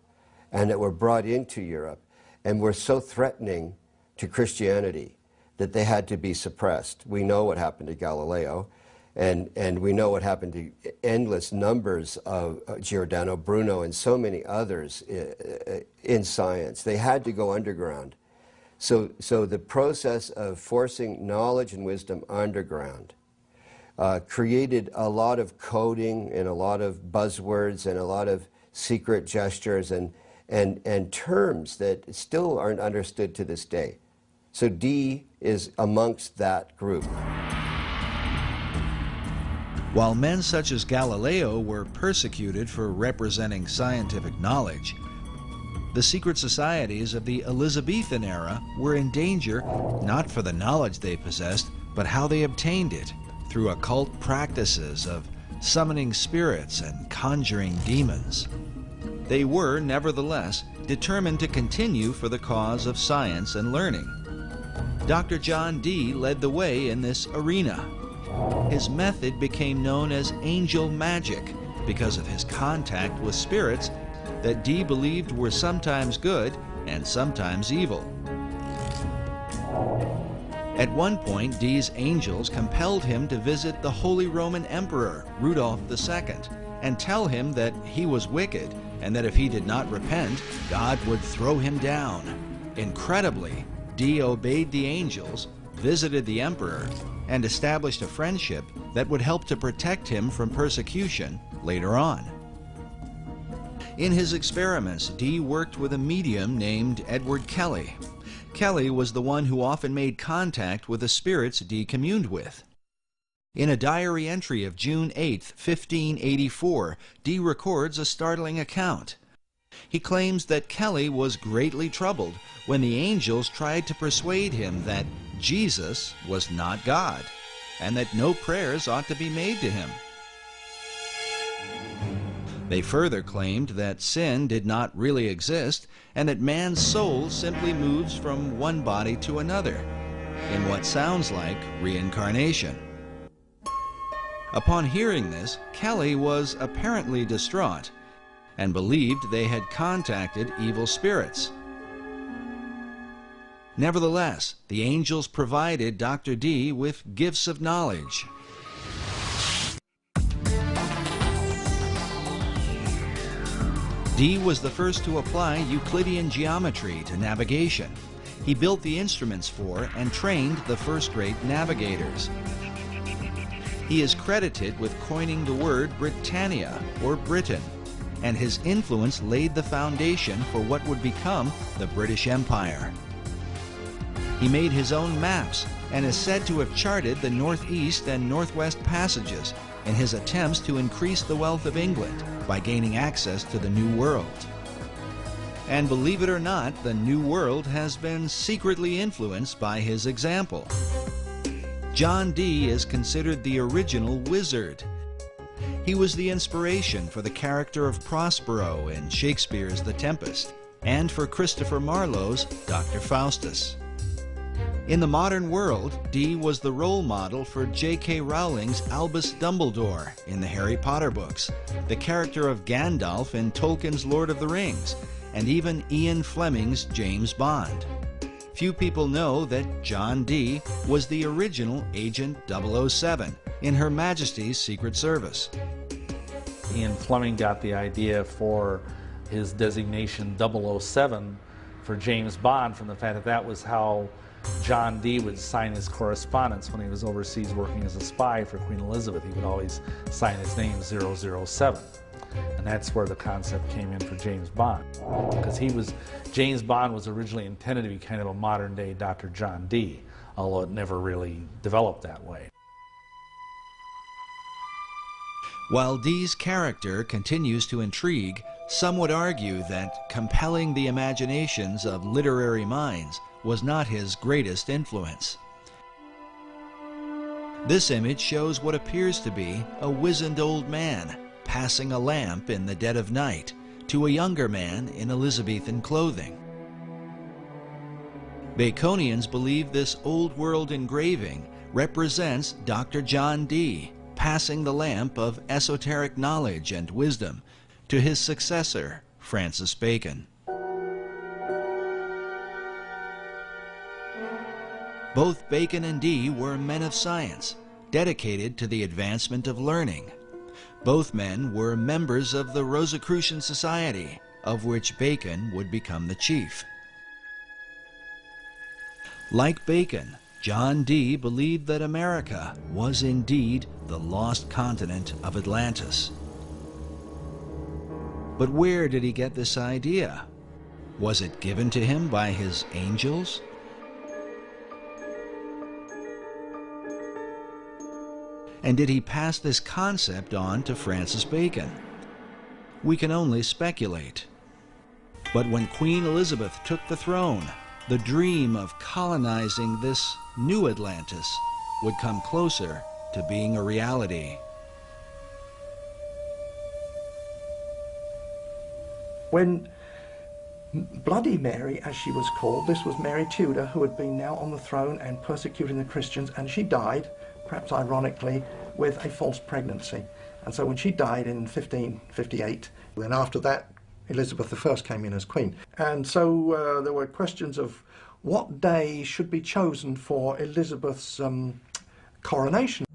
and that were brought into Europe and were so threatening to Christianity that they had to be suppressed. We know what happened to Galileo, and we know what happened to endless numbers of Giordano Bruno and so many others in science. They had to go underground. So the process of forcing knowledge and wisdom underground created a lot of coding and a lot of buzzwords and a lot of secret gestures and terms that still aren't understood to this day. So Dee is amongst that group. While men such as Galileo were persecuted for representing scientific knowledge, the secret societies of the Elizabethan era were in danger not for the knowledge they possessed, but how they obtained it, through occult practices of summoning spirits and conjuring demons. They were, nevertheless, determined to continue for the cause of science and learning. Dr. John Dee led the way in this arena. His method became known as angel magic because of his contact with spirits that Dee believed were sometimes good and sometimes evil. At one point, Dee's angels compelled him to visit the Holy Roman Emperor, Rudolph II, and tell him that he was wicked and that if he did not repent, God would throw him down. Incredibly, Dee obeyed the angels, visited the emperor, and established a friendship that would help to protect him from persecution later on. In his experiments, Dee worked with a medium named Edward Kelly. Kelly was the one who often made contact with the spirits Dee communed with. In a diary entry of June 8, 1584, Dee records a startling account. He claims that Kelly was greatly troubled when the angels tried to persuade him that Jesus was not God, and that no prayers ought to be made to him. They further claimed that sin did not really exist, and that man's soul simply moves from one body to another, in what sounds like reincarnation. Upon hearing this, Kelly was apparently distraught, and believed they had contacted evil spirits. Nevertheless, the angels provided Dr. Dee with gifts of knowledge. Dee was the first to apply Euclidean geometry to navigation. He built the instruments for and trained the first great navigators. He is credited with coining the word Britannia, or Britain, and his influence laid the foundation for what would become the British Empire. He made his own maps and is said to have charted the northeast and northwest passages in his attempts to increase the wealth of England by gaining access to the New World. And believe it or not, the New World has been secretly influenced by his example. John Dee is considered the original wizard. He was the inspiration for the character of Prospero in Shakespeare's The Tempest, and for Christopher Marlowe's Dr. Faustus. In the modern world, Dee was the role model for J.K. Rowling's Albus Dumbledore in the Harry Potter books, the character of Gandalf in Tolkien's Lord of the Rings, and even Ian Fleming's James Bond. Few people know that John Dee was the original Agent 007 in Her Majesty's Secret Service. Ian Fleming got the idea for his designation 007 for James Bond from the fact that that was how John Dee would sign his correspondence when he was overseas working as a spy for Queen Elizabeth. He would always sign his name 007. And that's where the concept came in for James Bond. Because James Bond was originally intended to be kind of a modern day Dr. John Dee, although it never really developed that way. While Dee's character continues to intrigue, some would argue that compelling the imaginations of literary minds was not his greatest influence. This image shows what appears to be a wizened old man passing a lamp in the dead of night to a younger man in Elizabethan clothing. Baconians believe this old world engraving represents Dr. John Dee passing the lamp of esoteric knowledge and wisdom to his successor, Francis Bacon. Both Bacon and Dee were men of science, dedicated to the advancement of learning. Both men were members of the Rosicrucian Society, of which Bacon would become the chief. Like Bacon, John Dee believed that America was indeed the lost continent of Atlantis. But where did he get this idea? Was it given to him by his angels? And did he pass this concept on to Francis Bacon? We can only speculate. But when Queen Elizabeth took the throne, the dream of colonizing this new Atlantis would come closer to being a reality. When Bloody Mary, as she was called, this was Mary Tudor, who had been now on the throne and persecuting the Christians, and she died, perhaps ironically, with a false pregnancy. And so when she died in 1558, then after that, Elizabeth I came in as queen. And so there were questions of what day should be chosen for Elizabeth's coronation.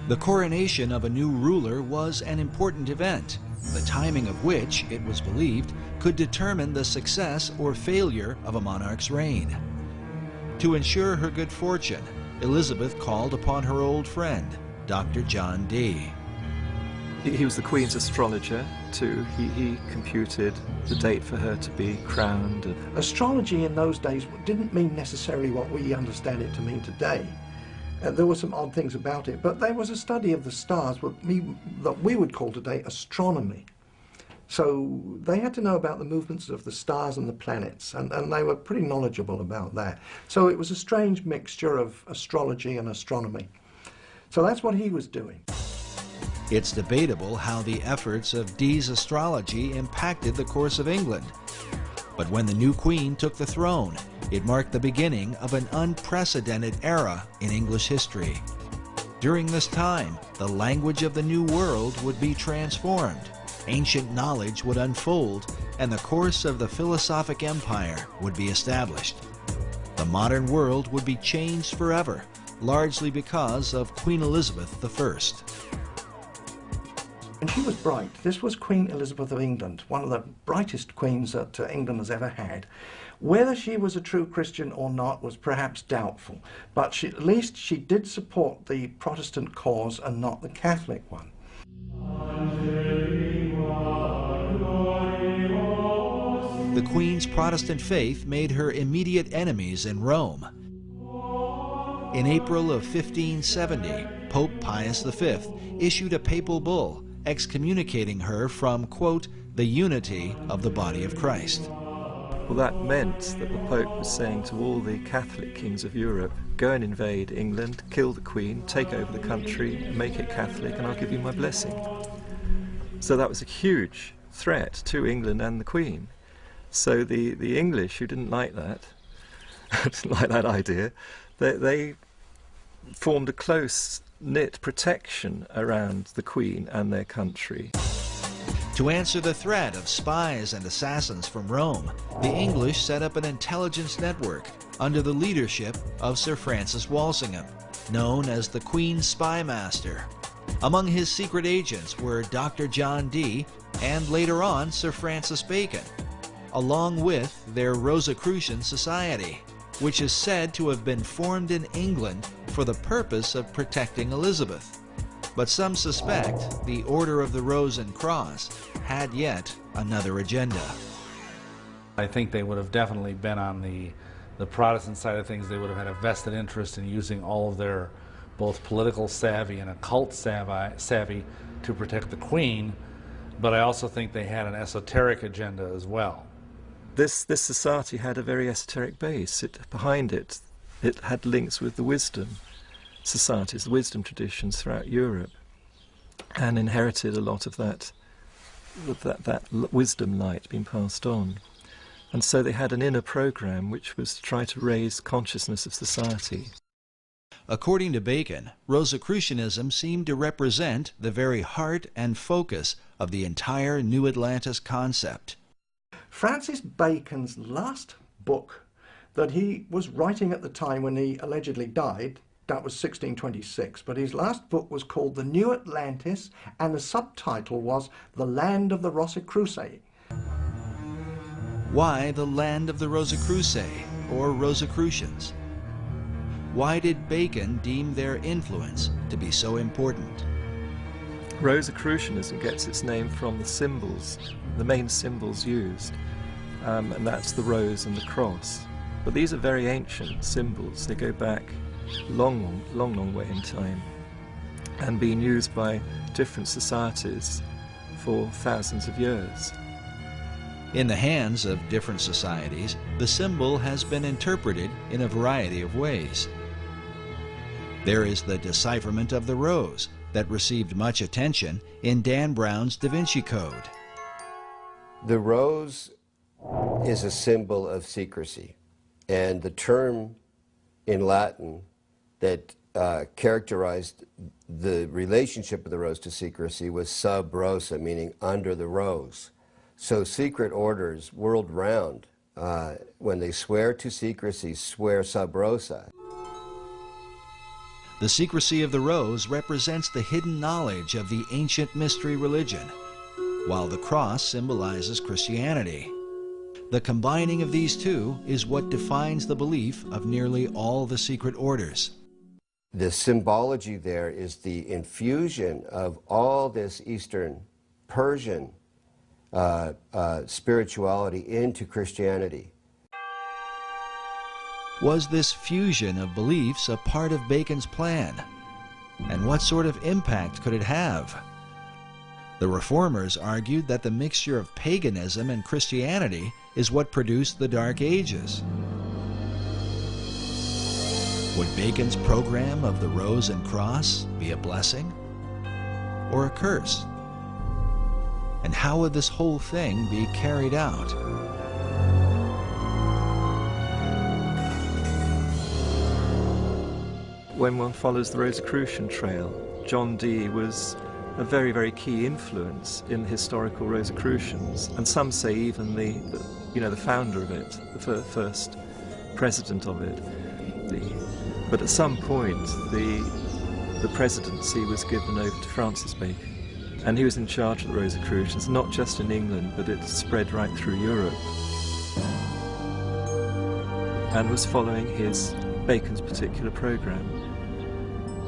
The coronation of a new ruler was an important event, the timing of which, it was believed, could determine the success or failure of a monarch's reign. To ensure her good fortune, Elizabeth called upon her old friend, Dr. John Dee. He was the Queen's astrologer too. He computed the date for her to be crowned. Astrology in those days didn't mean necessarily what we understand it to mean today. There were some odd things about it, but there was a study of the stars, that we would call today astronomy. So they had to know about the movements of the stars and the planets, and they were pretty knowledgeable about that. So it was a strange mixture of astrology and astronomy. So that's what he was doing. It's debatable how the efforts of Dee's astrology impacted the course of England. But when the new queen took the throne, it marked the beginning of an unprecedented era in English history. During this time, the language of the New World would be transformed, ancient knowledge would unfold, and the course of the philosophic empire would be established. The modern world would be changed forever, largely because of Queen Elizabeth I. And she was bright. This was Queen Elizabeth of England, one of the brightest queens that England has ever had. Whether she was a true Christian or not was perhaps doubtful, but at least she did support the Protestant cause and not the Catholic one. The Queen's Protestant faith made her immediate enemies in Rome. In April of 1570, Pope Pius V issued a papal bull excommunicating her from, quote, the unity of the body of Christ. Well, that meant that the Pope was saying to all the Catholic kings of Europe, go and invade England, kill the Queen, take over the country, make it Catholic, and I'll give you my blessing. So that was a huge threat to England and the Queen. So the English, who didn't like that, didn't like that idea, they formed a close-knit protection around the Queen and their country. To answer the threat of spies and assassins from Rome, the English set up an intelligence network under the leadership of Sir Francis Walsingham, known as the Queen's Spy Master. Among his secret agents were Dr. John Dee and later on Sir Francis Bacon, along with their Rosicrucian Society, which is said to have been formed in England for the purpose of protecting Elizabeth. But some suspect the Order of the Rose and Cross had yet another agenda. I think they would have definitely been on the Protestant side of things. They would have had a vested interest in using all of their both political savvy and occult savvy to protect the Queen, but I also think they had an esoteric agenda as well. This society had a very esoteric base. Behind it had links with the wisdom societies, the wisdom traditions throughout Europe, and inherited a lot of that wisdom light being passed on. And so they had an inner program which was to try to raise consciousness of society. According to Bacon, Rosicrucianism seemed to represent the very heart and focus of the entire New Atlantis concept. Francis Bacon's last book that he was writing at the time when he allegedly died, that was 1626, but his last book was called The New Atlantis, and the subtitle was The Land of the Rosicrucians. Why the Land of the Rosicrucians, or Rosicrucians? Why did Bacon deem their influence to be so important? Rosicrucianism gets its name from the symbols, the main symbols used, and that's the rose and the cross. But these are very ancient symbols. They go back long way in time, and being used by different societies for thousands of years. In the hands of different societies, the symbol has been interpreted in a variety of ways. There is the decipherment of the rose that received much attention in Dan Brown's Da Vinci Code. The rose is a symbol of secrecy, and the term in Latin that characterized the relationship of the rose to secrecy was sub rosa, meaning under the rose. So secret orders world round, when they swear to secrecy, swear sub rosa. The secrecy of the rose represents the hidden knowledge of the ancient mystery religion, while the cross symbolizes Christianity. The combining of these two is what defines the belief of nearly all the secret orders. The symbology there is the infusion of all this Eastern Persian spirituality into Christianity. Was this fusion of beliefs a part of Bacon's plan? And what sort of impact could it have? The Reformers argued that the mixture of paganism and Christianity is what produced the Dark Ages. Would Bacon's program of the Rose and Cross be a blessing or a curse? And how would this whole thing be carried out? When one follows the Rosicrucian trail, John Dee was a very, very key influence in historical Rosicrucians, and some say even the founder of it, the first president of it. But at some point, the presidency was given over to Francis Bacon, and he was in charge of the Rosicrucians, not just in England, but it spread right through Europe, and was following Bacon's particular program.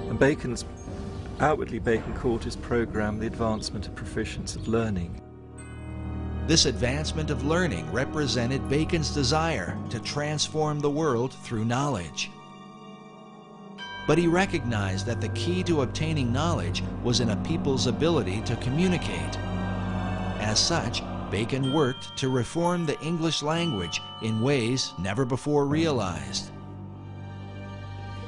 And outwardly Bacon called his program the advancement of proficience of learning. This advancement of learning represented Bacon's desire to transform the world through knowledge. But he recognized that the key to obtaining knowledge was in a people's ability to communicate. As such, Bacon worked to reform the English language in ways never before realized.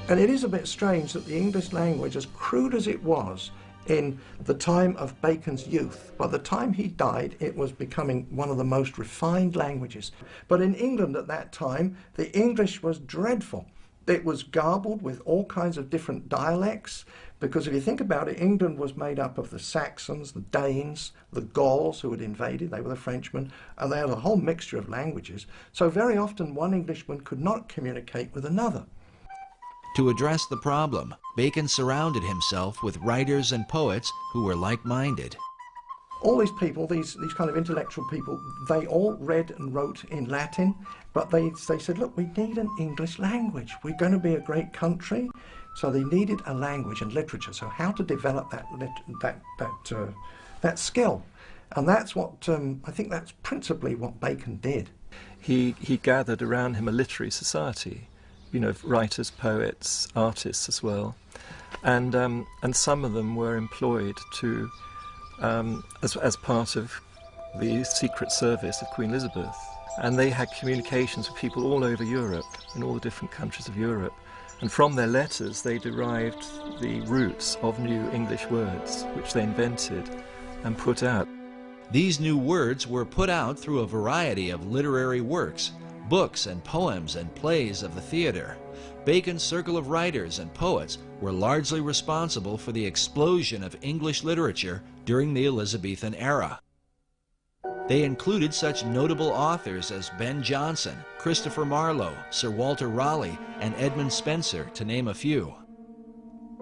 And it is a bit strange that the English language, as crude as it was in the time of Bacon's youth, by the time he died, it was becoming one of the most refined languages. But in England at that time, the English was dreadful. It was garbled with all kinds of different dialects, because if you think about it, England was made up of the Saxons, the Danes, the Gauls who had invaded, they were the Frenchmen, and they had a whole mixture of languages. So very often one Englishman could not communicate with another. To address the problem, Bacon surrounded himself with writers and poets who were like-minded. All these people, these kind of intellectual people, they all read and wrote in Latin, but they said, look, we need an English language. We're going to be a great country. So they needed a language and literature. So how to develop that skill. And that's what, I think that's principally what Bacon did. He gathered around him a literary society, you know, writers, poets, artists as well. And some of them were employed to as part of the Secret Service of Queen Elizabeth. And they had communications with people all over Europe, in all the different countries of Europe. And from their letters they derived the roots of new English words, which they invented and put out. These new words were put out through a variety of literary works, books and poems and plays of the theater. Bacon's circle of writers and poets were largely responsible for the explosion of English literature during the Elizabethan era. They included such notable authors as Ben Jonson, Christopher Marlowe, Sir Walter Raleigh, and Edmund Spenser, to name a few.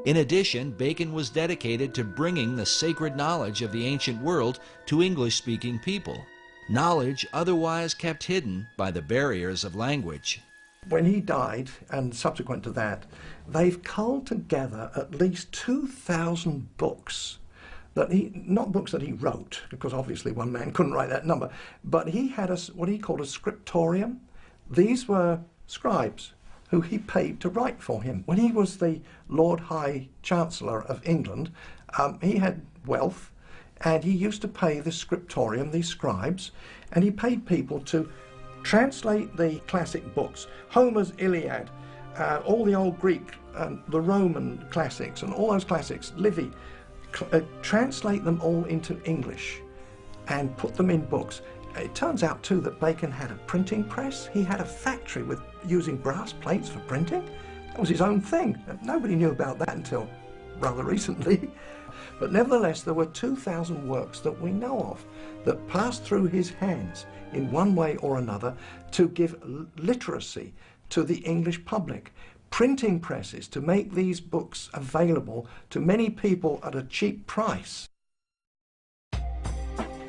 In addition, Bacon was dedicated to bringing the sacred knowledge of the ancient world to English-speaking people, knowledge otherwise kept hidden by the barriers of language. When he died, and subsequent to that, they've culled together at least 2,000 books. Not books that he wrote, because obviously one man couldn't write that number, but he had what he called a scriptorium. These were scribes who he paid to write for him. When he was the Lord High Chancellor of England, he had wealth, and he used to pay the scriptorium, these scribes, and he paid people to translate the classic books, Homer's Iliad, all the old Greek, the Roman classics, and all those classics, Livy, translate them all into English and put them in books. It turns out too that Bacon had a printing press. He had a factory with using brass plates for printing. That was his own thing. Nobody knew about that until rather recently. But nevertheless, there were 2,000 works that we know of that passed through his hands in one way or another to give literacy to the English public. Printing presses to make these books available to many people at a cheap price.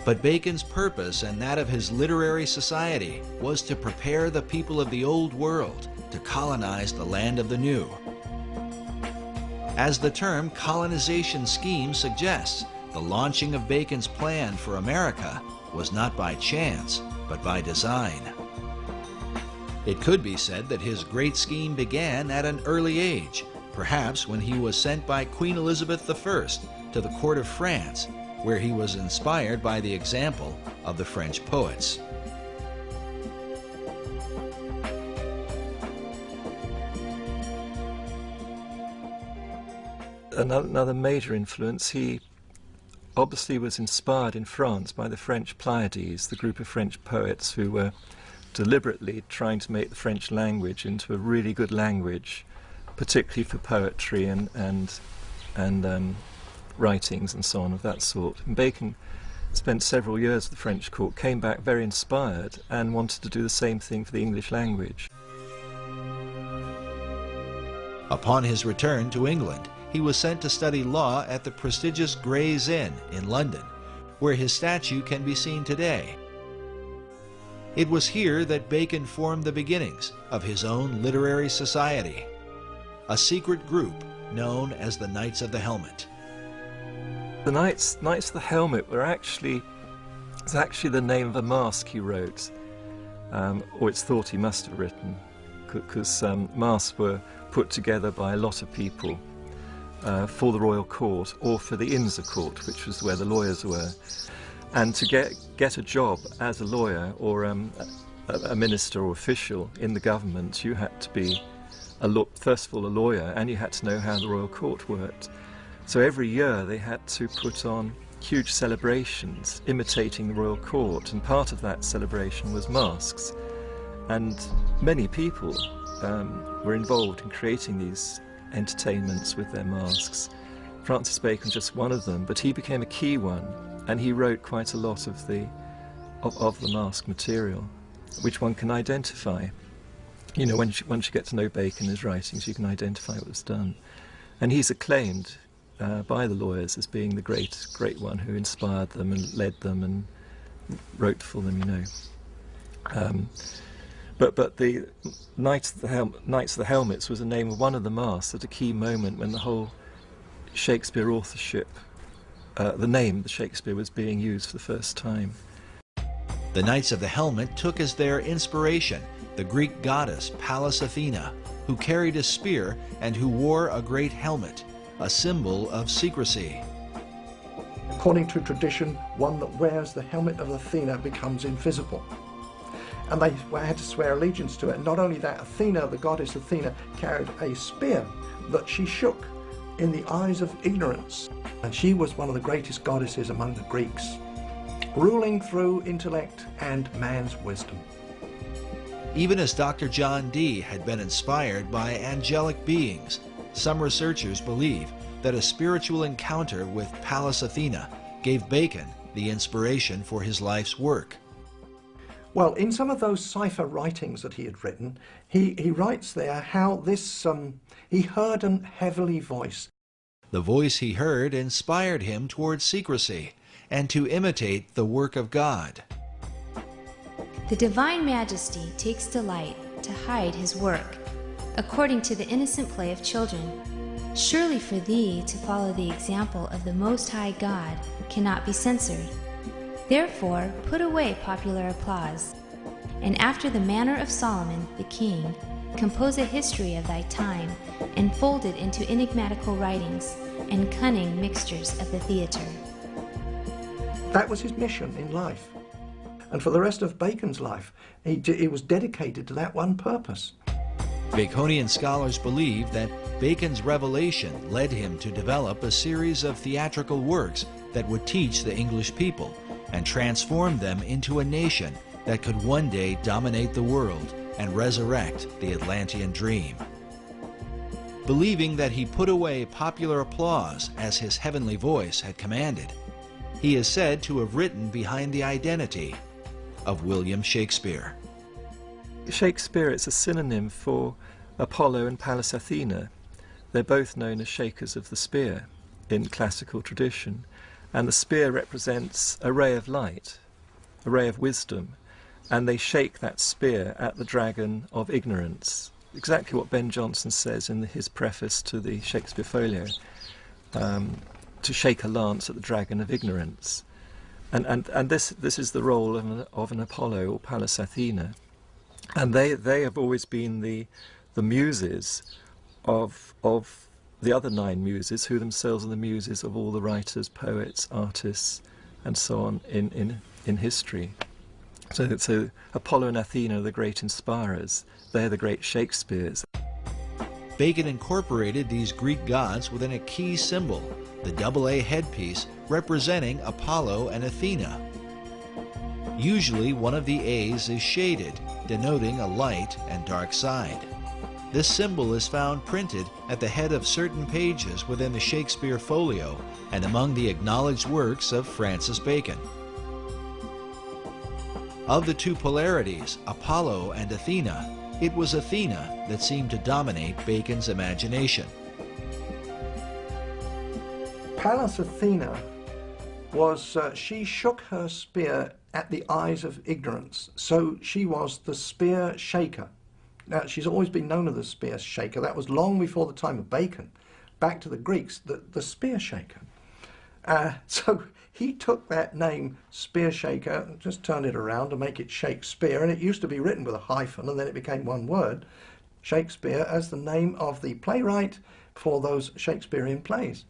But Bacon's purpose and that of his literary society was to prepare the people of the Old World to colonize the land of the New. As the term colonization scheme suggests, the launching of Bacon's plan for America was not by chance, but by design. It could be said that his great scheme began at an early age, perhaps when he was sent by Queen Elizabeth I to the court of France, where he was inspired by the example of the French poets. Another major influence, he obviously was inspired in France by the French Pleiades, the group of French poets who were deliberately trying to make the French language into a really good language, particularly for poetry and writings and so on of that sort. And Bacon spent several years at the French court, came back very inspired and wanted to do the same thing for the English language. Upon his return to England, he was sent to study law at the prestigious Gray's Inn in London, where his statue can be seen today. It was here that Bacon formed the beginnings of his own literary society, a secret group known as the Knights of the Helmet. The Knights of the Helmet it's actually the name of a masque he wrote, or it's thought he must have written, because masques were put together by a lot of people for the royal court or for the Inns of Court, which was where the lawyers were. And to get a job as a lawyer or a minister or official in the government, you had to be, first of all, a lawyer, and you had to know how the royal court worked. So every year they had to put on huge celebrations imitating the royal court, and part of that celebration was masks. And many people were involved in creating these entertainments with their masks. Francis Bacon just one of them, but he became a key one, and he wrote quite a lot of the mask material, which one can identify. You know, once you get to know Bacon and his writings, you can identify what was done. And he's acclaimed by the lawyers as being the great one who inspired them and led them and wrote for them, you know. But the Knights of the Helmets was the name of one of the masks at a key moment when the whole Shakespeare authorship, the name the Shakespeare was being used for the first time. The Knights of the Helmet took as their inspiration the Greek goddess Pallas Athena, who carried a spear and who wore a great helmet, a symbol of secrecy. According to tradition, one that wears the helmet of Athena becomes invisible. And they had to swear allegiance to it. And not only that, Athena, the goddess Athena, carried a spear that she shook in the eyes of ignorance. And she was one of the greatest goddesses among the Greeks, ruling through intellect and man's wisdom. Even as Dr. John Dee had been inspired by angelic beings, some researchers believe that a spiritual encounter with Pallas Athena gave Bacon the inspiration for his life's work. Well, in some of those cipher writings that he had written, he writes there how this, he heard an heavenly voice. The voice he heard inspired him towards secrecy and to imitate the work of God. The divine majesty takes delight to hide his work, according to the innocent play of children. Surely for thee to follow the example of the Most High God cannot be censored. Therefore put away popular applause, and after the manner of Solomon the king, compose a history of thy time, and fold it into enigmatical writings and cunning mixtures of the theatre. That was his mission in life. And for the rest of Bacon's life, he was dedicated to that one purpose. Baconian scholars believe that Bacon's revelation led him to develop a series of theatrical works that would teach the English people and transform them into a nation that could one day dominate the world and resurrect the Atlantean dream. Believing that he put away popular applause as his heavenly voice had commanded, he is said to have written behind the identity of William Shakespeare. Shakespeare is a synonym for Apollo and Pallas Athena. They're both known as shakers of the spear in classical tradition, and the spear represents a ray of light, a ray of wisdom, and they shake that spear at the dragon of ignorance. Exactly what Ben Jonson says in his preface to the Shakespeare Folio, to shake a lance at the dragon of ignorance. And this is the role of an Apollo or Pallas Athena. And they have always been the muses of the other 9 muses, who themselves are the muses of all the writers, poets, artists, and so on in history. So Apollo and Athena are the great inspirers. They're the great Shakespeares. Bacon incorporated these Greek gods within a key symbol, the AA headpiece representing Apollo and Athena. Usually one of the A's is shaded, denoting a light and dark side. This symbol is found printed at the head of certain pages within the Shakespeare Folio and among the acknowledged works of Francis Bacon. Of the two polarities, Apollo and Athena, it was Athena that seemed to dominate Bacon's imagination. Pallas Athena was, she shook her spear at the eyes of ignorance, so she was the spear shaker. Now, she's always been known as the spear shaker. That was long before the time of Bacon. Back to the Greeks, the spear shaker. So he took that name, spear shaker, and just turned it around to make it Shakespeare, and it used to be written with a hyphen, and then it became one word, Shakespeare, as the name of the playwright for those Shakespearean plays.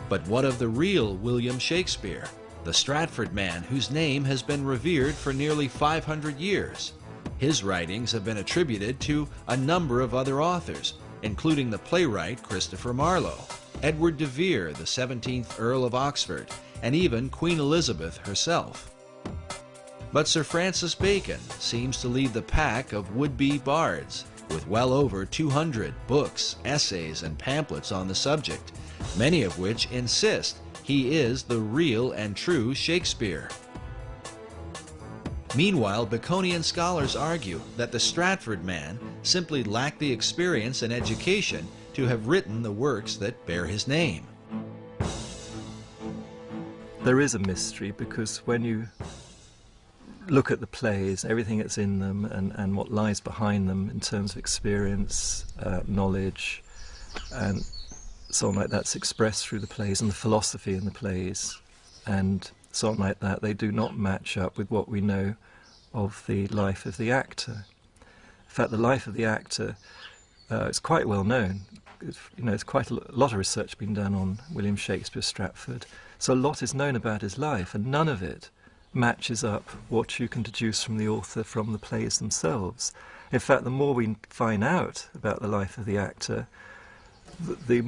But what of the real William Shakespeare, the Stratford man whose name has been revered for nearly 500 years? His writings have been attributed to a number of other authors, including the playwright Christopher Marlowe, Edward de Vere, the 17th Earl of Oxford, and even Queen Elizabeth herself. But Sir Francis Bacon seems to lead the pack of would-be bards, with well over 200 books, essays, and pamphlets on the subject, many of which insist he is the real and true Shakespeare. Meanwhile, Baconian scholars argue that the Stratford man simply lacked the experience and education to have written the works that bear his name. There is a mystery, because when you look at the plays, everything that's in them and what lies behind them in terms of experience, knowledge, and so on like that's expressed through the plays, and the philosophy in the plays, and so on like that, they do not match up with what we know of the life of the actor. In fact, the life of the actor is quite well known. There's quite a lot of research been done on William Shakespeare Stratford, so a lot is known about his life, and none of it matches up what you can deduce from the author from the plays themselves. In fact, the more we find out about the life of the actor, the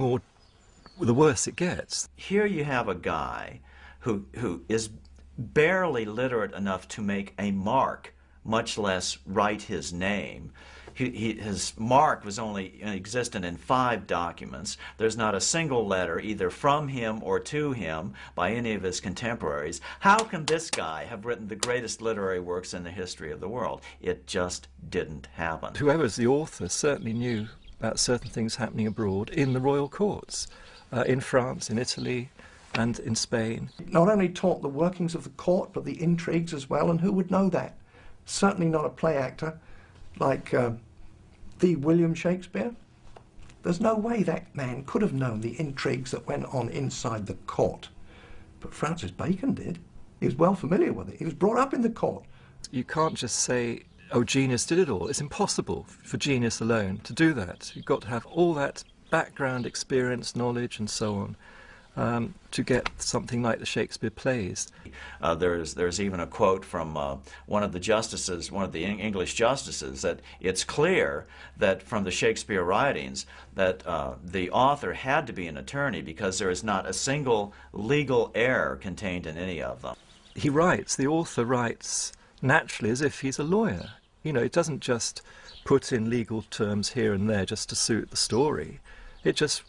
worse it gets. Here you have a guy who is barely literate enough to make a mark, much less write his name. His mark was only existent in 5 documents. There's not a single letter either from him or to him by any of his contemporaries. How can this guy have written the greatest literary works in the history of the world? It just didn't happen. Whoever's the author certainly knew about certain things happening abroad in the royal courts, in France, in Italy, and in Spain. Not only taught the workings of the court, but the intrigues as well, and who would know that? Certainly not a play actor like the William Shakespeare. There's no way that man could have known the intrigues that went on inside the court. But Francis Bacon did. He was well familiar with it. He was brought up in the court. You can't just say, oh, genius did it all. It's impossible for genius alone to do that. You've got to have all that background experience, knowledge, and so on, to get something like the Shakespeare plays. There's even a quote from one of the justices, one of the English justices, that it's clear that from the Shakespeare writings that the author had to be an attorney, because there is not a single legal error contained in any of them. The author writes naturally as if he's a lawyer. It doesn't just put in legal terms here and there just to suit the story. It just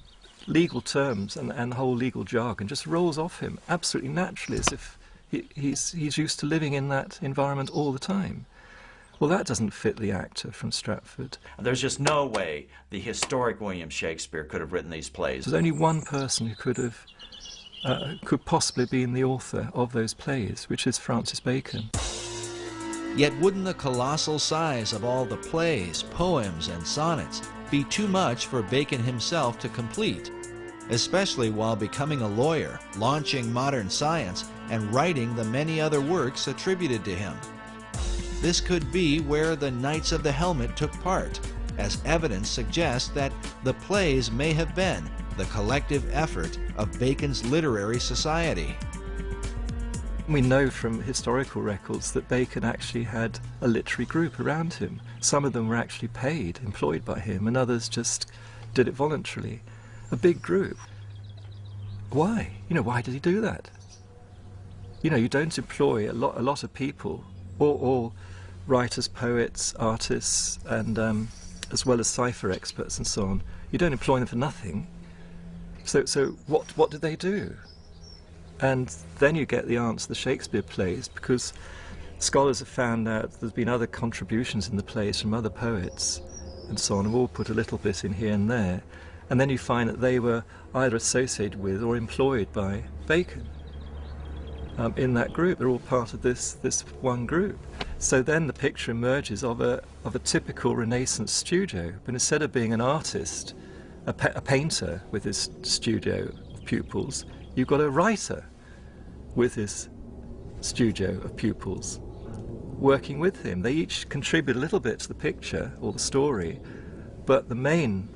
legal terms and whole legal jargon just rolls off him absolutely naturally, as if he's used to living in that environment all the time. Well, that doesn't fit the actor from Stratford. There's just no way the historic William Shakespeare could have written these plays. There's only one person who could possibly be the author of those plays, which is Francis Bacon. Yet wouldn't the colossal size of all the plays, poems, and sonnets be too much for Bacon himself to complete, especially while becoming a lawyer, launching modern science, and writing the many other works attributed to him? This could be where the Knights of the Helmet took part, as evidence suggests that the plays may have been the collective effort of Bacon's literary society. We know from historical records that Bacon actually had a literary group around him. Some of them were actually paid, employed by him, and others just did it voluntarily. A big group. Why? Why did he do that? You don't employ a lot of people, all writers, poets, artists, and as well as cipher experts and so on. You don't employ them for nothing. So what did they do? And then you get the answer, the Shakespeare plays, because scholars have found out there's been other contributions in the plays from other poets and so on, who all put a little bit in here and there. And then you find that they were either associated with or employed by Bacon in that group. They're all part of this one group. So then the picture emerges of a typical Renaissance studio, but instead of being an artist, a painter with his studio of pupils, you've got a writer with his studio of pupils working with him. They each contribute a little bit to the picture or the story, but the main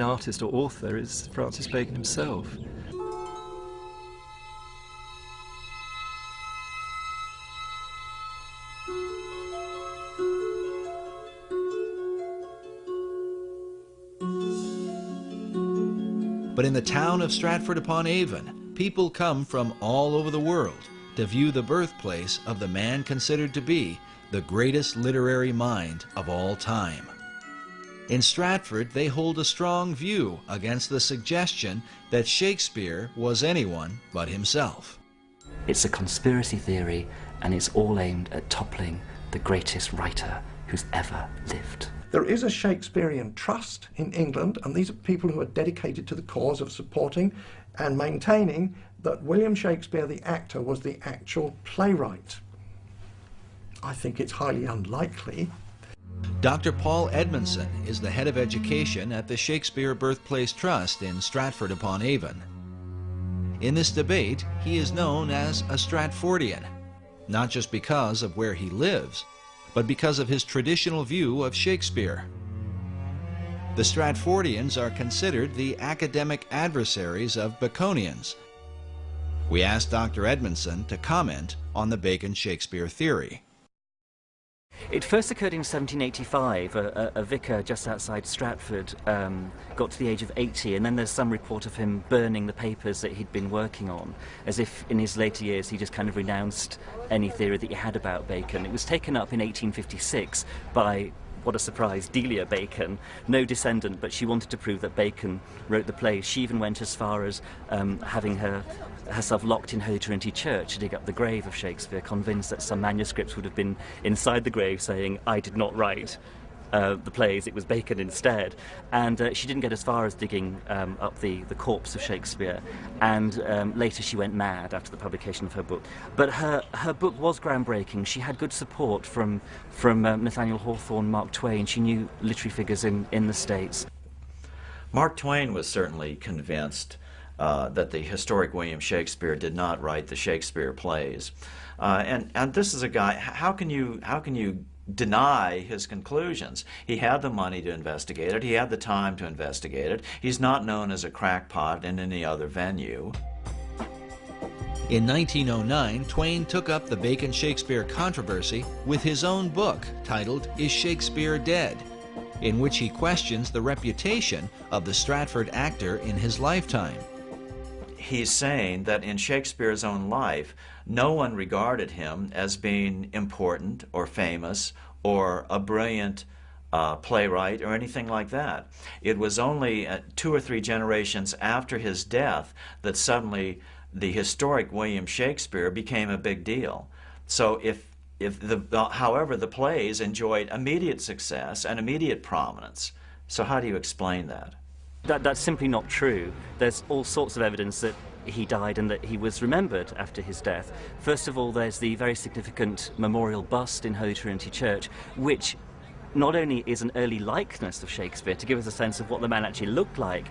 artist or author is Francis Bacon himself. But in the town of Stratford-upon-Avon, people come from all over the world to view the birthplace of the man considered to be the greatest literary mind of all time. In Stratford, they hold a strong view against the suggestion that Shakespeare was anyone but himself. It's a conspiracy theory, and it's all aimed at toppling the greatest writer who's ever lived. There is a Shakespearean trust in England, and these are people who are dedicated to the cause of supporting and maintaining that William Shakespeare, the actor, was the actual playwright. I think it's highly unlikely. Dr. Paul Edmondson is the head of education at the Shakespeare Birthplace Trust in Stratford-upon-Avon. In this debate, he is known as a Stratfordian, not just because of where he lives, but because of his traditional view of Shakespeare. The Stratfordians are considered the academic adversaries of Baconians. We asked Dr. Edmondson to comment on the Bacon-Shakespeare theory. It first occurred in 1785. A vicar just outside Stratford got to the age of 80, and then there's some report of him burning the papers that he'd been working on, as if in his later years he just kind of renounced any theory that he had about Bacon. It was taken up in 1856 by, what a surprise, Delia Bacon, no descendant, but she wanted to prove that Bacon wrote the plays. She even went as far as having herself locked in Holy Trinity Church to dig up the grave of Shakespeare, convinced that some manuscripts would have been inside the grave saying, "I did not write the plays, it was Bacon instead." And she didn't get as far as digging up the corpse of Shakespeare, and later she went mad after the publication of her book. But her book was groundbreaking. She had good support from Nathaniel Hawthorne, Mark Twain. She knew literary figures in the States. Mark Twain was certainly convinced that the historic William Shakespeare did not write the Shakespeare plays, and this is a guy. How can you deny his conclusions? He had the money to investigate it. He had the time to investigate it. He's not known as a crackpot in any other venue. In 1909, Twain took up the Bacon-Shakespeare controversy with his own book titled Is Shakespeare Dead?, in which he questions the reputation of the Stratford actor in his lifetime. He's saying that in Shakespeare's own life, no one regarded him as being important or famous or a brilliant playwright or anything like that. It was only 2 or 3 generations after his death that suddenly the historic William Shakespeare became a big deal. So however, the plays enjoyed immediate success and immediate prominence. So how do you explain that? That's simply not true. There's all sorts of evidence that he died and that he was remembered after his death. First of all, there's the very significant memorial bust in Holy Trinity Church, which not only is an early likeness of Shakespeare to give us a sense of what the man actually looked like,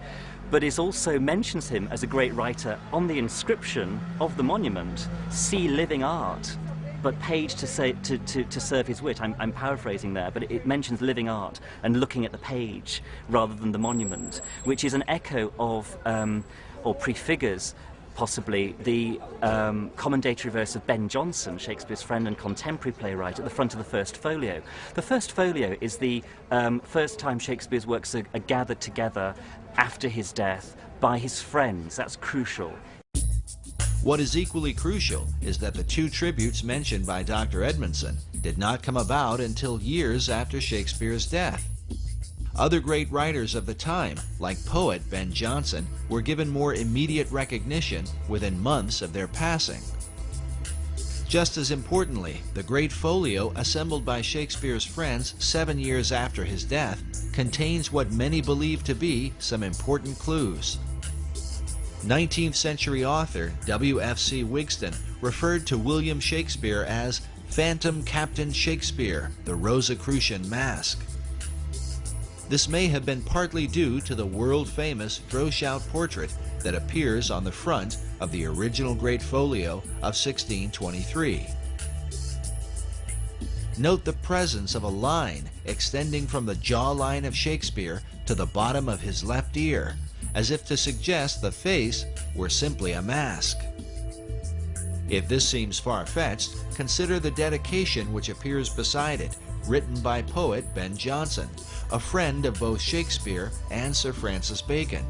but it also mentions him as a great writer. On the inscription of the monument, "See living art," but paid to serve his wit. I'm paraphrasing there, but it mentions living art and looking at the page rather than the monument, which is an echo of, or prefigures possibly, the commendatory verse of Ben Jonson, Shakespeare's friend and contemporary playwright, at the front of the first folio. The first folio is the first time Shakespeare's works are gathered together after his death by his friends. That's crucial. What is equally crucial is that the 2 tributes mentioned by Dr. Edmondson did not come about until years after Shakespeare's death. Other great writers of the time, like poet Ben Jonson, were given more immediate recognition within months of their passing. Just as importantly, the great folio assembled by Shakespeare's friends 7 years after his death contains what many believe to be some important clues. 19th century author W.F.C. Wigston referred to William Shakespeare as Phantom Captain Shakespeare, the Rosicrucian Mask. This may have been partly due to the world-famous Droeshout portrait that appears on the front of the original Great Folio of 1623. Note the presence of a line extending from the jawline of Shakespeare to the bottom of his left ear, as if to suggest the face were simply a mask. If this seems far-fetched, consider the dedication which appears beside it, written by poet Ben Jonson, a friend of both Shakespeare and Sir Francis Bacon.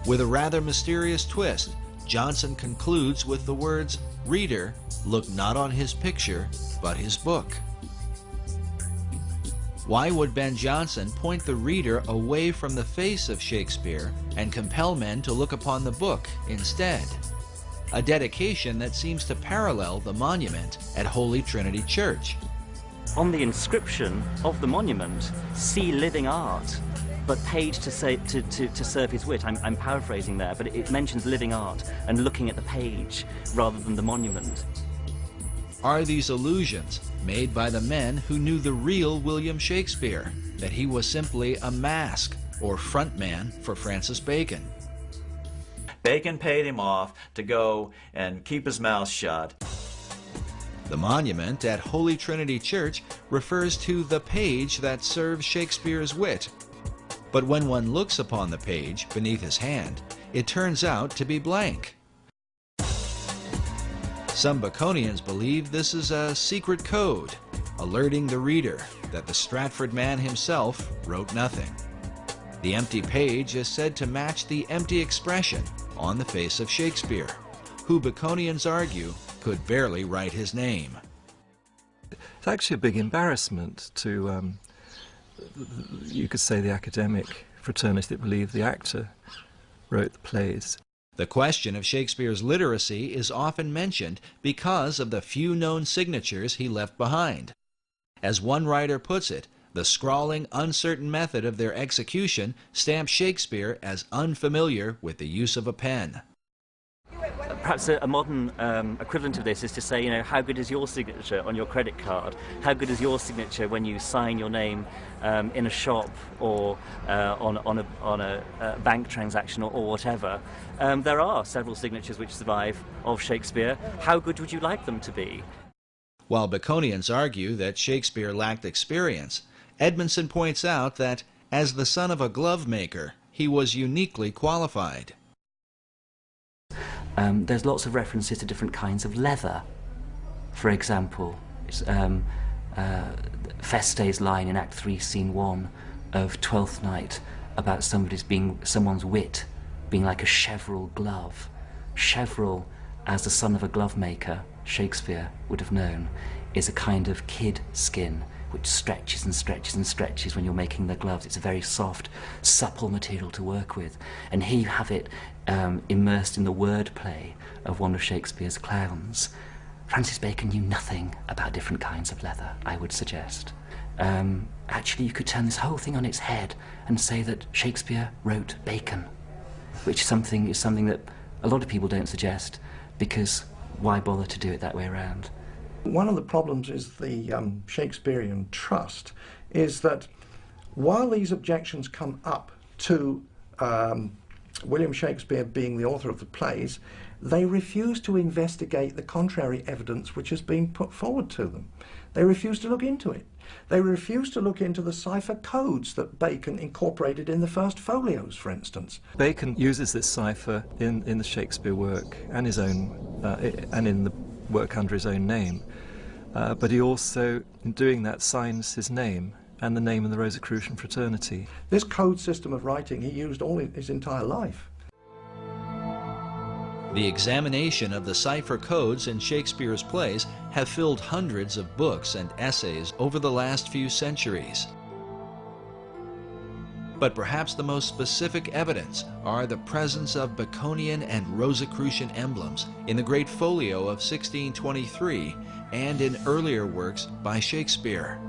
With a rather mysterious twist, Johnson concludes with the words, "Reader, look not on his picture, but his book." Why would Ben Jonson point the reader away from the face of Shakespeare and compel men to look upon the book instead? A dedication that seems to parallel the monument at Holy Trinity Church. On the inscription of the monument, "See living art, but paid to serve his wit." I'm paraphrasing there, but it mentions living art and looking at the page rather than the monument. Are these allusions made by the men who knew the real William Shakespeare, that he was simply a mask or front man for Francis Bacon? Bacon paid him off to go and keep his mouth shut. The monument at Holy Trinity Church refers to the page that serves Shakespeare's wit. But when one looks upon the page beneath his hand, it turns out to be blank. Some Baconians believe this is a secret code, alerting the reader that the Stratford man himself wrote nothing. The empty page is said to match the empty expression on the face of Shakespeare, who Baconians argue could barely write his name. It's actually a big embarrassment to, you could say, the academic fraternity that believed the actor wrote the plays. The question of Shakespeare's literacy is often mentioned because of the few known signatures he left behind. As one writer puts it, the scrawling, uncertain method of their execution stamps Shakespeare as unfamiliar with the use of a pen. Perhaps a modern equivalent of this is to say, you know, how good is your signature on your credit card? How good is your signature when you sign your name in a shop or on a bank transaction or whatever? There are several signatures which survive of Shakespeare. How good would you like them to be? While Baconians argue that Shakespeare lacked experience, Edmondson points out that, as the son of a glove maker, he was uniquely qualified. There's lots of references to different kinds of leather. For example, Feste's line in Act 3, Scene 1 of Twelfth Night about someone's wit being like a cheverel glove. Cheverel, as the son of a glove maker, Shakespeare would have known, is a kind of kid skin which stretches and stretches and stretches when you're making the gloves. It's a very soft, supple material to work with. And here you have it immersed in the wordplay of one of Shakespeare's clowns. Francis Bacon knew nothing about different kinds of leather, I would suggest. Actually, you could turn this whole thing on its head and say that Shakespeare wrote Bacon, which is something that a lot of people don't suggest, because why bother to do it that way around? One of the problems is the Shakespearean trust is that while these objections come up to William Shakespeare being the author of the plays, they refuse to investigate the contrary evidence which has been put forward to them. They refuse to look into it. They refuse to look into the cipher codes that Bacon incorporated in the first folios, for instance. Bacon uses this cipher in the Shakespeare work and his own, and in the work under his own name, but he also, in doing that, signs his name and the name of the Rosicrucian fraternity. This code system of writing he used all his entire life. The examination of the cipher codes in Shakespeare's plays have filled hundreds of books and essays over the last few centuries. But perhaps the most specific evidence are the presence of Baconian and Rosicrucian emblems in the Great Folio of 1623 and in earlier works by Shakespeare.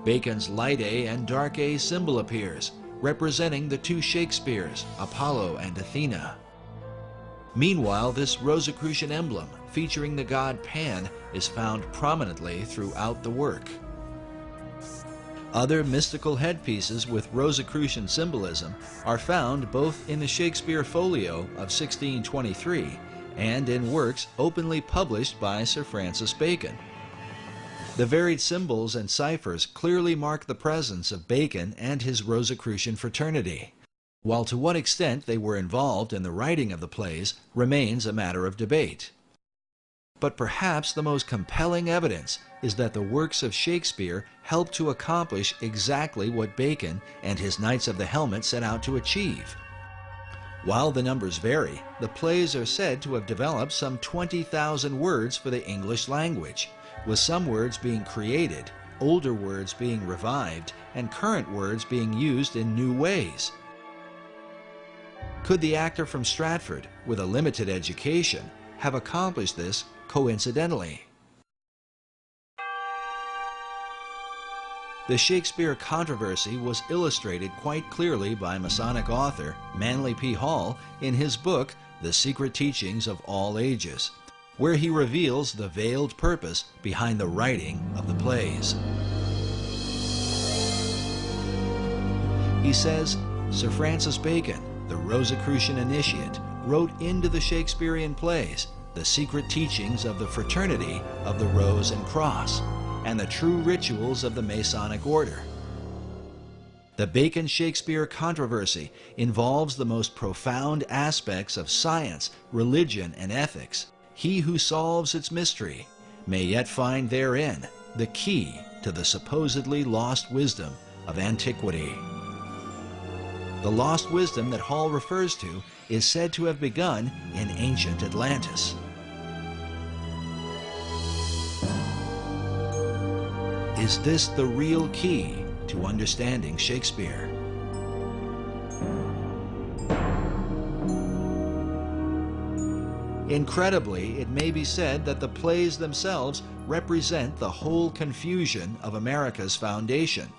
Bacon's light A and dark A symbol appears, representing the two Shakespeares, Apollo and Athena. Meanwhile, this Rosicrucian emblem, featuring the god Pan, is found prominently throughout the work. Other mystical headpieces with Rosicrucian symbolism are found both in the Shakespeare Folio of 1623 and in works openly published by Sir Francis Bacon. The varied symbols and ciphers clearly mark the presence of Bacon and his Rosicrucian fraternity, while to what extent they were involved in the writing of the plays remains a matter of debate. But perhaps the most compelling evidence is that the works of Shakespeare helped to accomplish exactly what Bacon and his Knights of the Helmet set out to achieve. While the numbers vary, the plays are said to have developed some 20,000 words for the English language, with some words being created, older words being revived, and current words being used in new ways. Could the actor from Stratford, with a limited education, have accomplished this coincidentally? The Shakespeare controversy was illustrated quite clearly by Masonic author Manly P. Hall in his book, The Secret Teachings of All Ages, where he reveals the veiled purpose behind the writing of the plays. He says, Sir Francis Bacon, the Rosicrucian initiate, wrote into the Shakespearean plays the secret teachings of the fraternity of the Rose and Cross, and the true rituals of the Masonic order. The Bacon-Shakespeare controversy involves the most profound aspects of science, religion, and ethics. He who solves its mystery may yet find therein the key to the supposedly lost wisdom of antiquity. The lost wisdom that Hall refers to is said to have begun in ancient Atlantis. Is this the real key to understanding Shakespeare? Incredibly, it may be said that the plays themselves represent the whole confusion of America's foundation.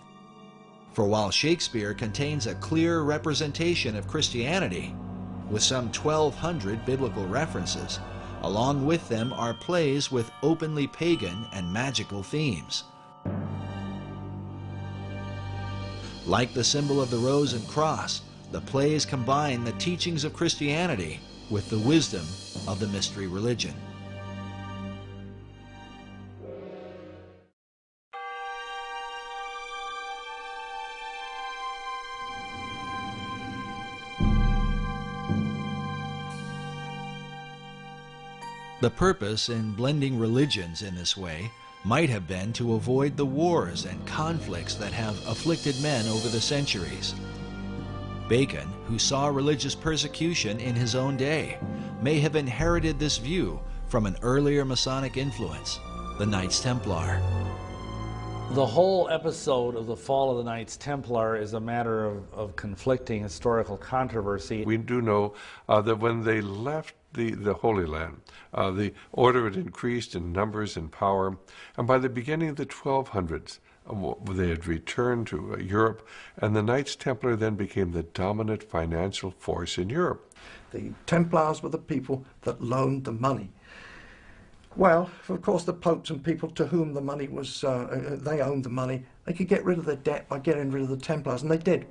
For while Shakespeare contains a clear representation of Christianity, with some 1,200 biblical references, along with them are plays with openly pagan and magical themes. Like the symbol of the Rose and Cross, the plays combine the teachings of Christianity with the wisdom of the mystery religion. The purpose in blending religions in this way might have been to avoid the wars and conflicts that have afflicted men over the centuries. Bacon, who saw religious persecution in his own day, may have inherited this view from an earlier Masonic influence, the Knights Templar. The whole episode of the fall of the Knights Templar is a matter of conflicting historical controversy. We do know that when they left the Holy Land, the order had increased in numbers and power, and by the beginning of the 1200s, they had returned to Europe, and the Knights Templar then became the dominant financial force in Europe. The Templars were the people that loaned the money. Well, of course, the popes and people to whom the money was, they owned the money, they could get rid of their debt by getting rid of the Templars, and they did.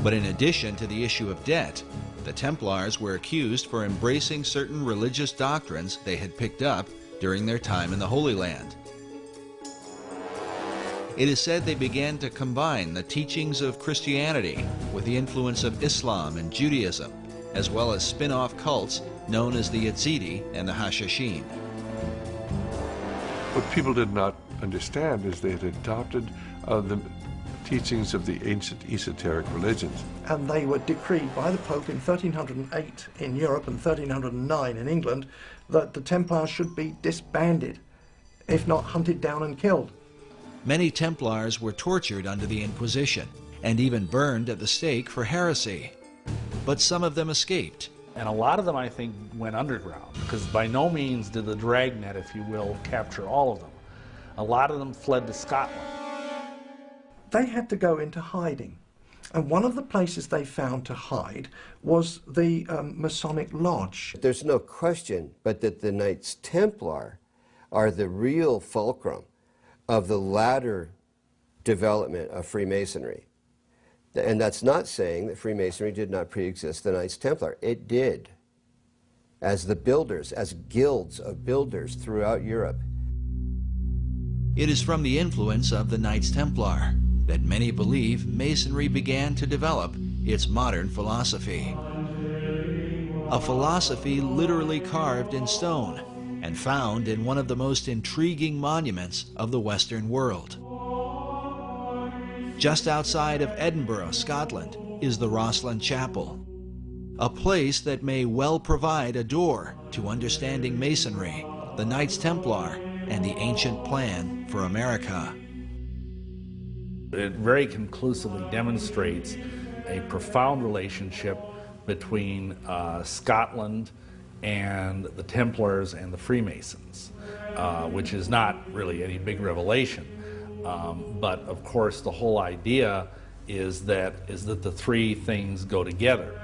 But in addition to the issue of debt, the Templars were accused for embracing certain religious doctrines they had picked up during their time in the Holy Land. It is said they began to combine the teachings of Christianity with the influence of Islam and Judaism, as well as spin-off cults known as the Yazidi and the Hashashin. What people did not understand is they had adopted the teachings of the ancient esoteric religions. And they were decreed by the Pope in 1308 in Europe and 1309 in England that the Templars should be disbanded, if not hunted down and killed. Many Templars were tortured under the Inquisition and even burned at the stake for heresy. But some of them escaped. And a lot of them, I think, went underground, because by no means did the dragnet, if you will, capture all of them. A lot of them fled to Scotland. They had to go into hiding. And one of the places they found to hide was the Masonic Lodge. There's no question but that the Knights Templar are the real fulcrum of the latter development of Freemasonry. And that's not saying that Freemasonry did not pre-exist the Knights Templar. It did, as the builders, as guilds of builders throughout Europe. It is from the influence of the Knights Templar that many believe Masonry began to develop its modern philosophy. A philosophy literally carved in stone, and found in one of the most intriguing monuments of the Western world. Just outside of Edinburgh, Scotland, is the Rosslyn Chapel, a place that may well provide a door to understanding Masonry, the Knights Templar, and the ancient plan for America. It very conclusively demonstrates a profound relationship between Scotland and the Templars and the Freemasons, which is not really any big revelation. But of course, the whole idea is that the three things go together.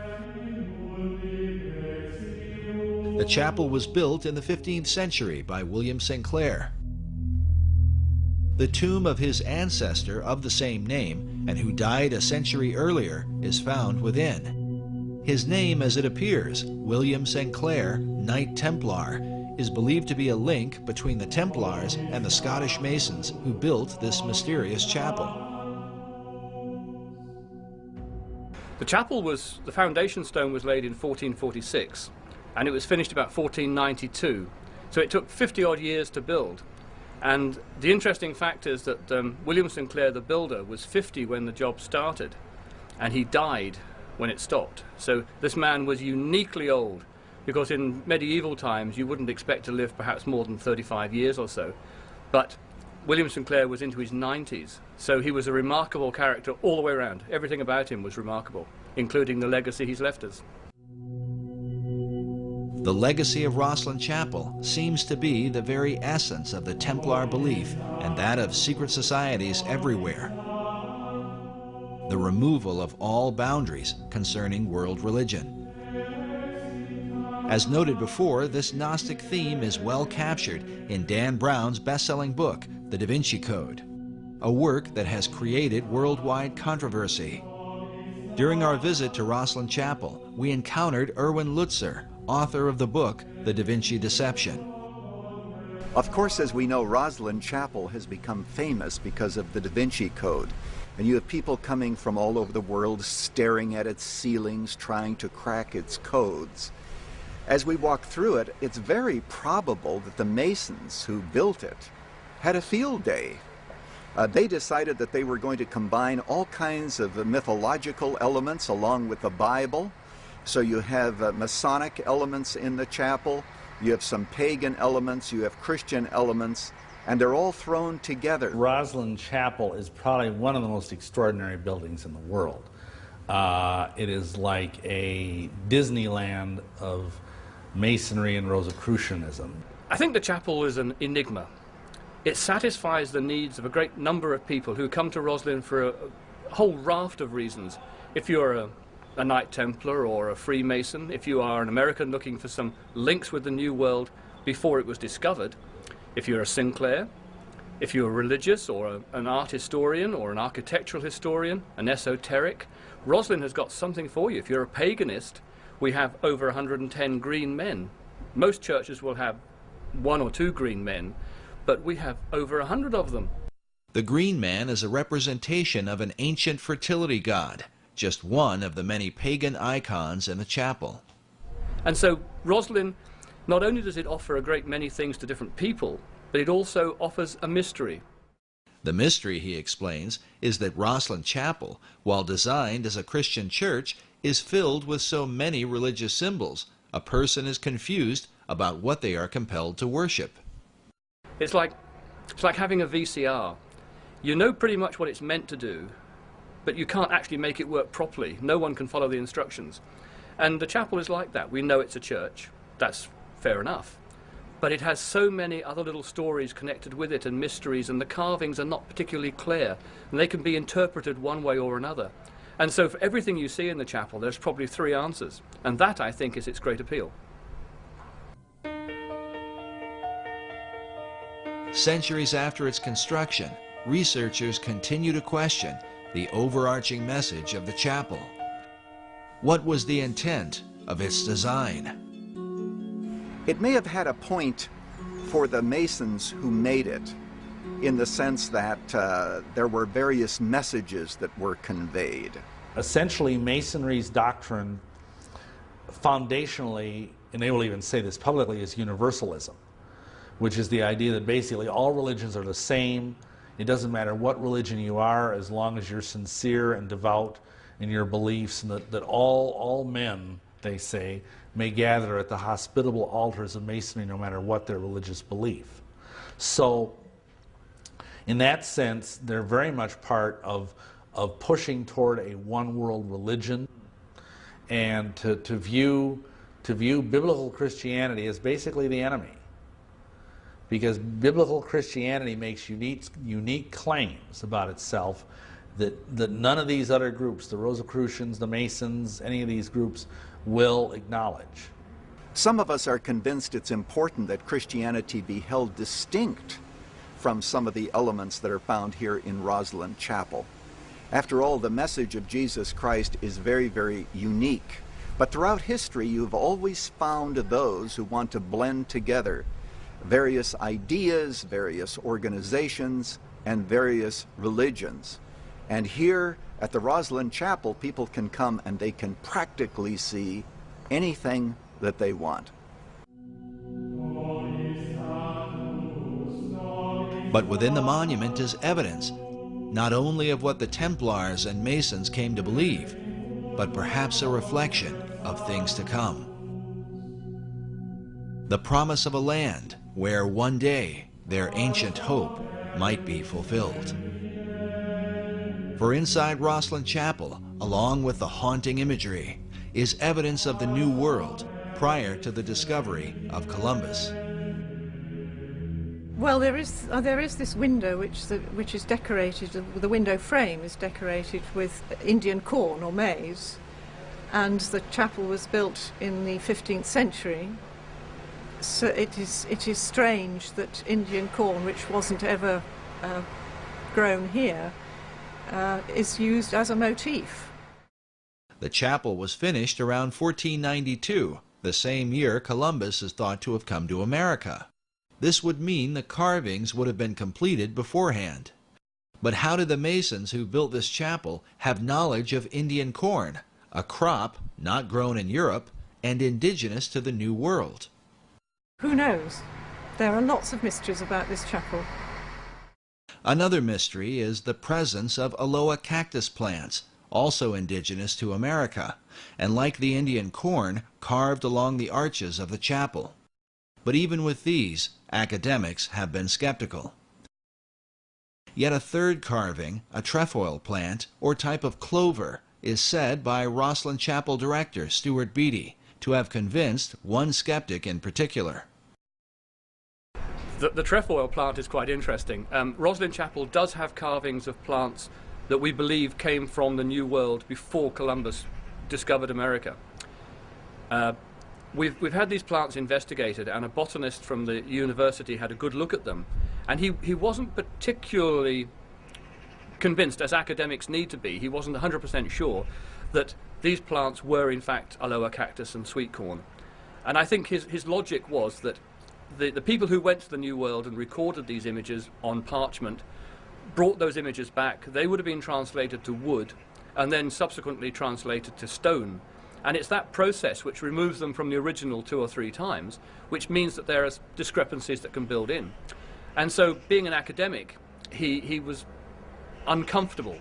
The chapel was built in the 15th century by William Sinclair. The tomb of his ancestor of the same name, and who died a century earlier, is found within. His name, as it appears, William Sinclair, Knight Templar, is believed to be a link between the Templars and the Scottish Masons who built this mysterious chapel. The chapel the foundation stone was laid in 1446, and it was finished about 1492. So it took 50 odd years to build. And the interesting fact is that William Sinclair, the builder, was 50 when the job started, and he died when it stopped. So this man was uniquely old, because in medieval times you wouldn't expect to live perhaps more than 35 years or so. But William Sinclair was into his 90s, so he was a remarkable character all the way around. Everything about him was remarkable, including the legacy he's left us. The legacy of Rosslyn Chapel seems to be the very essence of the Templar belief and that of secret societies everywhere. The removal of all boundaries concerning world religion. As noted before, this Gnostic theme is well captured in Dan Brown's best-selling book, The Da Vinci Code, a work that has created worldwide controversy. During our visit to Rosslyn Chapel, we encountered Erwin Lutzer, author of the book, The Da Vinci Deception. Of course, as we know, Rosslyn Chapel has become famous because of the Da Vinci Code. And you have people coming from all over the world staring at its ceilings, trying to crack its codes. As we walk through it, it's very probable that the Masons who built it had a field day. They decided that they were going to combine all kinds of mythological elements along with the Bible. So you have Masonic elements in the chapel, you have some pagan elements, you have Christian elements, and they're all thrown together. Rosslyn Chapel is probably one of the most extraordinary buildings in the world. It is like a Disneyland of Masonry and Rosicrucianism. I think the chapel is an enigma. It satisfies the needs of a great number of people who come to Rosslyn for a whole raft of reasons. If you're a Knight Templar or a Freemason, if you are an American looking for some links with the New World before it was discovered, if you're a Sinclair, if you're religious or an art historian or an architectural historian, an esoteric, Rosslyn has got something for you. If you're a paganist, we have over 110 green men. Most churches will have 1 or 2 green men, but we have over 100 of them. The green man is a representation of an ancient fertility god, just one of the many pagan icons in the chapel. And so Rosslyn, not only does it offer a great many things to different people, but it also offers a mystery. The mystery, he explains, is that Rosslyn Chapel, while designed as a Christian church, is filled with so many religious symbols, a person is confused about what they are compelled to worship. It's like having a VCR. You know pretty much what it's meant to do, but you can't actually make it work properly. No one can follow the instructions. And the chapel is like that. We know it's a church. That's fair enough. But it has so many other little stories connected with it and mysteries, and the carvings are not particularly clear, and they can be interpreted one way or another. And so for everything you see in the chapel, there's probably 3 answers. And that, I think, is its great appeal. Centuries after its construction, researchers continue to question the overarching message of the chapel. What was the intent of its design? It may have had a point for the Masons who made it, in the sense that there were various messages that were conveyed. Essentially, Masonry's doctrine, foundationally, and they will even say this publicly, is universalism. which is the idea that basically all religions are the same. It doesn't matter what religion you are, as long as you're sincere and devout in your beliefs, and that all men, they say, may gather at the hospitable altars of Masonry no matter what their religious belief. So, in that sense, they're very much part of pushing toward a one-world religion, and to view biblical Christianity as basically the enemy. Because biblical Christianity makes unique claims about itself that none of these other groups, the Rosicrucians, the Masons, any of these groups, will acknowledge. Some of us are convinced it's important that Christianity be held distinct from some of the elements that are found here in Roslyn Chapel. After all, the message of Jesus Christ is very, very unique. But throughout history, you've always found those who want to blend together various ideas, various organizations, and various religions. And here at the Roslyn Chapel, people can come and they can practically see anything that they want. But within the monument is evidence, not only of what the Templars and Masons came to believe, but perhaps a reflection of things to come. The promise of a land where one day their ancient hope might be fulfilled. For inside Roslyn Chapel, along with the haunting imagery, is evidence of the New World prior to the discovery of Columbus. Well, there is this window which is decorated. The window frame is decorated with Indian corn or maize, and the chapel was built in the 15th century. So it is strange that Indian corn, which wasn't ever grown here, is used as a motif. The chapel was finished around 1492, the same year Columbus is thought to have come to America. This would mean the carvings would have been completed beforehand. But how did the Masons who built this chapel have knowledge of Indian corn, a crop not grown in Europe and indigenous to the New World? Who knows? There are lots of mysteries about this chapel. Another mystery is the presence of Aloe cactus plants, also indigenous to America, and like the Indian corn, carved along the arches of the chapel. But even with these, academics have been skeptical. Yet a third carving, a trefoil plant, or type of clover, is said by Roslyn Chapel director Stuart Beattie to have convinced one skeptic in particular. The trefoil plant is quite interesting. Roslyn Chapel does have carvings of plants that we believe came from the New World before Columbus discovered America. We've had these plants investigated, and a botanist from the university had a good look at them, and he wasn't particularly convinced, as academics need to be. He wasn't 100% sure that these plants were in fact Aloe cactus and sweet corn. And I think his logic was that the people who went to the New World and recorded these images on parchment brought those images back. They would have been translated to wood and then subsequently translated to stone. And it's that process which removes them from the original 2 or 3 times, which means that there are discrepancies that can build in. And so, being an academic, he was uncomfortable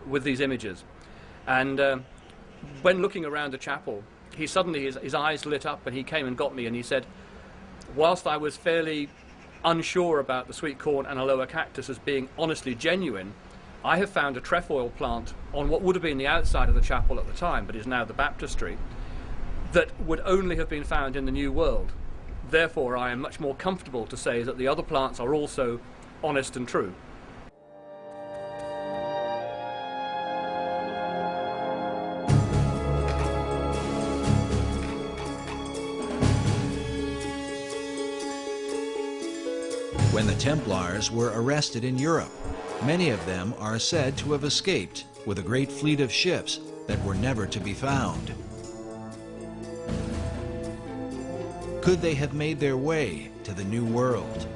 with these images. And when looking around the chapel, he suddenly, his eyes lit up, and he came and got me, and he said, whilst I was fairly unsure about the sweet corn and Aloe cactus as being honestly genuine, I have found a trefoil plant on what would have been the outside of the chapel at the time, but is now the baptistry, that would only have been found in the New World. Therefore, I am much more comfortable to say that the other plants are also honest and true. When the Templars were arrested in Europe, many of them are said to have escaped with a great fleet of ships that were never to be found. Could they have made their way to the New World?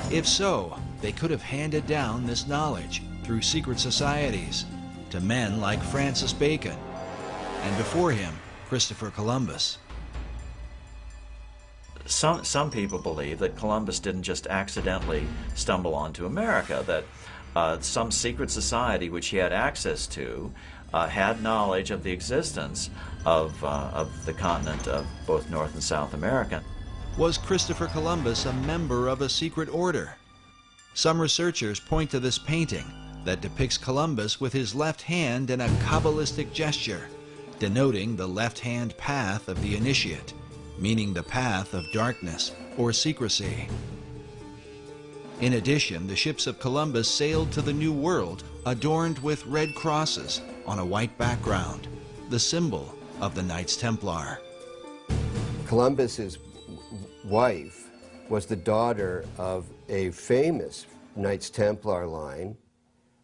If so, they could have handed down this knowledge through secret societies to men like Francis Bacon, and before him, Christopher Columbus. some people believe that Columbus didn't just accidentally stumble onto America, that some secret society which he had access to had knowledge of the existence of the continent of both North and South America. Was Christopher Columbus a member of a secret order? Some researchers point to this painting that depicts Columbus with his left hand in a Kabbalistic gesture, denoting the left-hand path of the initiate, meaning the path of darkness or secrecy. In addition, the ships of Columbus sailed to the New World adorned with red crosses on a white background, the symbol of the Knights Templar. Columbus's wife was the daughter of a famous Knights Templar line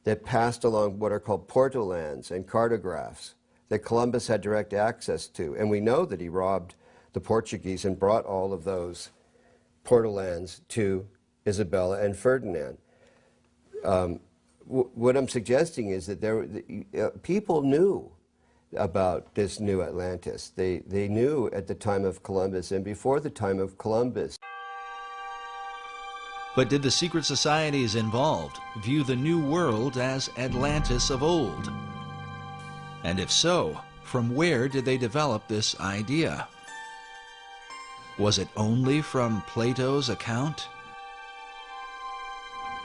that passed along what are called portolands and cartographs that Columbus had direct access to. And we know that he robbed the Portuguese and brought all of those portolands to Isabella and Ferdinand. What I'm suggesting is that people knew about this new Atlantis. They knew at the time of Columbus and before the time of Columbus. But did the secret societies involved view the New World as Atlantis of old? And if so, from where did they develop this idea? Was it only from Plato's account?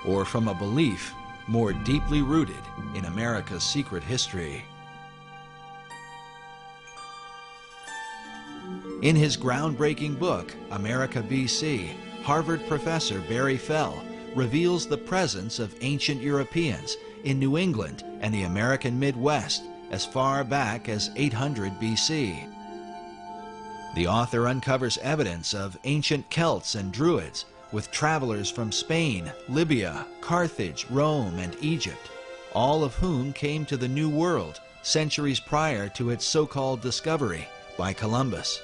Or from a belief more deeply rooted in America's secret history? In his groundbreaking book, America BC, Harvard professor Barry Fell reveals the presence of ancient Europeans in New England and the American Midwest as far back as 800 BC. The author uncovers evidence of ancient Celts and Druids, with travelers from Spain, Libya, Carthage, Rome, and Egypt, all of whom came to the New World centuries prior to its so-called discovery by Columbus.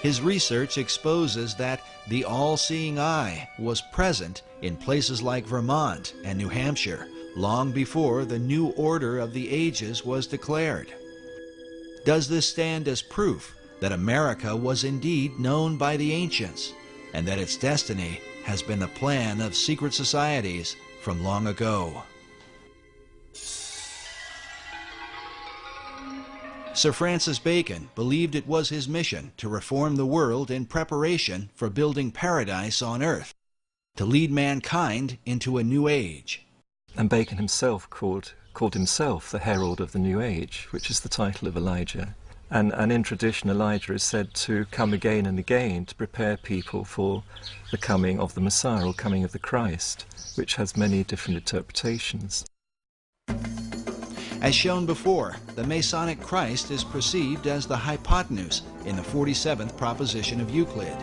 His research exposes that the all-seeing eye was present in places like Vermont and New Hampshire long before the new order of the ages was declared. Does this stand as proof that America was indeed known by the ancients, and that its destiny has been the plan of secret societies from long ago? Sir Francis Bacon believed it was his mission to reform the world in preparation for building paradise on earth, to lead mankind into a new age. And Bacon himself called himself the herald of the new age, which is the title of Elijah. And in tradition, Elijah is said to come again and again to prepare people for the coming of the Messiah, or coming of the Christ, which has many different interpretations. As shown before, the Masonic Christ is perceived as the hypotenuse in the 47th proposition of Euclid.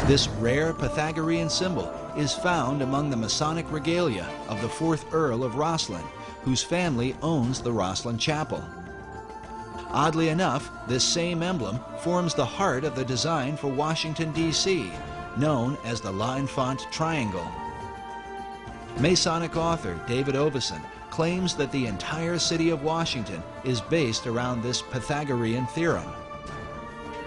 This rare Pythagorean symbol is found among the Masonic regalia of the 4th Earl of Rosslyn, whose family owns the Rosslyn Chapel. Oddly enough, this same emblem forms the heart of the design for Washington, D.C., known as the L'Enfant Triangle. Masonic author David Oveson claims that the entire city of Washington is based around this Pythagorean theorem.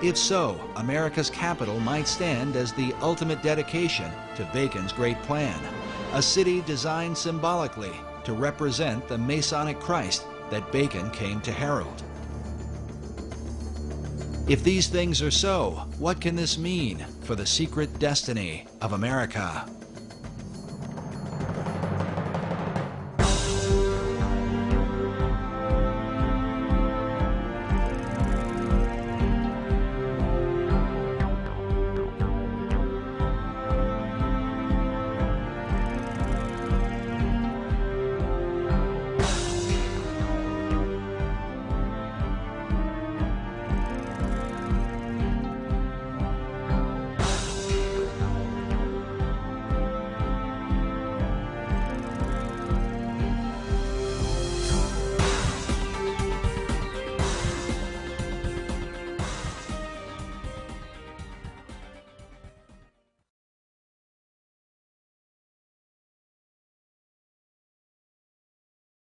If so, America's capital might stand as the ultimate dedication to Bacon's great plan, a city designed symbolically to represent the Masonic Christ that Bacon came to herald. If these things are so, what can this mean for the secret destiny of America?